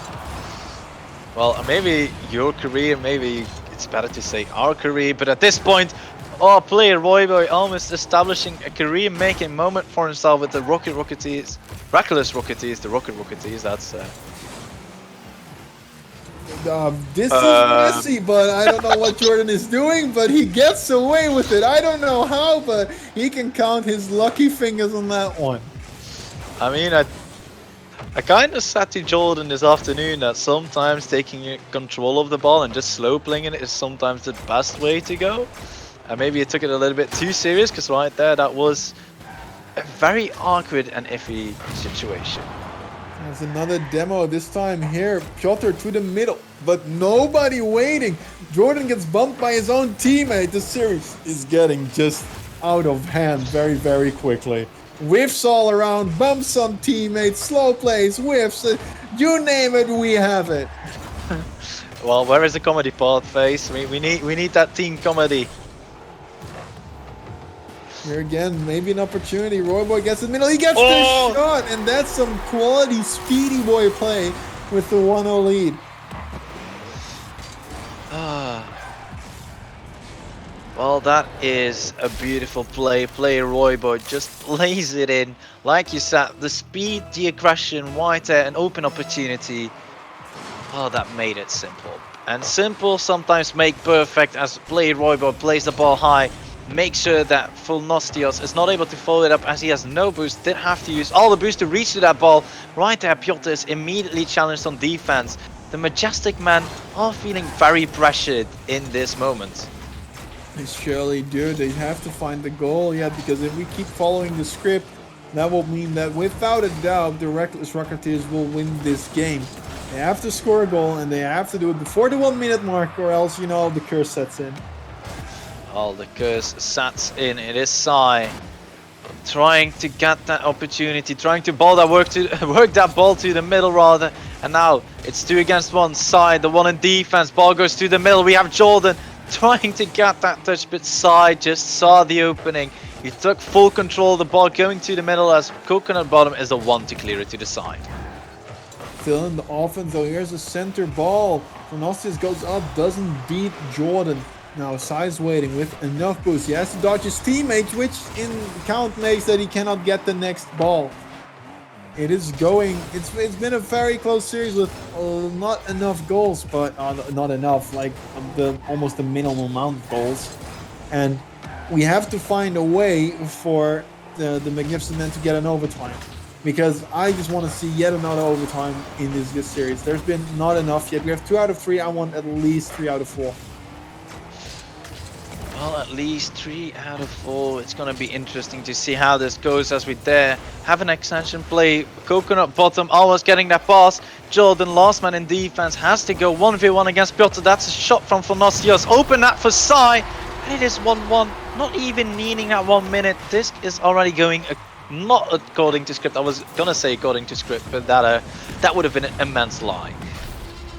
Well, maybe your career, maybe it's better to say our career, but at this point, Oh, player Royboy almost establishing a career-making moment for himself with the Rocketeers. Reckless Rocketeers, the Rocket Rocketeers, that's... This is messy, but I don't know what Jordan is doing, but he gets away with it. I don't know how, but he can count his lucky fingers on that one. I mean, I kind of said to Jordan this afternoon that sometimes taking control of the ball and just slow playing it is sometimes the best way to go. And maybe he took it a little bit too serious, because right there, that was a very awkward and iffy situation. There's another demo, this time here. Piotr to the middle, but nobody waiting. Jordan gets bumped by his own teammate. The series is getting just out of hand very, very quickly. Whiffs all around, bumps on teammates, slow plays, whiffs, you name it, we have it. Well, where is the comedy part, Face? We need that team comedy. Here again, maybe an opportunity. Royboy gets in the middle. He gets the shot, and that's some quality speedy boy play with the 1-0 lead. Well, that is a beautiful play. Player Royboy just lays it in. Like you said, the speed, the aggression, wide there, an open opportunity. Oh, that made it simple. And simple sometimes make perfect, as player Royboy plays the ball high. Make sure that Fulnostios is not able to follow it up, as he has no boost. Did have to use all the boost to reach to that ball. Right there, Piotr is immediately challenged on defense. The Majestic men are feeling very pressured in this moment. They surely do. They have to find the goal, yeah, because if we keep following the script, that will mean that without a doubt, the Reckless Rocketeers will win this game. They have to score a goal, and they have to do it before the 1 minute mark, or else, you know, the curse sets in. Oh, the curse sets in. It is Sai trying to get that opportunity, trying to work that ball to the middle rather. And now it's 2 against 1. Sai, the one in defense, ball goes to the middle. We have Jordan trying to get that touch, but Sai just saw the opening. He took full control of the ball going to the middle, as Coconut Bottom is the one to clear it to the side. Still in the offense though. Here's a center ball. Fulnostios goes up, doesn't beat Jordan. Now Sai's waiting with enough boost. He has to dodge his teammates, which in count makes that he cannot get the next ball. It is going. It's been a very close series with not enough goals, but not enough, like almost the minimum amount of goals. And we have to find a way for the Magnificent Men to get an overtime, because I just want to see yet another overtime in this good series. There's been not enough yet. We have 2 out of 3. I want at least 3 out of 4. Well, at least 3 out of 4. It's going to be interesting to see how this goes, as we there have an extension play. Coconut Bottom almost getting that pass. Jordan, last man in defense, has to go 1v1 against Piotr. That's a shot from Fulnostios. Open that for Sai. And it is 1-1. Not even needing that 1 minute. This is already going not according to script. I was going to say according to script, but that would have been an immense lie.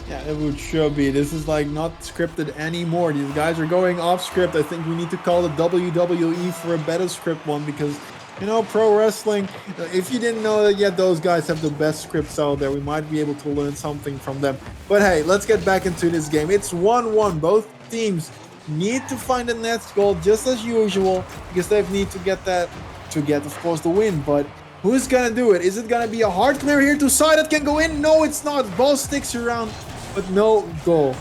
Yeah, it would sure be. This is like not scripted anymore. These guys are going off script. I think we need to call the WWE for a better script one, because, you know, pro wrestling, if you didn't know that yet, those guys have the best scripts out there. We might be able to learn something from them. But hey, let's get back into this game. It's 1-1. Both teams need to find the next goal just as usual, because they need to get that to get, of course, the win. But who's gonna do it? Is it gonna be a hard clear here to Sai that can go in? No, it's not. Ball sticks around, but no goal.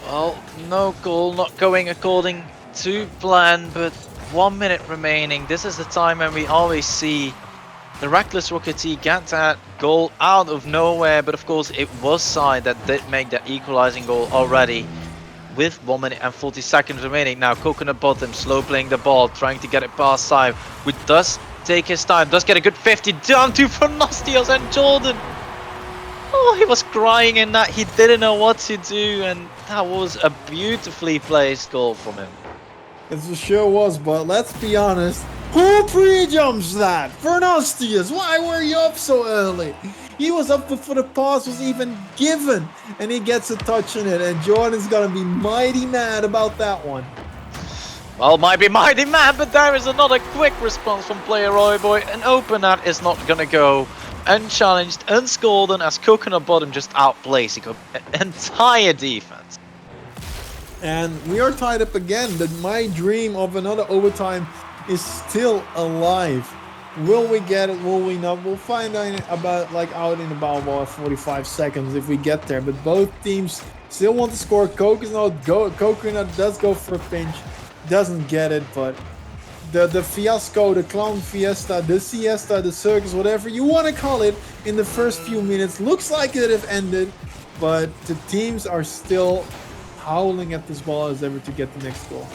Well, no goal, not going according to plan, but 1 minute remaining. This is the time when we always see the Reckless Rocketeer get that goal out of nowhere, but of course it was Sai that did make that equalizing goal already with 1 minute and 40 seconds remaining. Now Coconut Bottom slow playing the ball, trying to get it past Sai, who does take his time, does get a good 50 down to Fulnostios and Jordan. Oh, he was crying in that. He didn't know what to do, and that was a beautifully placed goal from him. It sure was, but let's be honest. Who pre-jumps that? Fulnostios, why were you up so early? He was up before the pass was even given, and he gets a touch in it, and Jordan's gonna be mighty mad about that one. Well, might be mighty mad, but there is another quick response from player Royboy. An open that is not gonna go unchallenged, unscored, as Coconut Bottom just outplays the entire defense. And we are tied up again. That my dream of another overtime is still alive. Will we get it? Will we not? We'll find out out in about 45 seconds if we get there. But both teams still want to score. Coconut does go for a pinch, doesn't get it. But the fiasco, the clown fiesta, the siesta, the circus, whatever you want to call it, in the first few minutes looks like it have ended. But the teams are still howling at this ball as ever to get the next goal.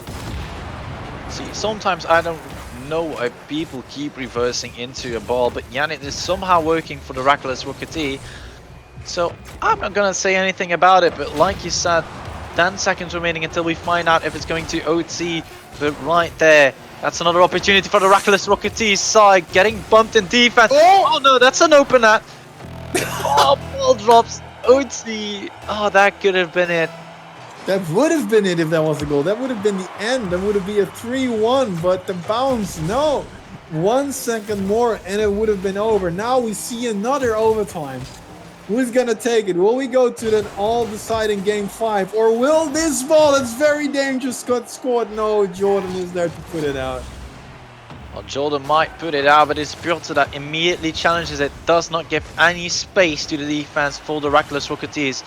See, sometimes I don't know why people keep reversing into a ball, but Yannick is somehow working for the Reckless Rocketeer. So I'm not gonna say anything about it, but like you said, 10 seconds remaining until we find out if it's going to OT. But right there, that's another opportunity for the Reckless Rocketeer side, getting bumped in defense. Oh no, that's an opener. Oh, ball drops. OT. Oh, that could have been it. That would have been it if that was a goal. That would have been the end. That would have been a 3-1, but the bounce, no. 1 second more and it would have been over. Now we see another overtime. Who's gonna take it? Will we go to that all-deciding game 5? Or will this ball, it's very dangerous, got scored? No, Jordan is there to put it out. Well, Jordan might put it out, but it's Piotr that immediately challenges it. Does not give any space to the defense for the Reckless Rocketeers.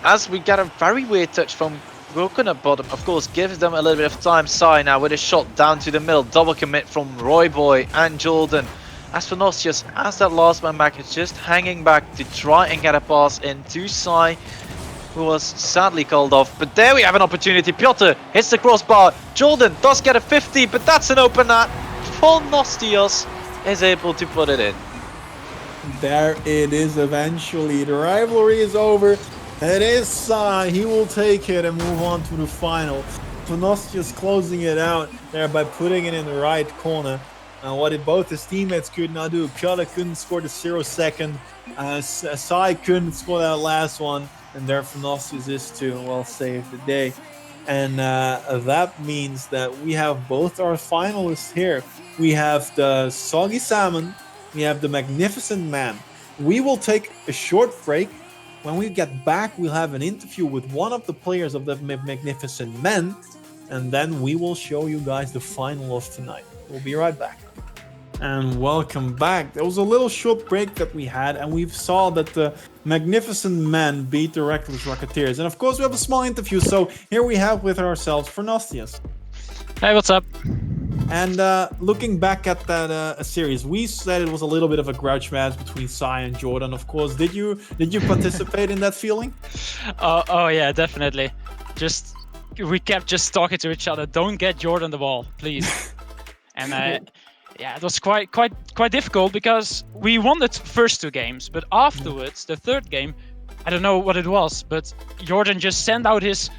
As we get a very weird touch from Coconut Bottom, of course, gives them a little bit of time. Sai now with a shot down to the middle. Double commit from Roy Boy and Jordan. As for Nostius, as that last man back is just hanging back to try and get a pass into Sai, who was sadly called off. But there we have an opportunity. Piotr hits the crossbar. Jordan does get a 50, but that's an opener for Nostius. Is able to put it in. There it is eventually. The rivalry is over. It is Sai. He will take it and move on to the final. Nostius closing it out there by putting it in the right corner. What both his teammates could not do. Piotr couldn't score the 0-second. Sai couldn't score that last one. And therefore Nostius is to, well, save the day. And that means that we have both our finalists here. We have the Soggy Salmon. We have the Magnificent Man. We will take a short break. When we get back, we'll have an interview with one of the players of the Magnificent Men. And then we will show you guys the final of tonight. We'll be right back. And welcome back. There was a little short break that we had, and we saw that the Magnificent Men beat the Reckless Rocketeers. And of course, we have a small interview. So here we have with ourselves Nostius. Hey, what's up? And looking back at that series, we said it was a little bit of a grudge match between Sai and Jordan. Of course, did you participate in that feeling? Oh yeah, definitely. We kept just talking to each other. Don't get Jordan the ball, please. And yeah, it was quite difficult because we won the first 2 games, but afterwards, the third game, I don't know what it was, but Jordan just sent out his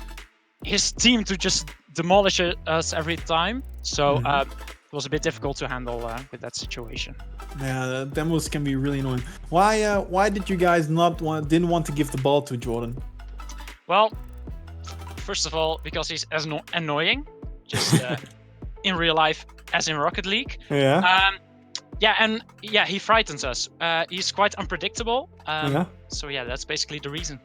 team to just demolish us every time. So it was a bit difficult to handle with that situation. Yeah, demos can be really annoying. Why did you guys didn't want to give the ball to Jordan? Well, first of all, because he's as annoying, just in real life as in Rocket League. Yeah. Yeah, he frightens us. He's quite unpredictable. Yeah. So yeah, that's basically the reason.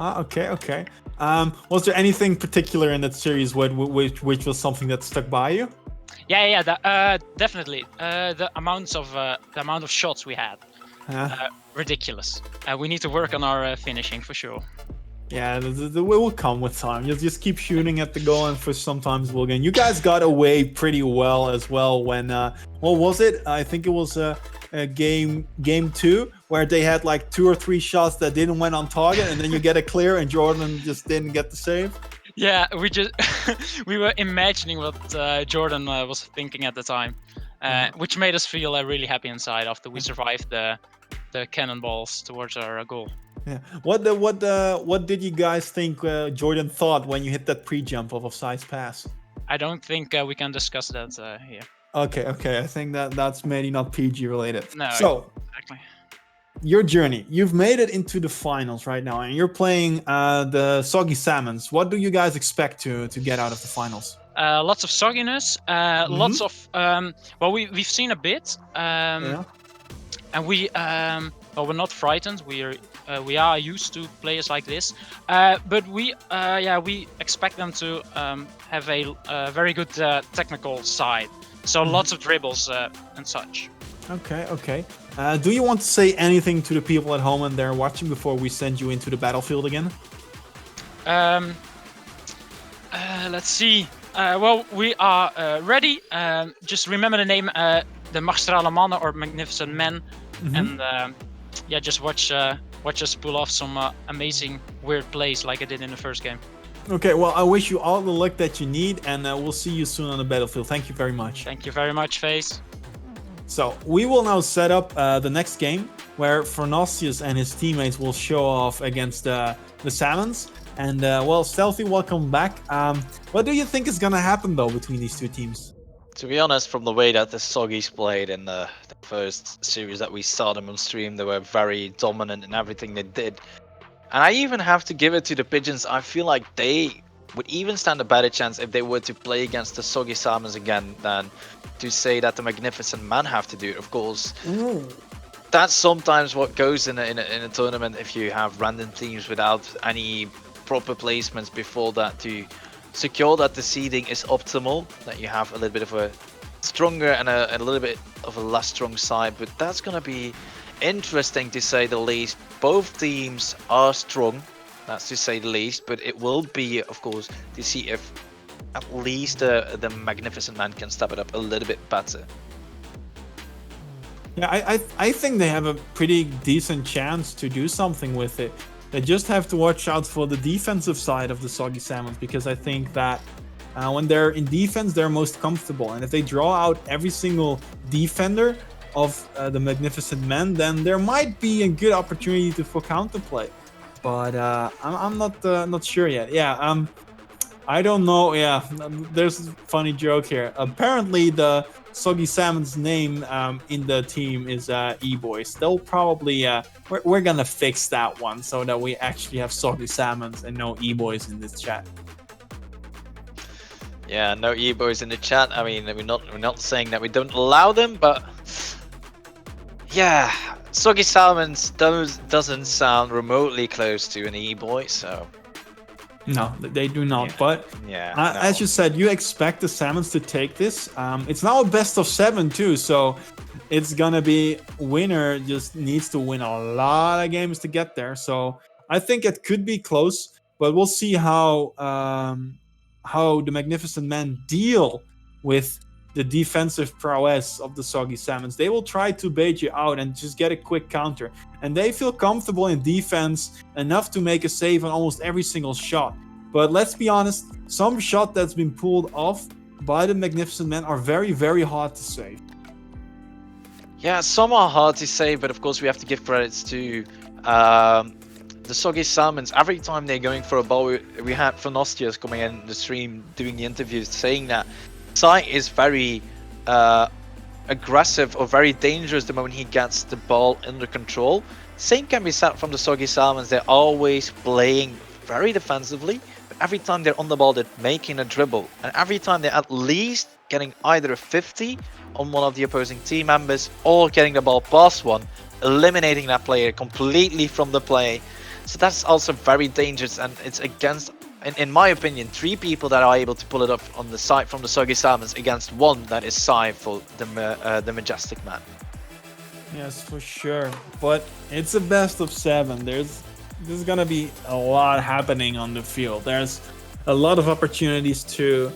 Okay. Was there anything particular in that series which was something that stuck by you? Yeah, definitely. The amount of shots we had, ridiculous. We need to work on our finishing for sure. Yeah, the will come with time. You'll just keep shooting at the goal, and for sometimes we'll get. You guys got away pretty well as well when what was it? I think it was game 2 where they had like 2 or 3 shots that didn't went on target, and then you get a clear, and Jordan just didn't get the save. Yeah, we were imagining what Jordan was thinking at the time, which made us feel really happy inside after we survived the cannonballs towards our goal. Yeah. What did you guys think Jordan thought when you hit that pre-jump of Sai's pass? I don't think we can discuss that here. Okay. I think that's maybe not PG related. No. So, exactly. Your journey. You've made it into the finals right now, and you're playing the Soggy Salmons. What do you guys expect to get out of the finals? Lots of sogginess. Lots of well, we've seen a bit. And we're not frightened. we are used to players like this, but we expect them to have a very good technical side. So lots of dribbles and such. Okay, okay. Do you want to say anything to the people at home and they're watching before we send you into the battlefield again? Let's see. Well, we are ready. Just remember the name, the Magistrale Mannen or Magnificent Men, and yeah, just watch us pull off some amazing weird plays like I did in the first game. Okay, well, I wish you all the luck that you need, and we'll see you soon on the battlefield. Thank you very much. Thank you very much, Face. So we will now set up the next game where Fernosius and his teammates will show off against the Salmons. And well, Stealthy, welcome back. What do you think is gonna happen though between these two teams? To be honest, from the way that the Soggies played in the first series that we saw them on stream, they were very dominant in everything they did. And I even have to give it to the Pigeons. I feel like they would even stand a better chance if they were to play against the Soggy Salmons again than to say that the Magnificent Man have to do it. Of course, that's sometimes what goes in a tournament if you have random teams without any proper placements before that to secure that the seeding is optimal, that you have a little bit of a stronger and a little bit of a less strong side. But that's going to be interesting to say the least. Both teams are strong, that's to say the least, but it will be, of course, to see if at least the Magnificent Man can step it up a little bit better. Yeah, I think they have a pretty decent chance to do something with it. They just have to watch out for the defensive side of the Soggy Salmons, because I think that when they're in defense, they're most comfortable. And if they draw out every single defender of the Magnificent Men, then there might be a good opportunity for counterplay. But I'm not sure yet. Yeah, I don't know. Yeah, there's a funny joke here. Apparently, the Soggy Salmon's name in the team is E-Boys. They'll probably we're gonna fix that one so that we actually have Soggy Salmons and no E-Boys in this chat. Yeah, no E-Boys in the chat. I mean, we're not saying that we don't allow them, but yeah, Soggy Salmons doesn't sound remotely close to an E-Boy, so. No, they do not. Yeah. But yeah, no. As you said, you expect the Salmons to take this. It's now a best of 7 too, so it's gonna be winner just needs to win a lot of games to get there. So I think it could be close, but we'll see how the Magnificent Men deal with the defensive prowess of the Soggy Salmons. They will try to bait you out and just get a quick counter. And they feel comfortable in defense enough to make a save on almost every single shot. But let's be honest, some shot that's been pulled off by the Magnificent Men are very, very hard to save. Yeah, some are hard to save, but of course we have to give credits to the Soggy Salmons. Every time they're going for a ball, we had Fernosius coming in the stream doing the interviews saying that Sai is very aggressive or very dangerous the moment he gets the ball under control. Same can be said from the Soggy Salmons. They're always playing very defensively, but every time they're on the ball, they're making a dribble. And every time they're at least getting either a 50 on one of the opposing team members or getting the ball past one, eliminating that player completely from the play. So that's also very dangerous, and it's against, in my opinion, 3 people that are able to pull it up on the side from the Soggy Salmons against 1 that is Sai for the Majestic Man. Yes, for sure. But it's a best of 7. There's gonna be a lot happening on the field. There's a lot of opportunities to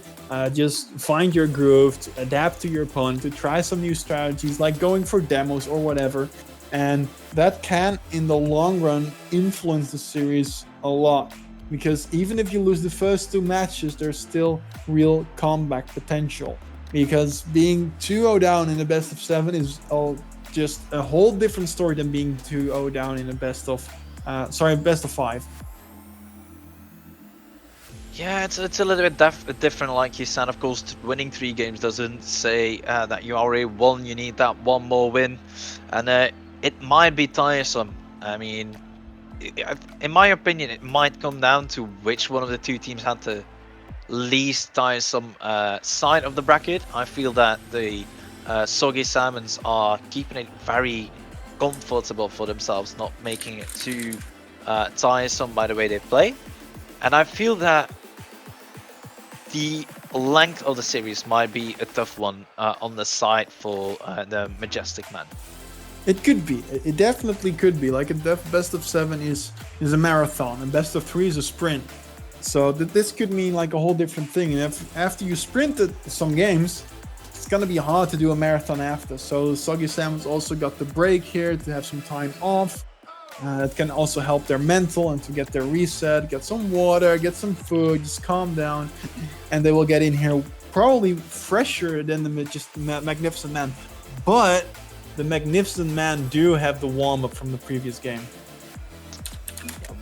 just find your groove, to adapt to your opponent, to try some new strategies like going for demos or whatever. And that can, in the long run, influence the series a lot. Because even if you lose the first 2 matches, there's still real comeback potential. Because being 2-0 down in a best of 7 is just a whole different story than being 2-0 down in a best of 5. Yeah, it's a little bit different, like you said. Of course, winning 3 games doesn't say that you already won. You need that one more win, and it might be tiresome. I mean, in my opinion, it might come down to which one of the 2 teams had the least tiresome side of the bracket. I feel that the Soggy Salmons are keeping it very comfortable for themselves, not making it too tiresome by the way they play. And I feel that the length of the series might be a tough one on the side for the Majestic Man. It could be. It definitely could be. Like a best of 7 is a marathon, and best of 3 is a sprint. So this could mean like a whole different thing. And after you sprinted some games, it's gonna be hard to do a marathon after. So Soggy Salmon's also got the break here to have some time off. That can also help their mental and to get their reset, get some water, get some food, just calm down, and they will get in here probably fresher than the Magnificent Man. But the Magnificent Man do have the warm-up from the previous game.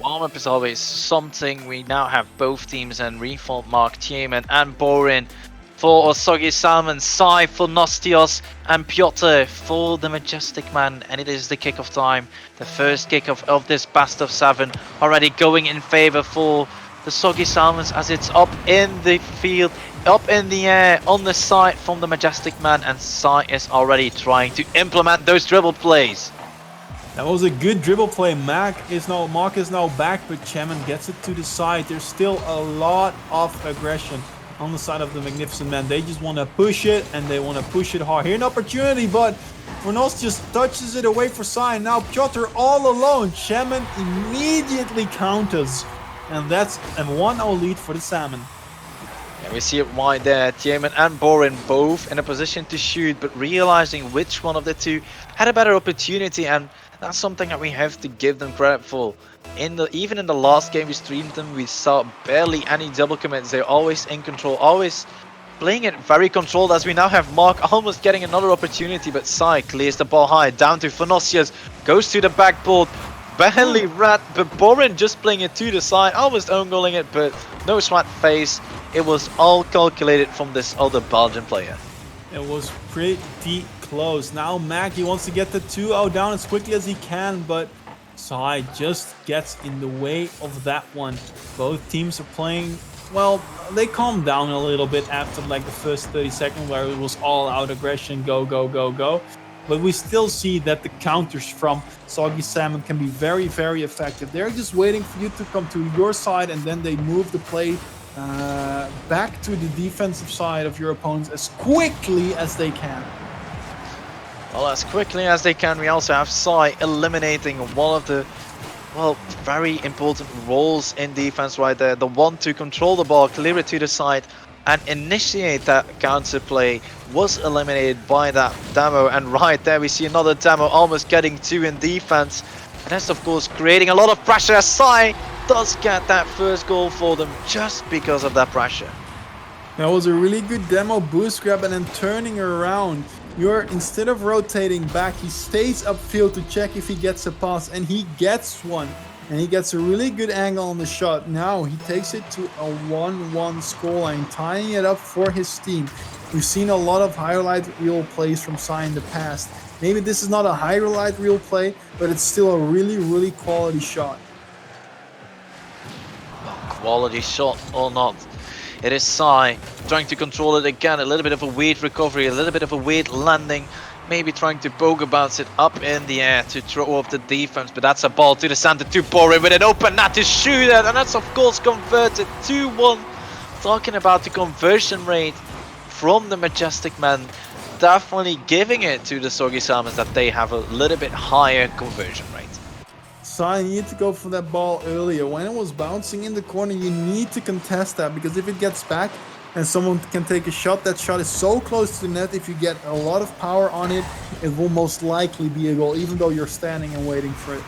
Warm-up is always something. We now have both teams and Reform, Mark, Tiemann and Borin for Soggy Salmon, Sai for Nostios, and Piotr for the Majestic Man. And it is the kickoff time. The first kickoff of this best of 7 already going in favor for the Soggy Salmons as it's up in the field, up in the air on the side from the Majestic Man, and Sai is already trying to implement those dribble plays. That was a good dribble play. Mark is now back, but Chaman gets it to the side. There's still a lot of aggression on the side of the Magnificent Man. They just want to push it, and they want to push it hard. Here an opportunity, but Fornos just touches it away for Sai. Now Piotr all alone. Chaman immediately counters, and that's a 1-0 lead for the Salmon. And we see it right there. Tiemann and Borin both in a position to shoot, but realizing which one of the two had a better opportunity, and that's something that we have to give them credit for. Even in the last game we streamed them, we saw barely any double commits. They're always in control, always playing it very controlled, as we now have Mark almost getting another opportunity, but Sai clears the ball high, down to Fanosius, goes to the backboard, barely rat, but Borin just playing it to the side, almost own goaling it, but no sweat face. It was all calculated from this other Belgian player. It was pretty close. Now Mac, he wants to get the 2-0 down as quickly as he can, but Sai just gets in the way of that one. Both teams are playing, well, they calmed down a little bit after like the first 30 seconds where it was all out aggression, go, go, go, go. But we still see that the counters from Soggy Salmon can be very, very effective. They're just waiting for you to come to your side, and then they move the play back to the defensive side of your opponents as quickly as they can. Well, as quickly as they can. We also have Sai eliminating one of the, well, very important roles in defense right there. The one to control the ball, clear it to the side, and initiate that counter play was eliminated by that demo. And right there we see another demo almost getting 2 in defense. And that's of course creating a lot of pressure as Sai does get that first goal for them just because of that pressure. That was a really good demo boost grab, and then turning around. Instead of rotating back, he stays upfield to check if he gets a pass, and he gets one. And he gets a really good angle on the shot. Now he takes it to a 1-1 scoreline, tying it up for his team. We've seen a lot of highlight reel plays from Sai in the past. Maybe this is not a highlight reel play, but it's still a really, really quality shot. Quality shot or not, it is Sai trying to control it again. A little bit of a weird recovery, a little bit of a weird landing. Maybe trying to pogo bounce it up in the air to throw off the defense. But that's a ball to the center to Borin with an open net to shoot it. And that's of course converted 2-1. Talking about the conversion rate from the Majestic Man. Definitely giving it to the Soggy Salmons that they have a little bit higher conversion rate. Sai need to go for that ball earlier. When it was bouncing in the corner, you need to contest that, because if it gets back and someone can take a shot, that shot is so close to the net. If you get a lot of power on it, it will most likely be a goal, even though you're standing and waiting for it.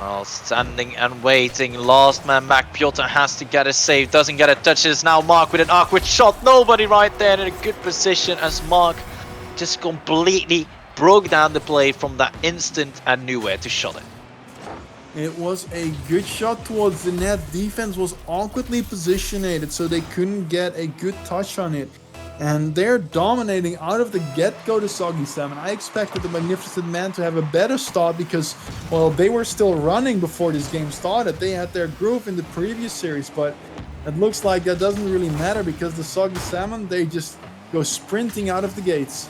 Well, standing and waiting. Last man back. Piotr has to get a save. Doesn't get a touch. It's now Mark with an awkward shot. Nobody right there in a good position as Mark just completely broke down the play from that instant and knew where to shot it. It was a good shot towards the net. Defense was awkwardly positioned, so they couldn't get a good touch on it. And they're dominating out of the get-go to Soggy Salmon. I expected the Magnificent Man to have a better start because, well, they were still running before this game started. They had their groove in the previous series, but it looks like that doesn't really matter because the Soggy Salmon, they just go sprinting out of the gates.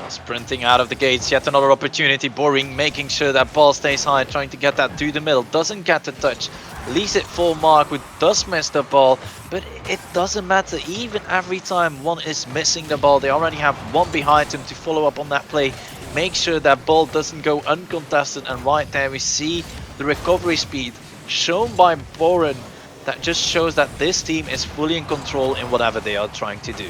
Sprinting out of the gates, yet another opportunity. Boring, making sure that ball stays high, trying to get that to the middle. Doesn't get the touch. Leaves it for Mark, who does miss the ball. But it doesn't matter. Even every time one is missing the ball, they already have one behind him to follow up on that play. Make sure that ball doesn't go uncontested. And right there we see the recovery speed shown by Boren. That just shows that this team is fully in control in whatever they are trying to do.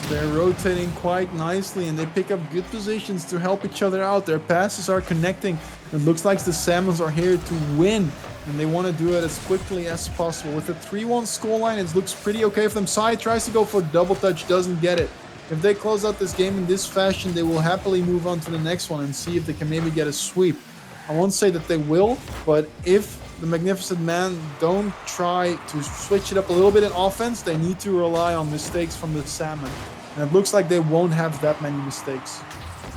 They're rotating quite nicely and they pick up good positions to help each other out. Their passes are connecting. It looks like the Salmons are here to win and they want to do it as quickly as possible. With a 3-1 scoreline, it looks pretty okay for them. Sai tries to go for double touch, doesn't get it. If they close out this game in this fashion, they will happily move on to the next one and see if they can maybe get a sweep. I won't say that they will, but if the Magnificent Man don't try to switch it up a little bit in offense, they need to rely on mistakes from the Salmon. And it looks like they won't have that many mistakes.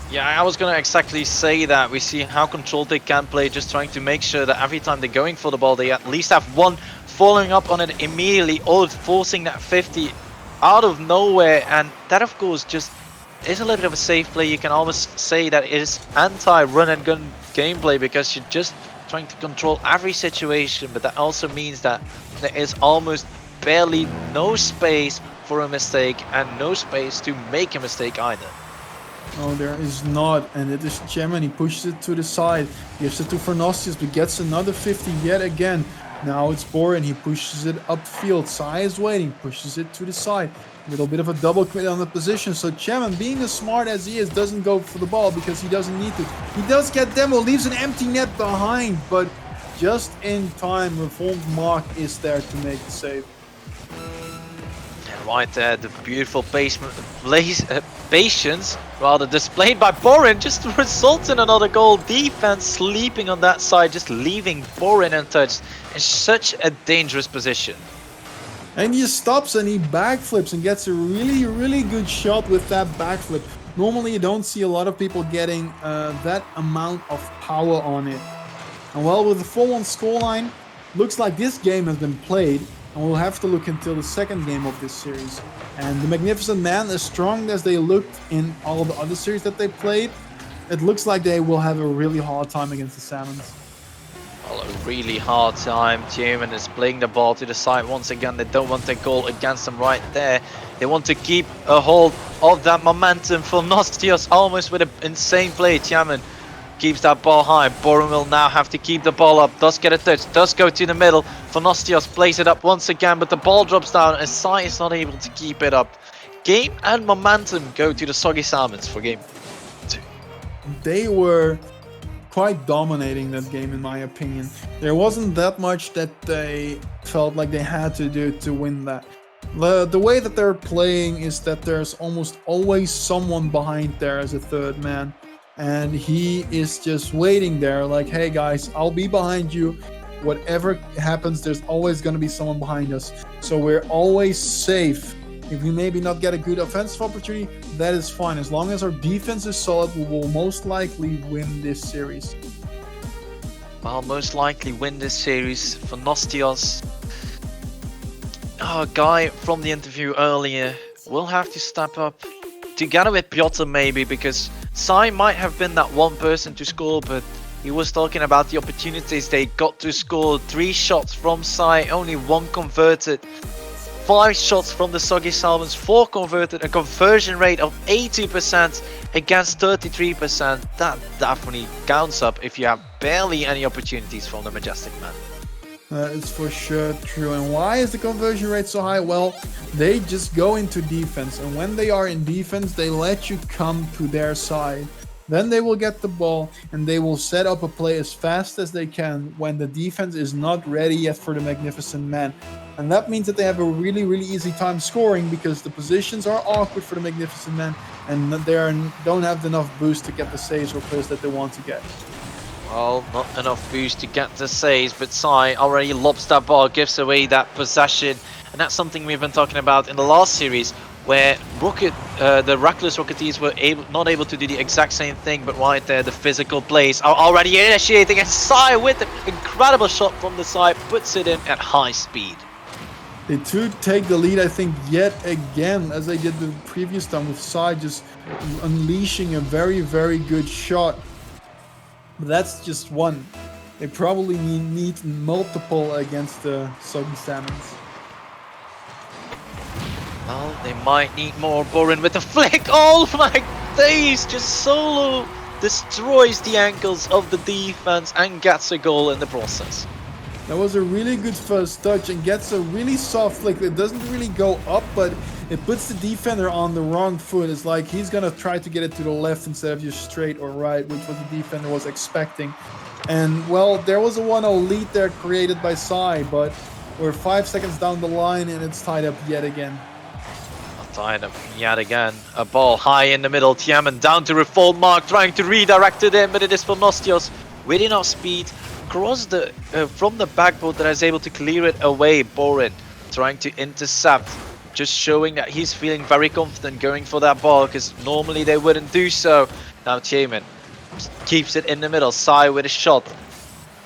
Yeah, I was gonna exactly say that. We see how controlled they can play, just trying to make sure that every time they're going for the ball, they at least have one following up on it immediately, or forcing that 50 out of nowhere. And that, of course, just is a little bit of a safe play. You can almost say that it is anti-run and gun gameplay, because you're just trying to control every situation, but that also means that there is almost barely no space for a mistake and no space to make a mistake either. No, there is not, and it is Gem, and he pushes it to the side, gives it to Fernostius, but gets another 50 yet again. Now it's Boren, he pushes it upfield. Sai is waiting, pushes it to the side. A little bit of a double quit on the position, so Cheman, being as smart as he is, doesn't go for the ball because he doesn't need to. He does get demo, leaves an empty net behind, but just in time, Reformed Mark is there to make the save. And right there, the beautiful patience rather displayed by Boren just to result in another goal. Defense sleeping on that side, just leaving Boren untouched in such a dangerous position. And he stops and he backflips and gets a really good shot with that backflip. Normally you don't see a lot of people getting that amount of power on it. And well, with the 4-1 scoreline, looks like this game has been played. And we'll have to look until the second game of this series. And the Magnificent Man, as strong as they looked in all the other series that they played, it looks like they will have a really hard time against the Salmons. Well, a really hard time. Tiemann is playing the ball to the side once again. They don't want a goal against them right there. They want to keep a hold of that momentum. For Nostios, almost with an insane play. Tiemann keeps that ball high. Boren will now have to keep the ball up. Does get a touch. Does go to the middle. Nostios plays it up once again, but the ball drops down and Sai is not able to keep it up. Game and momentum go to the Soggy Salmons for game 2. They were quite dominating that game, in my opinion. There wasn't that much that they felt like they had to do to win that. The way that they're playing is that there's almost always someone behind there as a third man. And he is just waiting there like, hey guys, I'll be behind you. Whatever happens, there's always going to be someone behind us. So we're always safe. If we maybe not get a good offensive opportunity, that is fine. As long as our defense is solid, we will most likely win this series. Well, most likely win this series for Nostios. Our guy from the interview earlier will have to step up together with Piotr maybe, because Sai might have been that one person to score, but he was talking about the opportunities they got to score. 3 shots from Sai, only 1 converted. 5 shots from the Soggy Salmons, 4 converted, a conversion rate of 80% against 33%. That definitely counts up if you have barely any opportunities from the Majestic Man. That is for sure true. And why is the conversion rate so high? Well, they just go into defense, and when they are in defense, they let you come to their side. Then they will get the ball and they will set up a play as fast as they can when the defense is not ready yet for the Magnificent Man. And that means that they have a really easy time scoring, because the positions are awkward for the Magnificent Man and they don't have enough boost to get the saves or plays that they want to get. Well, not enough boost to get the saves, but Sai already lobs that ball, gives away that possession. And that's something we've been talking about in the last series, where the Reckless Rocketeers were not able to do the exact same thing, but right there, the physical plays are already initiating, and Sai with an incredible shot from the side puts it in at high speed. They do take the lead, I think, yet again, as they did the previous time with Sai just unleashing a very, very good shot. But that's just one. They probably need multiple against the Soggy Salmons. Well, they might need more. Borin with a flick. Oh my days! Just solo destroys the ankles of the defense and gets a goal in the process. That was a really good first touch and gets a really soft flick. It doesn't really go up, but it puts the defender on the wrong foot. It's like he's gonna try to get it to the left instead of just straight or right, which was the defender was expecting. And well, there was a 1-0 lead there created by Sai, but we're 5 seconds down the line and it's tied up yet again. Tied up yet again. A ball high in the middle. Tiamen down to Refold Mark, trying to redirect it in, but it is Phonostios with enough speed across the from the backboard that is able to clear it away. Borin trying to intercept, just showing that he's feeling very confident going for that ball, because normally they wouldn't do so. Now Tiamen keeps it in the middle. Sai with a shot.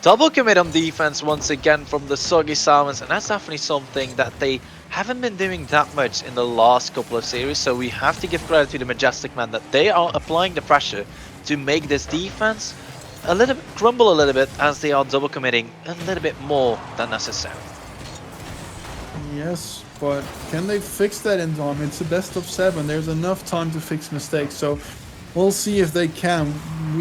Double commit on defense once again from the Soggy Salmons, and that's definitely something that they haven't been doing that much in the last couple of series, so we have to give credit to the Majestic Man that they are applying the pressure to make this defense a little bit crumble a little bit, as they are double committing a little bit more than necessary. Yes, but can they fix that in time? It's a best of 7. There's enough time to fix mistakes, so we'll see if they can.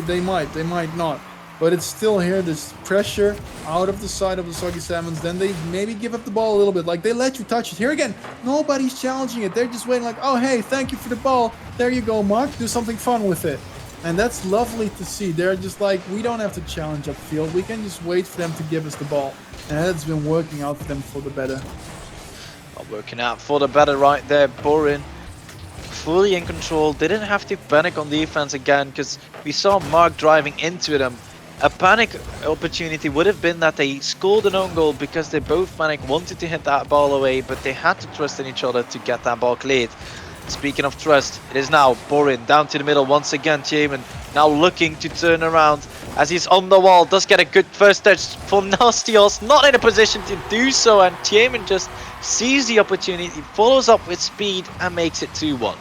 They might not. But it's still here, this pressure out of the side of the Soggy Salmons. Then they maybe give up the ball a little bit. Like, they let you touch it. Here again, nobody's challenging it. They're just waiting like, oh, hey, thank you for the ball. There you go, Mark. Do something fun with it. And that's lovely to see. They're just like, we don't have to challenge upfield. We can just wait for them to give us the ball. And that's been working out for them for the better. Working out for the better right there. Borin fully in control. They didn't have to panic on defense again, because we saw Mark driving into them. A panic opportunity would have been that they scored an own goal, because they both panicked, wanted to hit that ball away, but they had to trust in each other to get that ball cleared. Speaking of trust, it is now Borin down to the middle once again. Tiamen now looking to turn around as he's on the wall. Does get a good first touch from Nastios, not in a position to do so, and Tiamen just sees the opportunity, follows up with speed and makes it 2-1.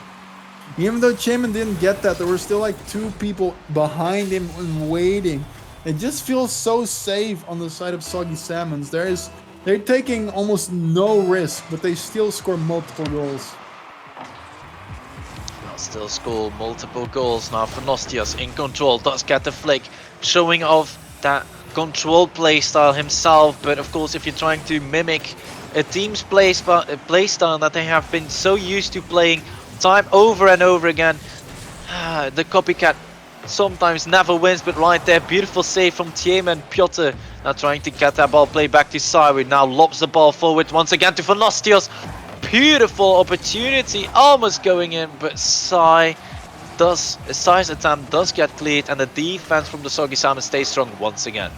Even though Tiamen didn't get that, there were still like 2 people behind him and waiting. It just feels so safe on the side of Soggy Salmons. They're taking almost no risk, but they still score multiple goals. Still score multiple goals now. Phonostios in control, does get the flick, showing off that controlled play style himself. But of course, if you're trying to mimic a team's play style that they have been so used to playing time over and over again, the copycat sometimes never wins. But right there, beautiful save from Tiamen. Piotr now trying to get that ball played back to Sai. Now lobs the ball forward once again to Phonostios. Beautiful opportunity, almost going in, but Sai's attempt does get cleared, and the defense from the Soggy Salmon stays strong once again.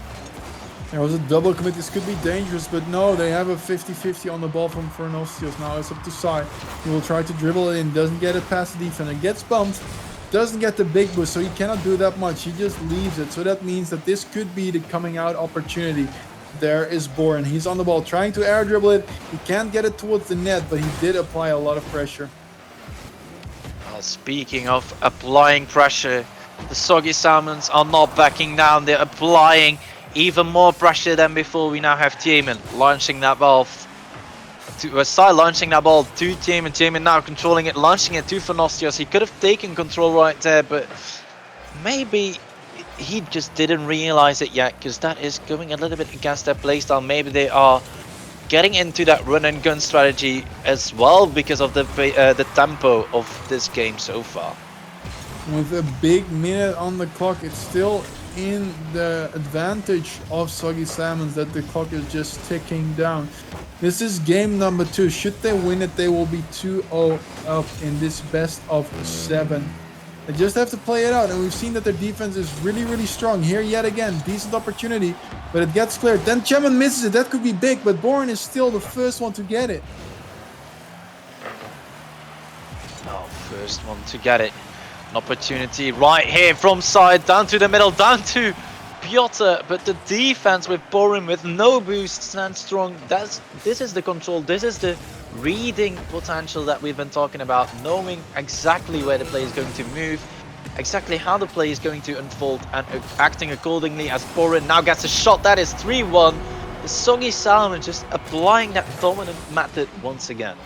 There was a double commit. This could be dangerous, but no, they have a 50-50 on the ball from Phonostios. Now it's up to Sai. He will try to dribble it in, doesn't get it past the defender, gets bumped, doesn't get the big boost, so he cannot do that much. He just leaves it, so that means that this could be the coming out opportunity. There is Borin. He's on the ball, trying to air dribble it. He can't get it towards the net, but he did apply a lot of pressure. Speaking of applying pressure, the Soggy Salmons are not backing down. They're applying even more pressure than before. We now have Tiamen launching that ball to Sai, launching that ball to Tiamen. Tiamen now controlling it, launching it to Phonostios. He could have taken control right there, but maybe he just didn't realize it yet, because that is going a little bit against their playstyle. Maybe they are getting into that run and gun strategy as well, because of the tempo of this game so far. With a big minute on the clock, it's still in the advantage of Soggy Salmons that the clock is just ticking down. This is game number 2. Should they win it, they will be 2-0 up in this best of 7. They just have to play it out, and we've seen that their defense is really, really strong. Here yet again, decent opportunity, but it gets cleared. Then Tiamen misses it. That could be big, but Borin is still the first one to get it. Oh, first one to get it. An opportunity right here from side, down to the middle, down to Piotr, but the defense with Borin with no boost stands strong. This is the control, this is the reading potential that we've been talking about, knowing exactly where the play is going to move, exactly how the play is going to unfold, and acting accordingly as Borin now gets a shot. That is 3-1. The Soggy Salmon just applying that dominant method once again.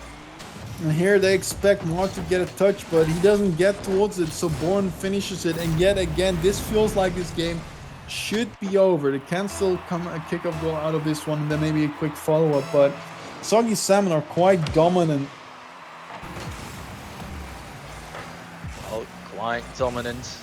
And here they expect Mark to get a touch, but he doesn't get towards it, so Bourne finishes it. And yet again, this feels like this game should be over. They can still come a kickoff goal out of this one, and then maybe a quick follow-up, but Soggy Salmon are quite dominant. Oh, quite dominant.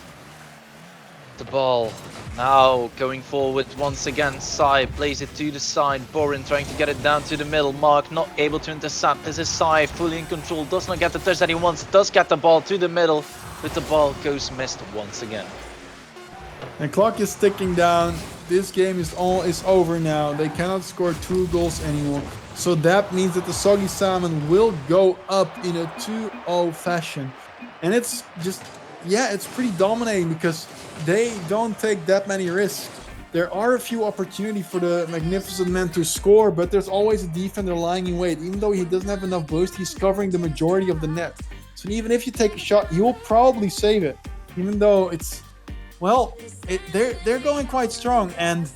The ball now going forward once again. Sai plays it to the side. Borin trying to get it down to the middle. Mark not able to intercept. This is Sai fully in control. Does not get the touch that he wants. Does get the ball to the middle, but the ball goes missed once again. And clock is ticking down. This game is over now. They cannot score 2 goals anymore. So that means that the Soggy Salmon will go up in a 2-0 fashion. And it's just, yeah, it's pretty dominating because they don't take that many risks. There are a few opportunities for the Magnificent Man to score, but there's always a defender lying in wait. Even though he doesn't have enough boost, he's covering the majority of the net. So even if you take a shot, he will probably save it. Even though it's, well, they're going quite strong, and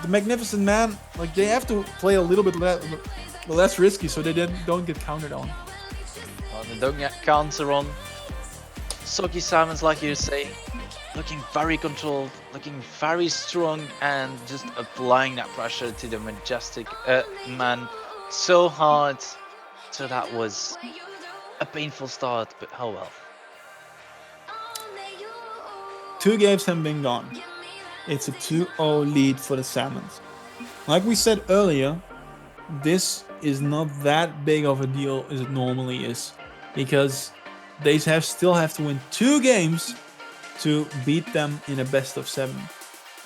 the Magnificent Man, like, they have to play a little bit less risky so they don't get countered on. Well, they don't get counter on. Soggy Salmons, like you say, looking very controlled, looking very strong, and just applying that pressure to the Majestic Man so hard. So that was a painful start, but oh well. 2 games have been gone. It's a 2-0 lead for the Salmons. Like we said earlier, this is not that big of a deal as it normally is, because they still have to win 2 games to beat them in a best of 7.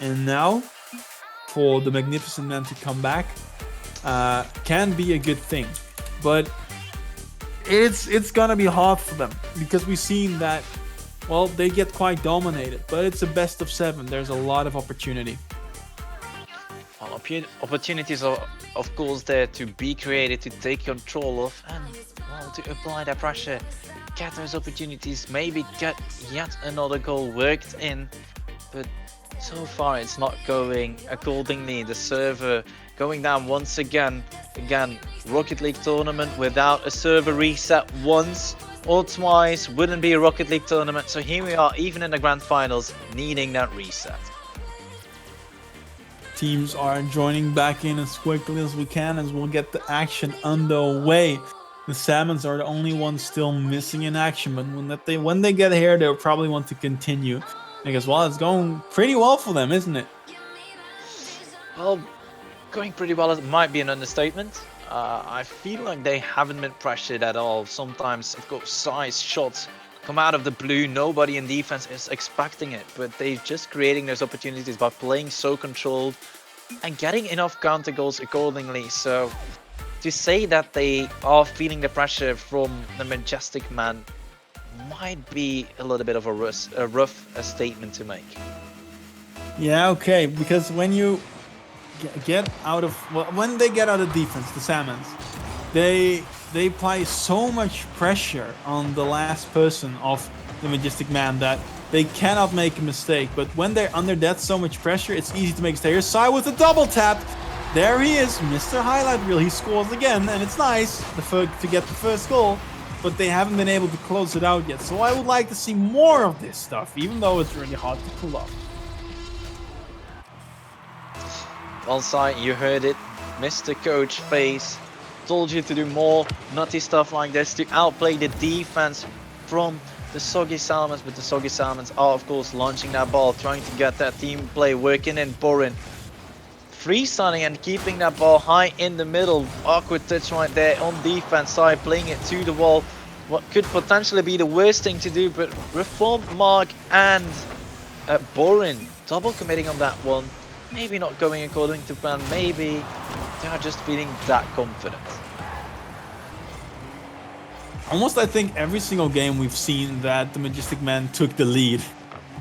And now, for the Magnificent Man to come back, can be a good thing. But it's gonna be hard for them, because we've seen that, well, they get quite dominated. But it's a best of 7. There's a lot of opportunity. Well, opportunities are, of course, there to be created, to take control of, and, well, to apply that pressure. Get those opportunities, maybe get yet another goal worked in, but so far it's not going accordingly. The server going down once again. Rocket League tournament without a server reset once or twice wouldn't be a Rocket League tournament. So here we are, even in the grand finals, needing that reset. Teams are joining back in as quickly as we can, as we'll get the action underway. The Salmons are the only ones still missing in action, but when they get here, they'll probably want to continue. Because, well, it's going pretty well for them, isn't it? Well, going pretty well might be an understatement. I feel like they haven't been pressured at all. Sometimes, of course, size shots come out of the blue. Nobody in defense is expecting it, but they're just creating those opportunities by playing so controlled and getting enough counter goals accordingly. So to say that they are feeling the pressure from the Majestic Man might be a little bit of a rough statement to make. Yeah, okay, because when you get out of, well, when they get out of defense, the Salmons, they apply so much pressure on the last person of the Majestic Man that they cannot make a mistake. But when they're under that so much pressure, it's easy to make mistakes. Here's Sai with a double tap. There he is, Mr. Highlight Reel. He scores again, and it's nice to get the first goal, but they haven't been able to close it out yet. So I would like to see more of this stuff, even though it's really hard to pull off. Well, Sai, you heard it. Mr. Coach Face told you to do more nutty stuff like this to outplay the defense from the Soggy Salmons, but the Soggy Salmons are, of course, launching that ball, trying to get that team play working in. Borin freestyling and keeping that ball high in the middle. Awkward touch right there on defense side, playing it to the wall. What could potentially be the worst thing to do, but Reform, Mark and Borin double committing on that one. Maybe not going according to plan, maybe they are just feeling that confident. Almost, I think, every single game we've seen that the Majestic Man took the lead.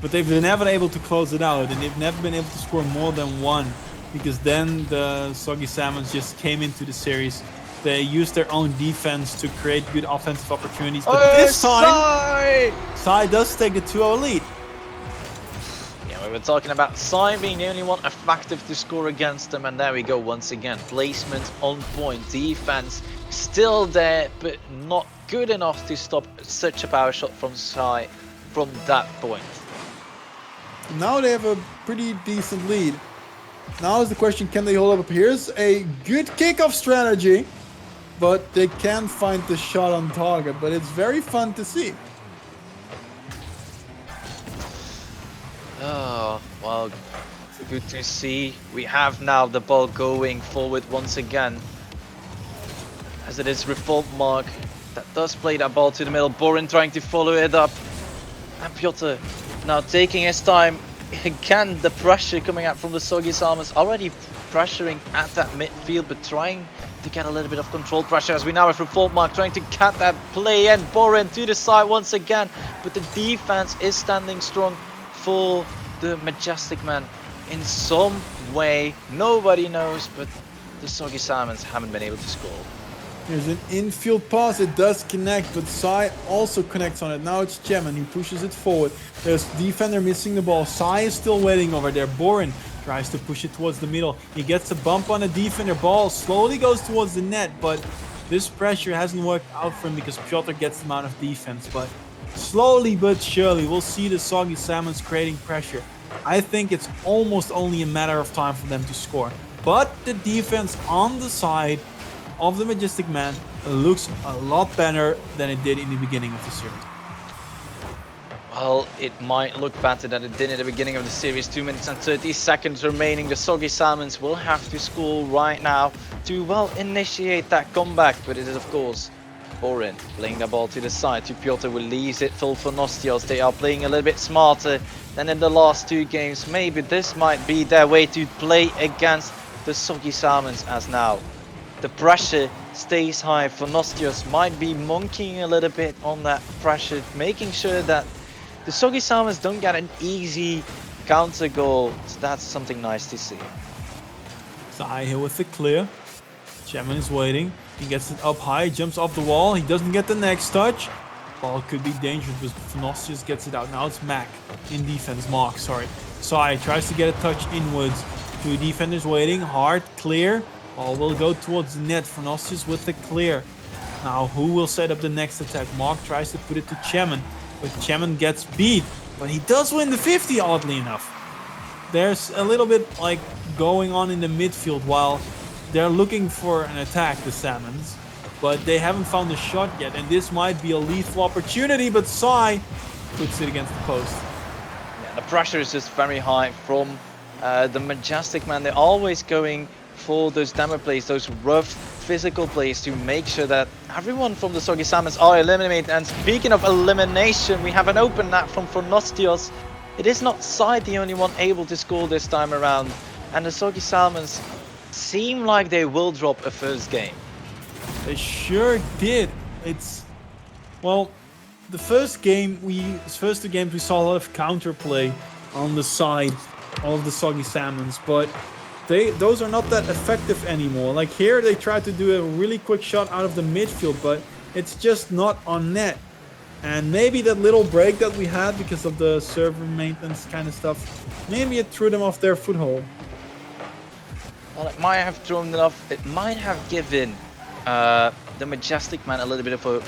but they've never been able to close it out, and they've never been able to score more than one, because then the Soggy Salmons just came into the series. They used their own defense to create good offensive opportunities, but this time, Sai does take the 2-0 lead. Yeah, we were talking about Sai being the only one effective to score against them, and there we go once again. Placement on point, defense still there, but not good enough to stop such a power shot from Sai from that point. Now they have a pretty decent lead. Now is the question, can they hold up? Here's a good kickoff strategy, but they can't find the shot on target, but it's very fun to see. Oh, well, good to see. We have now the ball going forward once again. As it is Reform Mark that does play that ball to the middle. Borin trying to follow it up. And Piotr now taking his time. Again, the pressure coming out from the Soggy Salmons, already pressuring at that midfield, but trying to get a little bit of control pressure as we now have Reform Mark trying to cut that play and Borin to the side once again. But the defense is standing strong for the Majestic Man in some way. Nobody knows, but the Soggy Salmons haven't been able to score. There's an infield pass, it does connect, but Sai also connects on it. Now it's Chemin who pushes it forward. There's defender missing the ball. Sai is still waiting over there. Borin tries to push it towards the middle. He gets a bump on the defender. Ball slowly goes towards the net, but this pressure hasn't worked out for him because Piotr gets him out of defense. But slowly but surely, we'll see the Soggy Salmons creating pressure. I think it's almost only a matter of time for them to score. But the defense on the side of the Majestic Man looks a lot better than it did in the beginning of the series. Well, it might look better than it did in the beginning of the series. 2 minutes and 30 seconds remaining. The Soggy Salmons will have to score right now to, well, initiate that comeback. But it is, of course, Borin playing the ball to the side to Piotr, will leave it full for Nostios. They are playing a little bit smarter than in the last 2 games. Maybe this might be their way to play against the Soggy Salmons, as now the pressure stays high. For Nostios might be monkeying a little bit on that pressure, making sure that the Soggy Salmons don't get an easy counter goal. So that's something nice to see. Sai here with the clear. Chemin is waiting. He gets it up high, jumps off the wall. He doesn't get the next touch. Ball could be dangerous, but Nostios gets it out. Now it's Mac in defense. Mark, sorry. Sai tries to get a touch inwards. 2 defenders waiting. Hard, clear. Ball will go towards the net. Nostios with the clear. Now who will set up the next attack? Mark tries to put it to Chemin, but Chemin gets beat. But he does win the 50, oddly enough. There's a little bit like going on in the midfield while they're looking for an attack, the Salmons, but they haven't found a shot yet, and this might be a lethal opportunity, but Sai puts it against the post. Yeah, the pressure is just very high from the Majestic Man. They're always going for those demo plays, those rough physical plays to make sure that everyone from the Soggy Salmons are eliminated. And speaking of elimination, we have an open net from Nostios. It is not Sai the only one able to score this time around, and the Soggy Salmons seem like they will drop a first game. They sure did. It's, well, the first 2 games we saw a lot of counterplay on the side of the Soggy Salmons, but those are not that effective anymore. Like here, they tried to do a really quick shot out of the midfield, but it's just not on net. And maybe that little break that we had because of the server maintenance kind of stuff, maybe it threw them off their foothold. Well, it might have thrown them off. It might have given the Majestic Man a little bit of a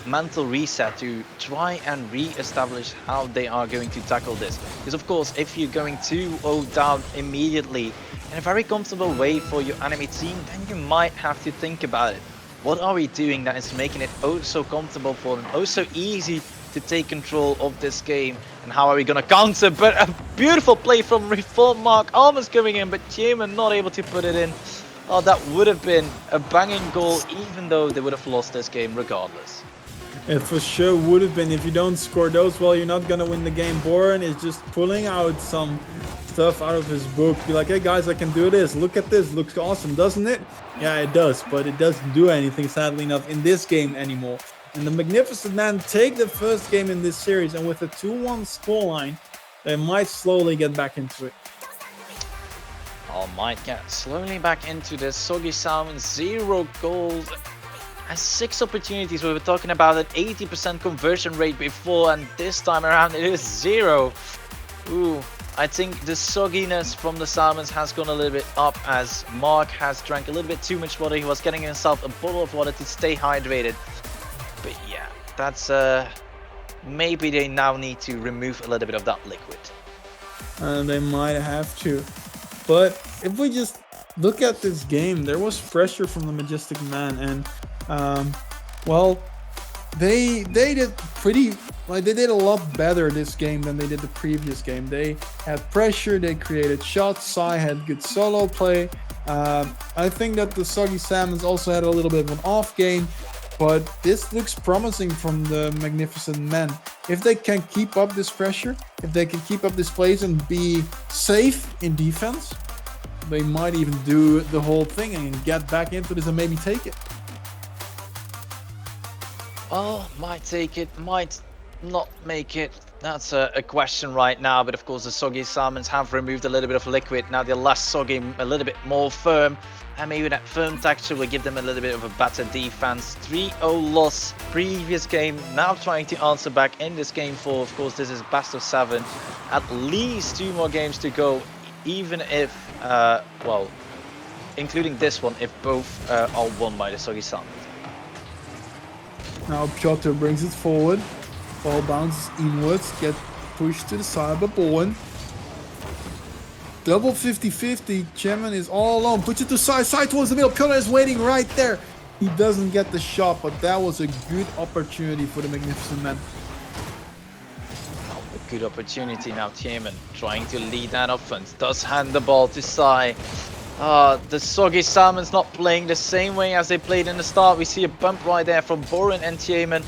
mental reset to try and re-establish how they are going to tackle this. Because of course, if you're going 2-0 down immediately in a very comfortable way for your enemy team, then you might have to think about it. What are we doing that is making it oh so comfortable for them, oh so easy to take control of this game, and how are we going to counter? But a beautiful play from Reform Mark, almost going in, but Chemin not able to put it in. Oh, that would have been a banging goal, even though they would have lost this game regardless. It for sure would have been. If you don't score those, well, you're not gonna win the game. Borin is just pulling out some stuff out of his book. Be like, hey guys, I can do this. Look at this. Looks awesome, doesn't it? Yeah, it does, but it doesn't do anything, sadly enough, in this game anymore. And the Magnificent Man take the first game in this series, and with a 2-1 scoreline, they might slowly get back into it. All might get slowly back into the Soggy Salmon. 0 goals and 6 opportunities. We were talking about an 80% conversion rate before, and this time around it is 0. Ooh, I think the sogginess from the salmons has gone a little bit up as Mark has drank a little bit too much water. He was getting himself a bottle of water to stay hydrated. But yeah, that's maybe they now need to remove a little bit of that liquid. They might have to. But if we just look at this game, there was pressure from the Majestic Man, and well, they did pretty, like, they did a lot better this game than they did the previous game. They had pressure, they created shots, Sai had good solo play. I think that the Soggy Salmons also had a little bit of an off game, but this looks promising from the Magnificent Men. If they can keep up this pressure, if they can keep up this plays and be safe in defense, they might even do the whole thing and get back into this and maybe take it. Well, might take it, might not make it. That's a question right now, but of course the Soggy Salmons have removed a little bit of liquid. Now they're less soggy, a little bit more firm, and maybe that firm texture will give them a little bit of a better defense. 3-0 loss previous game, now trying to answer back in this game 4. Of course, this is best of 7. At least 2 more games to go, even if, well, including this one, if both are won by the Soggy Salmons. Now Piotr brings it forward. Ball bounces inwards, get pushed to the side by Bowen. Double 50-50, Chemin is all alone, puts it to side towards the middle. Piotr is waiting right there. He doesn't get the shot, but that was a good opportunity for the Magnificent Men. A good opportunity now, Chemin trying to lead that offense, does hand the ball to Sai. The Soggy Salmons not playing the same way as they played in the start. We see a bump right there from Boren and Chemin.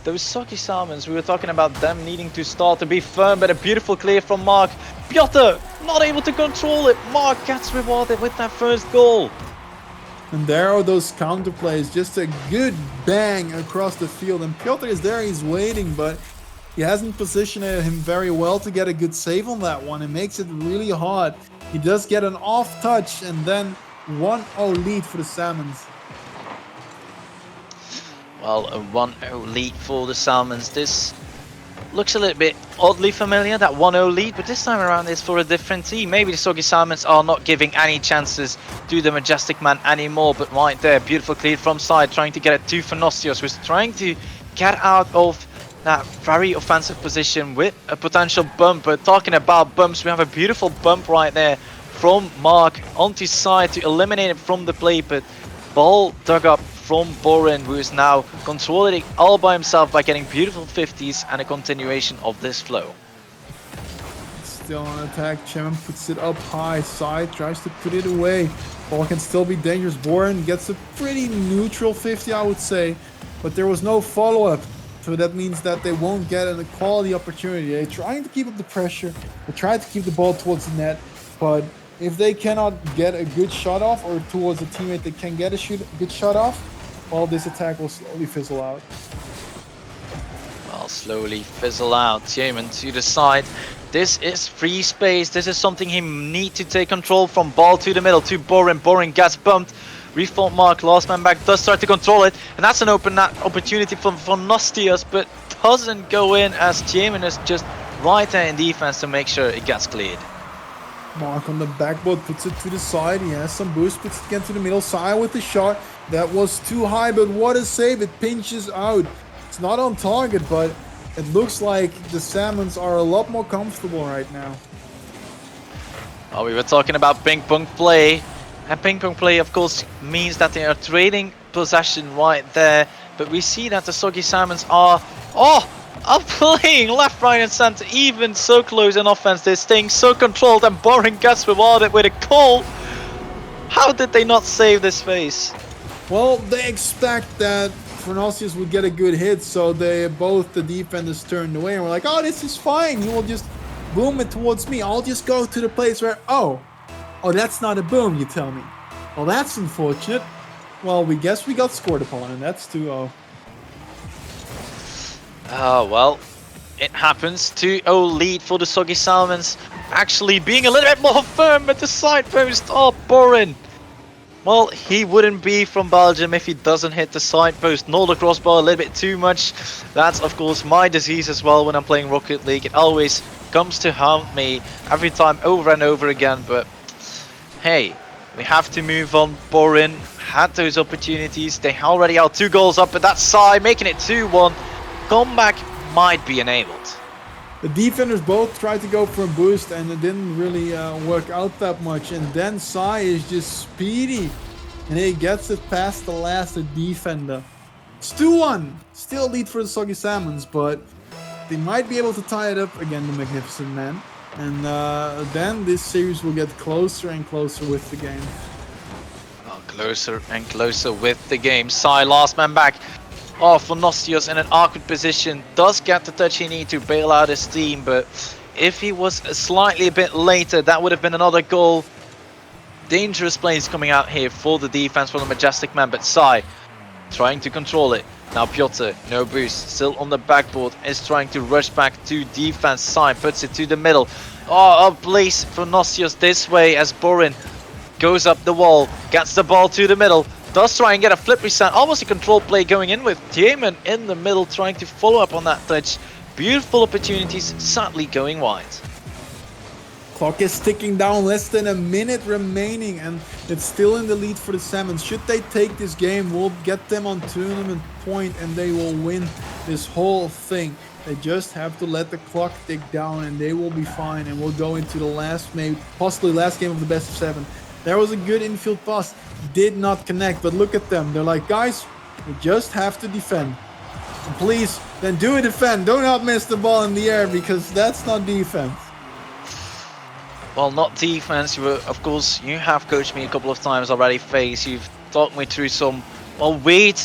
Those Soggy Salmons, we were talking about them needing to start to be firm, but a beautiful clear from Mark. Piotr not able to control it. Mark gets rewarded with that first goal. And there are those counter plays, just a good bang across the field. And Piotr is there, he's waiting, but he hasn't positioned him very well to get a good save on that one. It makes it really hard. He does get an off touch, and then 1-0 lead for the Salmons. Well, a 1-0 lead for the Salmons. This looks a little bit oddly familiar, that 1-0 lead, but this time around it's for a different team. Maybe the Soggy Salmons are not giving any chances to the Majestic Man anymore, but right there, beautiful clear from side, trying to get it to Phanostios, who's trying to get out of that very offensive position with a potential bump. But talking about bumps, we have a beautiful bump right there from Mark onto side to eliminate it from the play, but ball dug up from Boren, who is now controlling it all by himself by getting beautiful 50s and a continuation of this flow. Still on attack, Chemin puts it up high, side tries to put it away. Ball can still be dangerous. Boren gets a pretty neutral 50, I would say, but there was no follow-up. So that means that they won't get an equality opportunity. They're trying to keep up the pressure. They try to keep the ball towards the net, but if they cannot get a good shot off, or towards a teammate that can get a good shot off, well, this attack will slowly fizzle out. Well, slowly fizzle out. Chemin to the side. This is free space. This is something he needs to take control from. Ball to the middle to Boren. Boren gets bumped. Reform Mark, last man back, does start to control it, and that's an open opportunity for Nostius, but doesn't go in as Chemin is just right there in defense to make sure it gets cleared. Mark on the backboard puts it to the side. He has some boost, puts it again to the middle. Sai with the shot. That was too high, but what a save. It pinches out. It's not on target, but it looks like the Salmons are a lot more comfortable right now. Well, we were talking about ping pong play. And ping pong play, of course, means that they are trading possession right there. But we see that the Soggy Salmons are playing left, right, and center, even so close in offense. They're staying so controlled, and Boring gets rewarded with a goal. How did they not save this space? Well, they expect that Phanostios would get a good hit, so both the defenders turned away and were like, oh, this is fine. He will just boom it towards me. I'll just go to the place where, oh, that's not a boom, you tell me. Well, that's unfortunate. Well, we guess we got scored upon, and that's 2-0. Oh, well, it happens. 2-0 lead for the Soggy Salmons. Actually being a little bit more firm at the side post. Oh, Borin. Well, he wouldn't be from Belgium if he doesn't hit the side post nor the crossbar a little bit too much. That's of course my disease as well when I'm playing Rocket League. It always comes to haunt me every time over and over again, but hey, we have to move on. Borin had those opportunities. They already are 2 goals up, but that's Sai making it 2-1. Comeback might be enabled. The defenders both tried to go for a boost and it didn't really work out that much. And then Sai is just speedy and he gets it past the last defender. It's 2-1. Still lead for the Soggy Salmons, but they might be able to tie it up again, the Magnificent Man. And then this series will get closer and closer with the game. Oh, closer and closer with the game. Sai, last man back. Oh, Fonosios in an awkward position. Does get the touch he needs to bail out his team, but if he was slightly a bit later, that would have been another goal. Dangerous plays coming out here for the defense from the Majestic Man, but Sai trying to control it. Now Piotr, no boost, still on the backboard, is trying to rush back to defense. Sai puts it to the middle. Oh, a place for Nosios this way as Borin goes up the wall, gets the ball to the middle, does try and get a flip reset, almost a control play going in with Tiemann in the middle trying to follow up on that touch. Beautiful opportunities, sadly going wide. Clock is ticking down, less than a minute remaining, and it's still in the lead for the Salmons. Should they take this game, we'll get them on tournament point and they will win this whole thing. They just have to let the clock tick down and they will be fine, and we'll go into the last, maybe possibly last game of the best of 7. There was a good infield pass, did not connect, but look at them. They're like, guys, we just have to defend. And please, then do a defend. Do not miss the ball in the air because that's not defense. Well, not defense. Of course, you have coached me a couple of times already, Face. You've talked me through some weird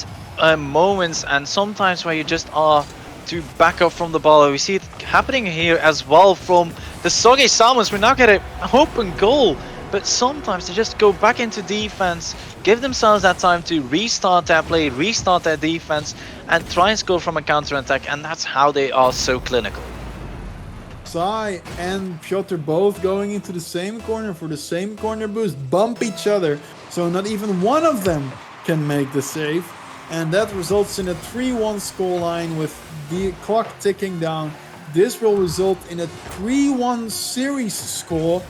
moments and sometimes where you just are to back up from the ball. We see it happening here as well from the Soggy Salmons. We now get an open goal, but sometimes they just go back into defense, give themselves that time to restart their play, restart their defense, and try and score from a counter-attack, and that's how they are so clinical. Sai and Piotr both going into the same corner for the same corner boost, bump each other, so not even one of them can make the save. And that results in a 3-1 scoreline with the clock ticking down. This will result in a 3-1 series score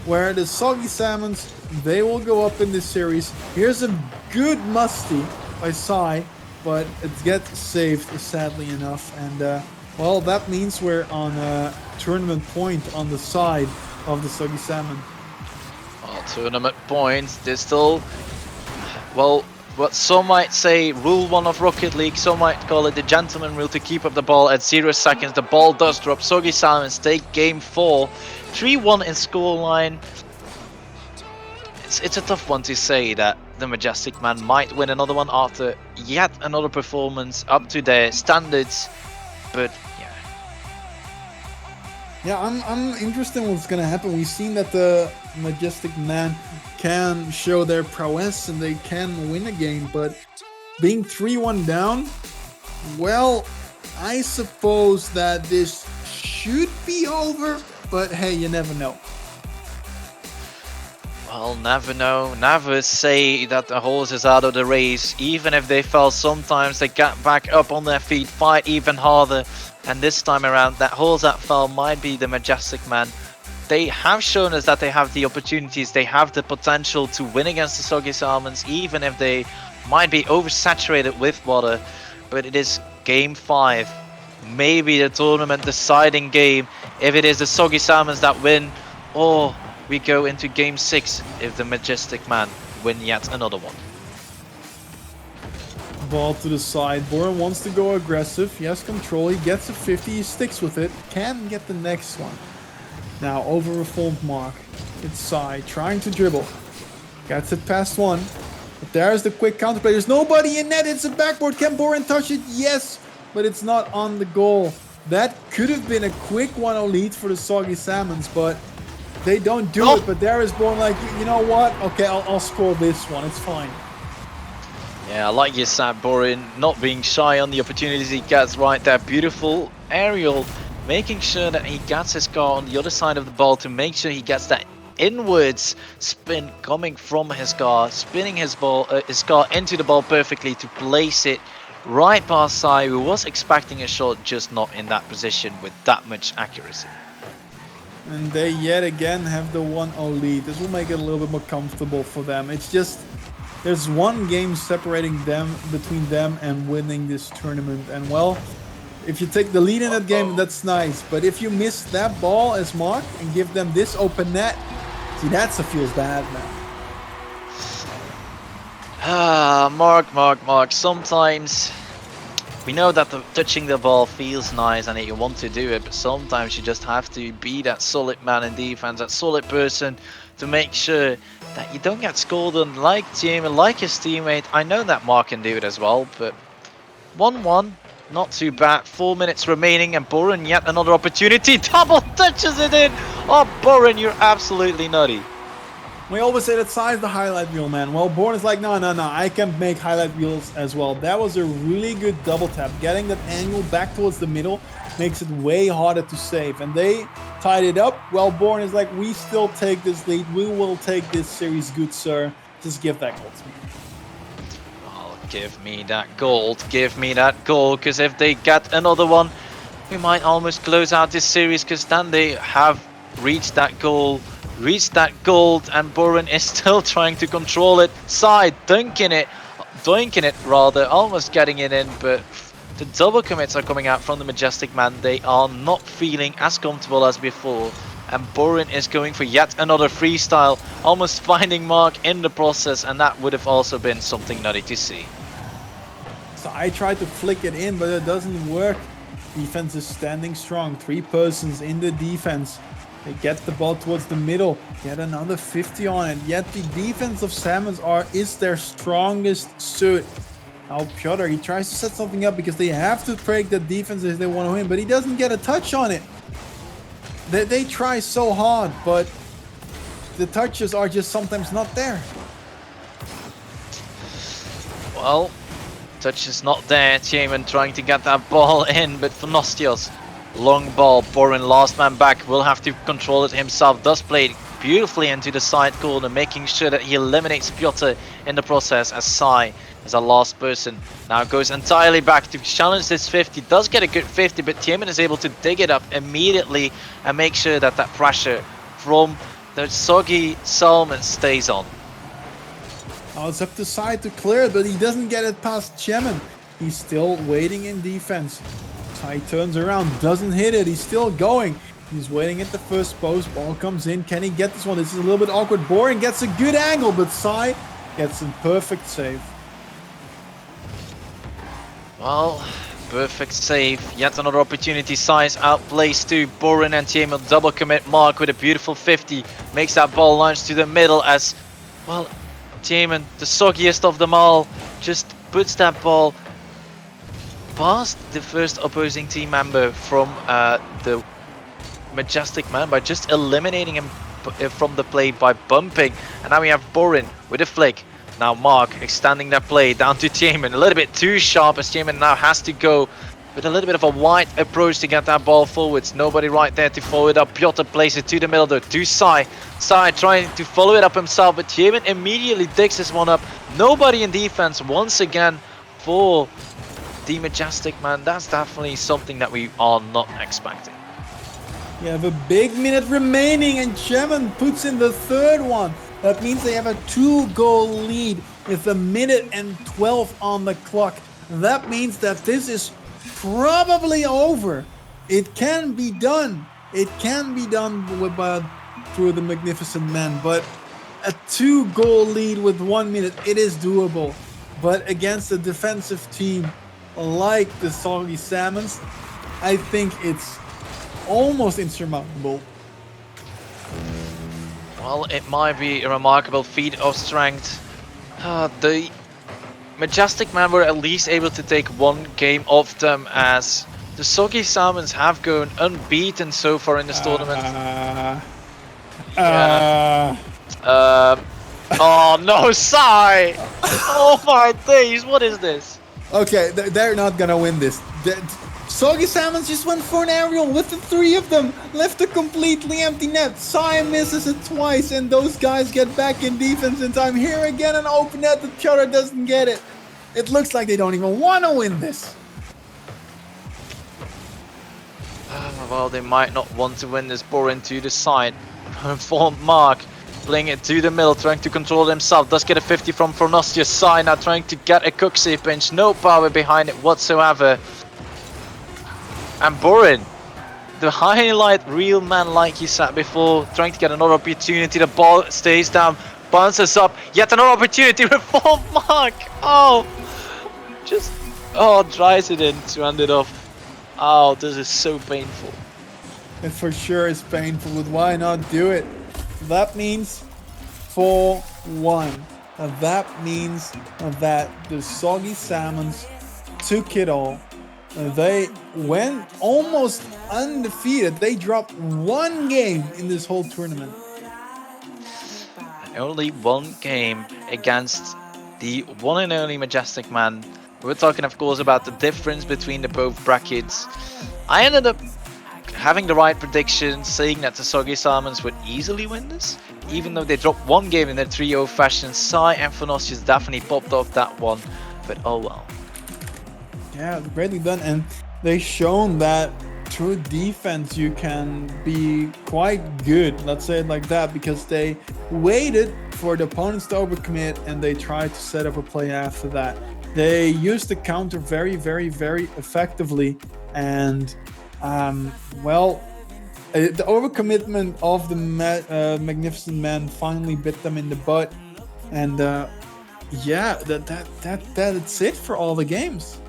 where the Soggy Salmons, they will go up in this series. Here's a good musty by Sai, but it gets saved sadly enough. And well, that means we're on a tournament point on the side of the Soggy Salmon. Well, tournament points, there's still, well, what some might say rule 1 of Rocket League, some might call it the gentleman rule to keep up the ball at 0 seconds. The ball does drop. Soggy Salmons take game 4. 3-1 in scoreline. It's a tough one to say that the Majestic Man might win another one after yet another performance up to their standards, but yeah, I'm interested in what's gonna happen. We've seen that the Majestic Man can show their prowess and they can win a game, but being 3-1 down, well, I suppose that this should be over, but hey, you never know. Well, never know. Never say that the horse is out of the race. Even if they fell sometimes, they get back up on their feet, fight even harder. And this time around, that horse that fell might be the Majestic Man. They have shown us that they have the opportunities, they have the potential to win against the Soggy Salmons, even if they might be oversaturated with water. But it is game 5. Maybe the tournament deciding game if it is the Soggy Salmons that win, or we go into game 6 if the Majestic Man win yet another one. Ball to the side. Borin wants to go aggressive. He has control. He gets a 50. He sticks with it. Can get the next one. Now over reformed mark. It's Sai trying to dribble. Gets it past one. But there's the quick counter play. There's nobody in net. It's a backboard. Can Borin touch it? Yes. But it's not on the goal. That could have been a quick 1-0 lead for the Soggy Salmons, but they don't do it. But there is Borin like, you know what? Okay, I'll score this one. It's fine. Yeah, I like you said, Borin not being shy on the opportunities he gets right there. Beautiful aerial making sure that he gets his car on the other side of the ball to make sure he gets that inwards spin coming from his car, spinning his car into the ball perfectly to place it right past Sai, who was expecting a shot, just not in that position with that much accuracy. And they yet again have the 1-0 lead. This will make it a little bit more comfortable for them. It's just, there's one game separating them, between them and winning this tournament. And well, if you take the lead in that game, that's nice. But if you miss that ball as Mark and give them this open net, see, that's what feels bad, man. Mark. Sometimes we know that touching the ball feels nice and that you want to do it, but sometimes you just have to be that solid man in defense, that solid person to make sure that you don't get scored on like Jim and like his teammate. I know that Mark can do it as well, but 1-1, not too bad. 4 minutes remaining and Boren yet another opportunity. Double touches it in. Oh, Boren, you're absolutely nutty. We always say that Sai is the highlight reel, man. Well, Bourne is like, no, I can make highlight reels as well. That was a really good double tap. Getting that angle back towards the middle makes it way harder to save. And they tied it up. Well, Bourne is like, we still take this lead. We will take this series, good sir. Just give that goal to me. Oh, give me that gold. Give me that goal. Because if they get another one, we might almost close out this series. Because then they have reached that goal. And Boren is still trying to control it. Sai dunking it rather, almost getting it in, but the double commits are coming out from the Majestic Man. They are not feeling as comfortable as before, and Boren is going for yet another freestyle, almost finding Mark in the process, and that would have also been something nutty to see. So I tried to flick it in, but it doesn't work. Defense is standing strong. 3 persons in the defense. They get the ball towards the middle, get another 50 on it. Yet the defense of Salmons is their strongest suit. Now Piotr, he tries to set something up because they have to break the defense if they want to win, but he doesn't get a touch on it. They try so hard, but the touches are just sometimes not there. Well, touch is not there. Chairman trying to get that ball in, but for Nostios. Long ball, Boren, last man back, will have to control it himself. Does play it beautifully into the side corner, making sure that he eliminates Piotr in the process, as Sai is our last person. Now goes entirely back to challenge this 50. Does get a good 50, but Tiemann is able to dig it up immediately and make sure that that pressure from the soggy Salmon stays on. Now it's up to Sai to clear it, but he doesn't get it past Tiemann. He's still waiting in defense. Sai turns around, doesn't hit it, he's still going. He's waiting at the first post, ball comes in, can he get this one? This is a little bit awkward. Boring gets a good angle, but Sai gets a perfect save. Well, perfect save. Yet another opportunity. Sai's outplays to Boren and Tiemann double commit. Mark with a beautiful 50 makes that ball launch to the middle as, well, Tiemann, the soggiest of them all, just puts that ball past the first opposing team member from the Majestic Man by just eliminating him from the play by bumping. And now we have Boren with a flick. Now Mark extending that play down to Tiemann, a little bit too sharp as Tiemann now has to go with a little bit of a wide approach to get that ball forwards. Nobody right there to follow it up. Piotr plays it to the middle though, to Sai. Sai trying to follow it up himself, but Tiemann immediately digs this one up. Nobody in defense once again for the Majestic Man. That's definitely something that we are not expecting. You have a big minute remaining and Tiemann puts in the third one. That means they have a 2-goal lead with 1 minute and 12 on the clock. That means that this is probably over. It can be done. It can be done through the Magnificent Man, but a 2-goal lead with 1 minute, it is doable. But against a defensive team like the Soggy Salmons, I think it's almost insurmountable. Well, it might be a remarkable feat of strength. The Majestic Man were at least able to take one game off them, as the Soggy Salmons have gone unbeaten so far in this tournament. Oh no, Sai! Oh my days, what is this? Okay, they're not gonna win this. Soggy Salmons just went for an aerial with the 3 of them. Left a completely empty net. Sai misses it twice, and those guys get back in defense in time. Here again, an open net. The Chutter doesn't get it. It looks like they don't even want to win this. Well, they might not want to win this. Borin to the side. For Mark. Playing it to the middle, trying to control himself. Does get a 50 from Fornostia. Sai now trying to get a Cooksey pinch. No power behind it whatsoever. And Borin, the highlight real man like he said before, trying to get another opportunity. The ball stays down, bounces up. Yet another opportunity for Mark. Oh, just drives it in to end it off. Oh, this is so painful. It for sure is painful, but why not do it? That means 4-1. That means that the Soggy Salmons took it all. They went almost undefeated. They dropped 1 game in this whole tournament. Only 1 game against the one and only Majestic Man. We're talking, of course, about the difference between the both brackets. I ended up having the right prediction, saying that the Soggy Salmons would easily win this, even though they dropped 1 game in their 3-0 fashion. Sai and Fornosius definitely popped off that one, but oh well. Yeah, greatly done, and they've shown that through defense you can be quite good, let's say it like that, because they waited for the opponents to overcommit and they tried to set up a play after that. They used the counter very, very, very effectively, and well, the overcommitment of the Magnificent Man finally bit them in the butt, and yeah, that's it for all the games.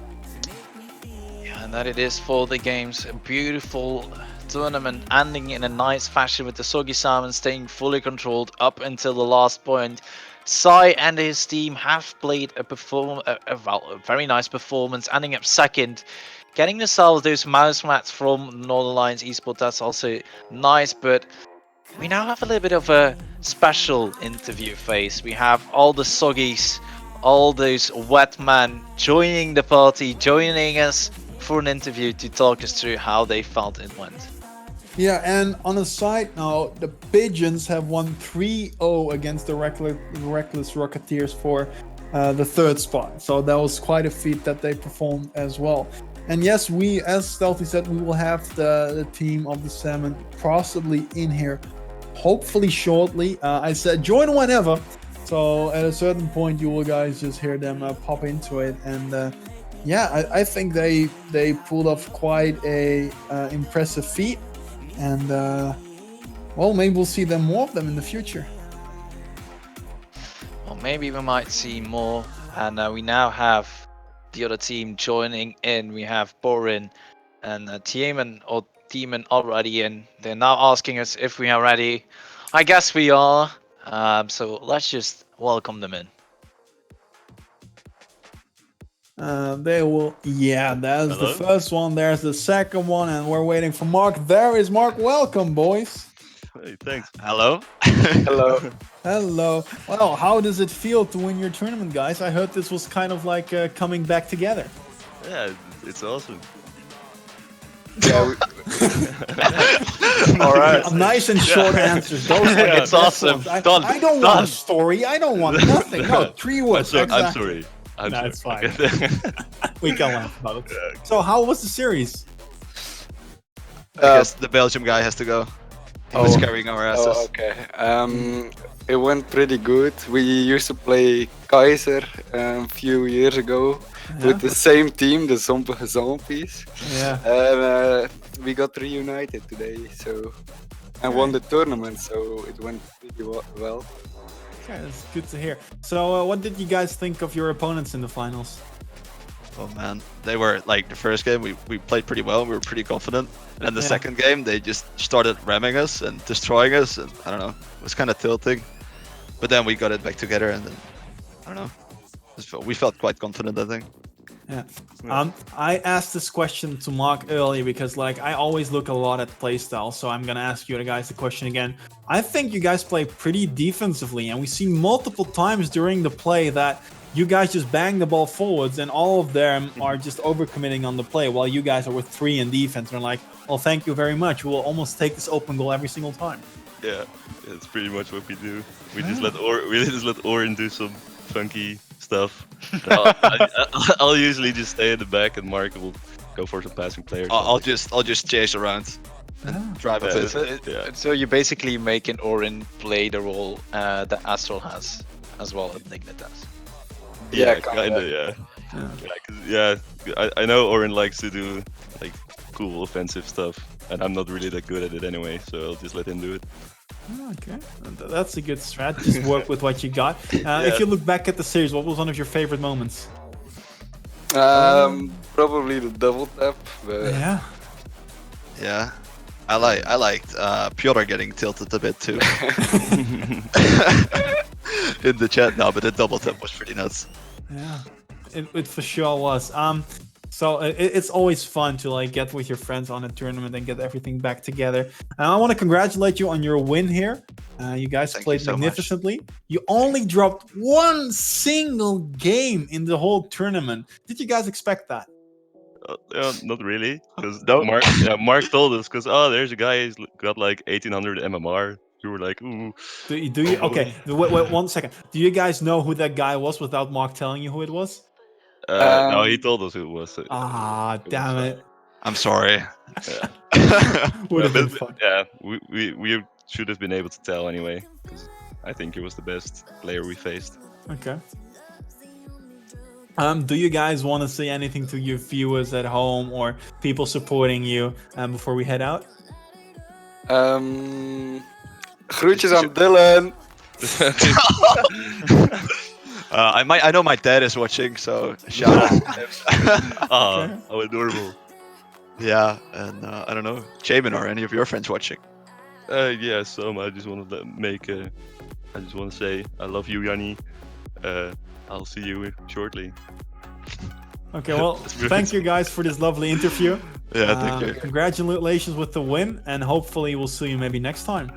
And that it is for the games. A beautiful tournament ending in a nice fashion with the Soggy Salmon staying fully controlled up until the last point. Sai and his team have played a very nice performance, ending up second, getting themselves those mouse mats from Northern Lions Esports. That's also nice, but we now have a little bit of a special interview phase. We have all the Soggies, all those wet men joining the party, joining us for an interview to talk us through how they felt it went. Yeah, and on a side note, the Pigeons have won 3-0 against the Reckless Rocketeers for the 3rd spot. So that was quite a feat that they performed as well. And yes, we, as Stealthy said, we will have the team of the Salmon possibly in here, hopefully shortly. I said join whenever. So at a certain point, you will guys just hear them pop into it. And yeah, I think they pulled off quite a impressive feat. And well, maybe we'll see more of them in the future. Well, maybe we might see more. And we now have the other team joining in. We have Borin and Tiemann already in. They're now asking us if we are ready. I guess we are. So let's just welcome them in. They will. Yeah, that's the first one. There's the second one, and we're waiting for Mark. There is Mark. Welcome, boys. Hey, thanks. Hello. Hello. Hello. Well, how does it feel to win your tournament, guys? I heard this was kind of like coming back together. Yeah, it's awesome. Yeah. All right. Nice and short answers. Those are It's awesome. I Done. don't want a story. I don't want nothing. No, 3 words. I'm Exactly. sorry. I'm No, sorry. it's fine. We can laugh about it. So, how was the series? I guess the Belgium guy has to go. He was carrying our asses. Oh, okay. It went pretty good. We used to play Kaiser a few years ago with the same team, the Zombies. Yeah. And we got reunited today, so and won the tournament. So it went pretty well. Okay, that's good to hear. So, what did you guys think of your opponents in the finals? Oh man, they were like the first game we played pretty well. We were pretty confident, and then the second game they just started ramming us and destroying us, and I don't know, it was kind of tilting. But then we got it back together, and then I don't know, we felt quite confident, I think. Yeah. I asked this question to Mark earlier because, like, I always look a lot at playstyle, so I'm gonna ask you guys the question again. I think you guys play pretty defensively, and we see multiple times during the play that you guys just bang the ball forwards, and all of them are just overcommitting on the play, while you guys are with 3 in defense and are like, well, thank you very much. We will almost take this open goal every single time. Yeah, that's pretty much what we do. We just let Orin do some funky stuff. I'll usually just stay in the back, and Mark will go for some passing players. I'll just chase around and drive a bit. Yeah. So you're basically making Orin play the role that Astral has as well as Nignet does. Yeah, kinda, yeah. I know Orin likes to do like cool offensive stuff, and I'm not really that good at it anyway, so I'll just let him do it. Okay, that's a good strat. Just work with what you got. If you look back at the series, what was one of your favorite moments? Probably the double tap. But Yeah. Yeah, I liked Piotr getting tilted a bit too in the chat now, but the double tap was pretty nuts. Yeah, it for sure was. So it's always fun to like get with your friends on a tournament and get everything back together. And I want to congratulate you on your win here. You guys Thank played you so much. magnificently. You only dropped 1 single game in the whole tournament. Did you guys expect that? Not really, because No. Mark told us, because there's a guy who's got like 1800 MMR. We were like, ooh. Do you? Okay, wait 1 second. Do you guys know who that guy was without Mark telling you who it was? No, he told us who it was. Damn it. I'm sorry. Would have been But, fun. yeah, we should have been able to tell anyway, because I think he was the best player we faced. Okay. Do you guys want to say anything to your viewers at home or people supporting you before we head out? Groetjes aan Dylan. I know my dad is watching, so shout out. Oh, how adorable. Yeah, and I don't know, Jamin, are any of your friends watching? Yeah, so I just want to I just want to say I love you, Yanni. I'll see you shortly. Okay, well, thank you guys for this lovely interview. Yeah, thank you. Congratulations with the win, and hopefully we'll see you maybe next time.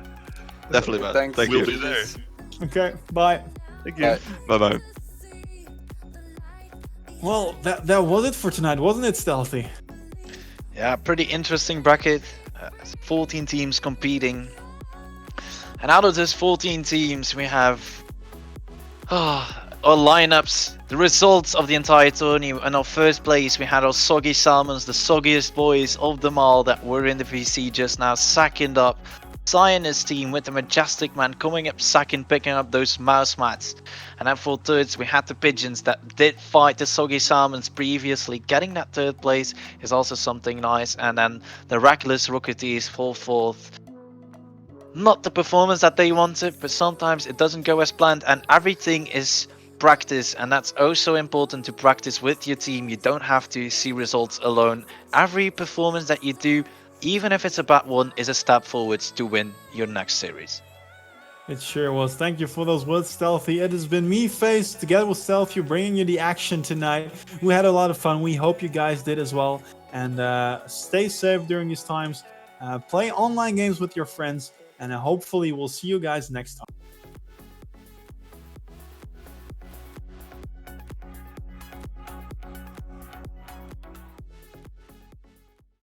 Definitely, man. Thanks. Thank We'll you. be there. Okay, bye. Thank you. Bye. Bye bye. Well, that was it for tonight, wasn't it, Stealthy? Yeah, pretty interesting bracket. 14 teams competing. And out of those 14 teams, we have our lineups, the results of the entire tourney. In our first place, we had our Soggy Salmons, the soggiest boys of them all that were in the VC just now. Second up, Zionist team with the Majestic Man coming up second, picking up those mouse mats. And then for thirds, we had the Pigeons that did fight the Soggy Salmons previously. Getting that third place is also something nice. And then the Reckless Rocketeers for fourth. Not the performance that they wanted, but sometimes it doesn't go as planned, and everything is practice, and that's also important to practice with your team. You don't have to see results alone. Every performance that you do, even if it's a bad one, is a step forwards to win your next series. It sure was. Thank you for those words, Stealthy. It has been me, Face, together with Stealthy, bringing you the action tonight. We had a lot of fun. We hope you guys did as well. And stay safe during these times. Play online games with your friends. And hopefully we'll see you guys next time.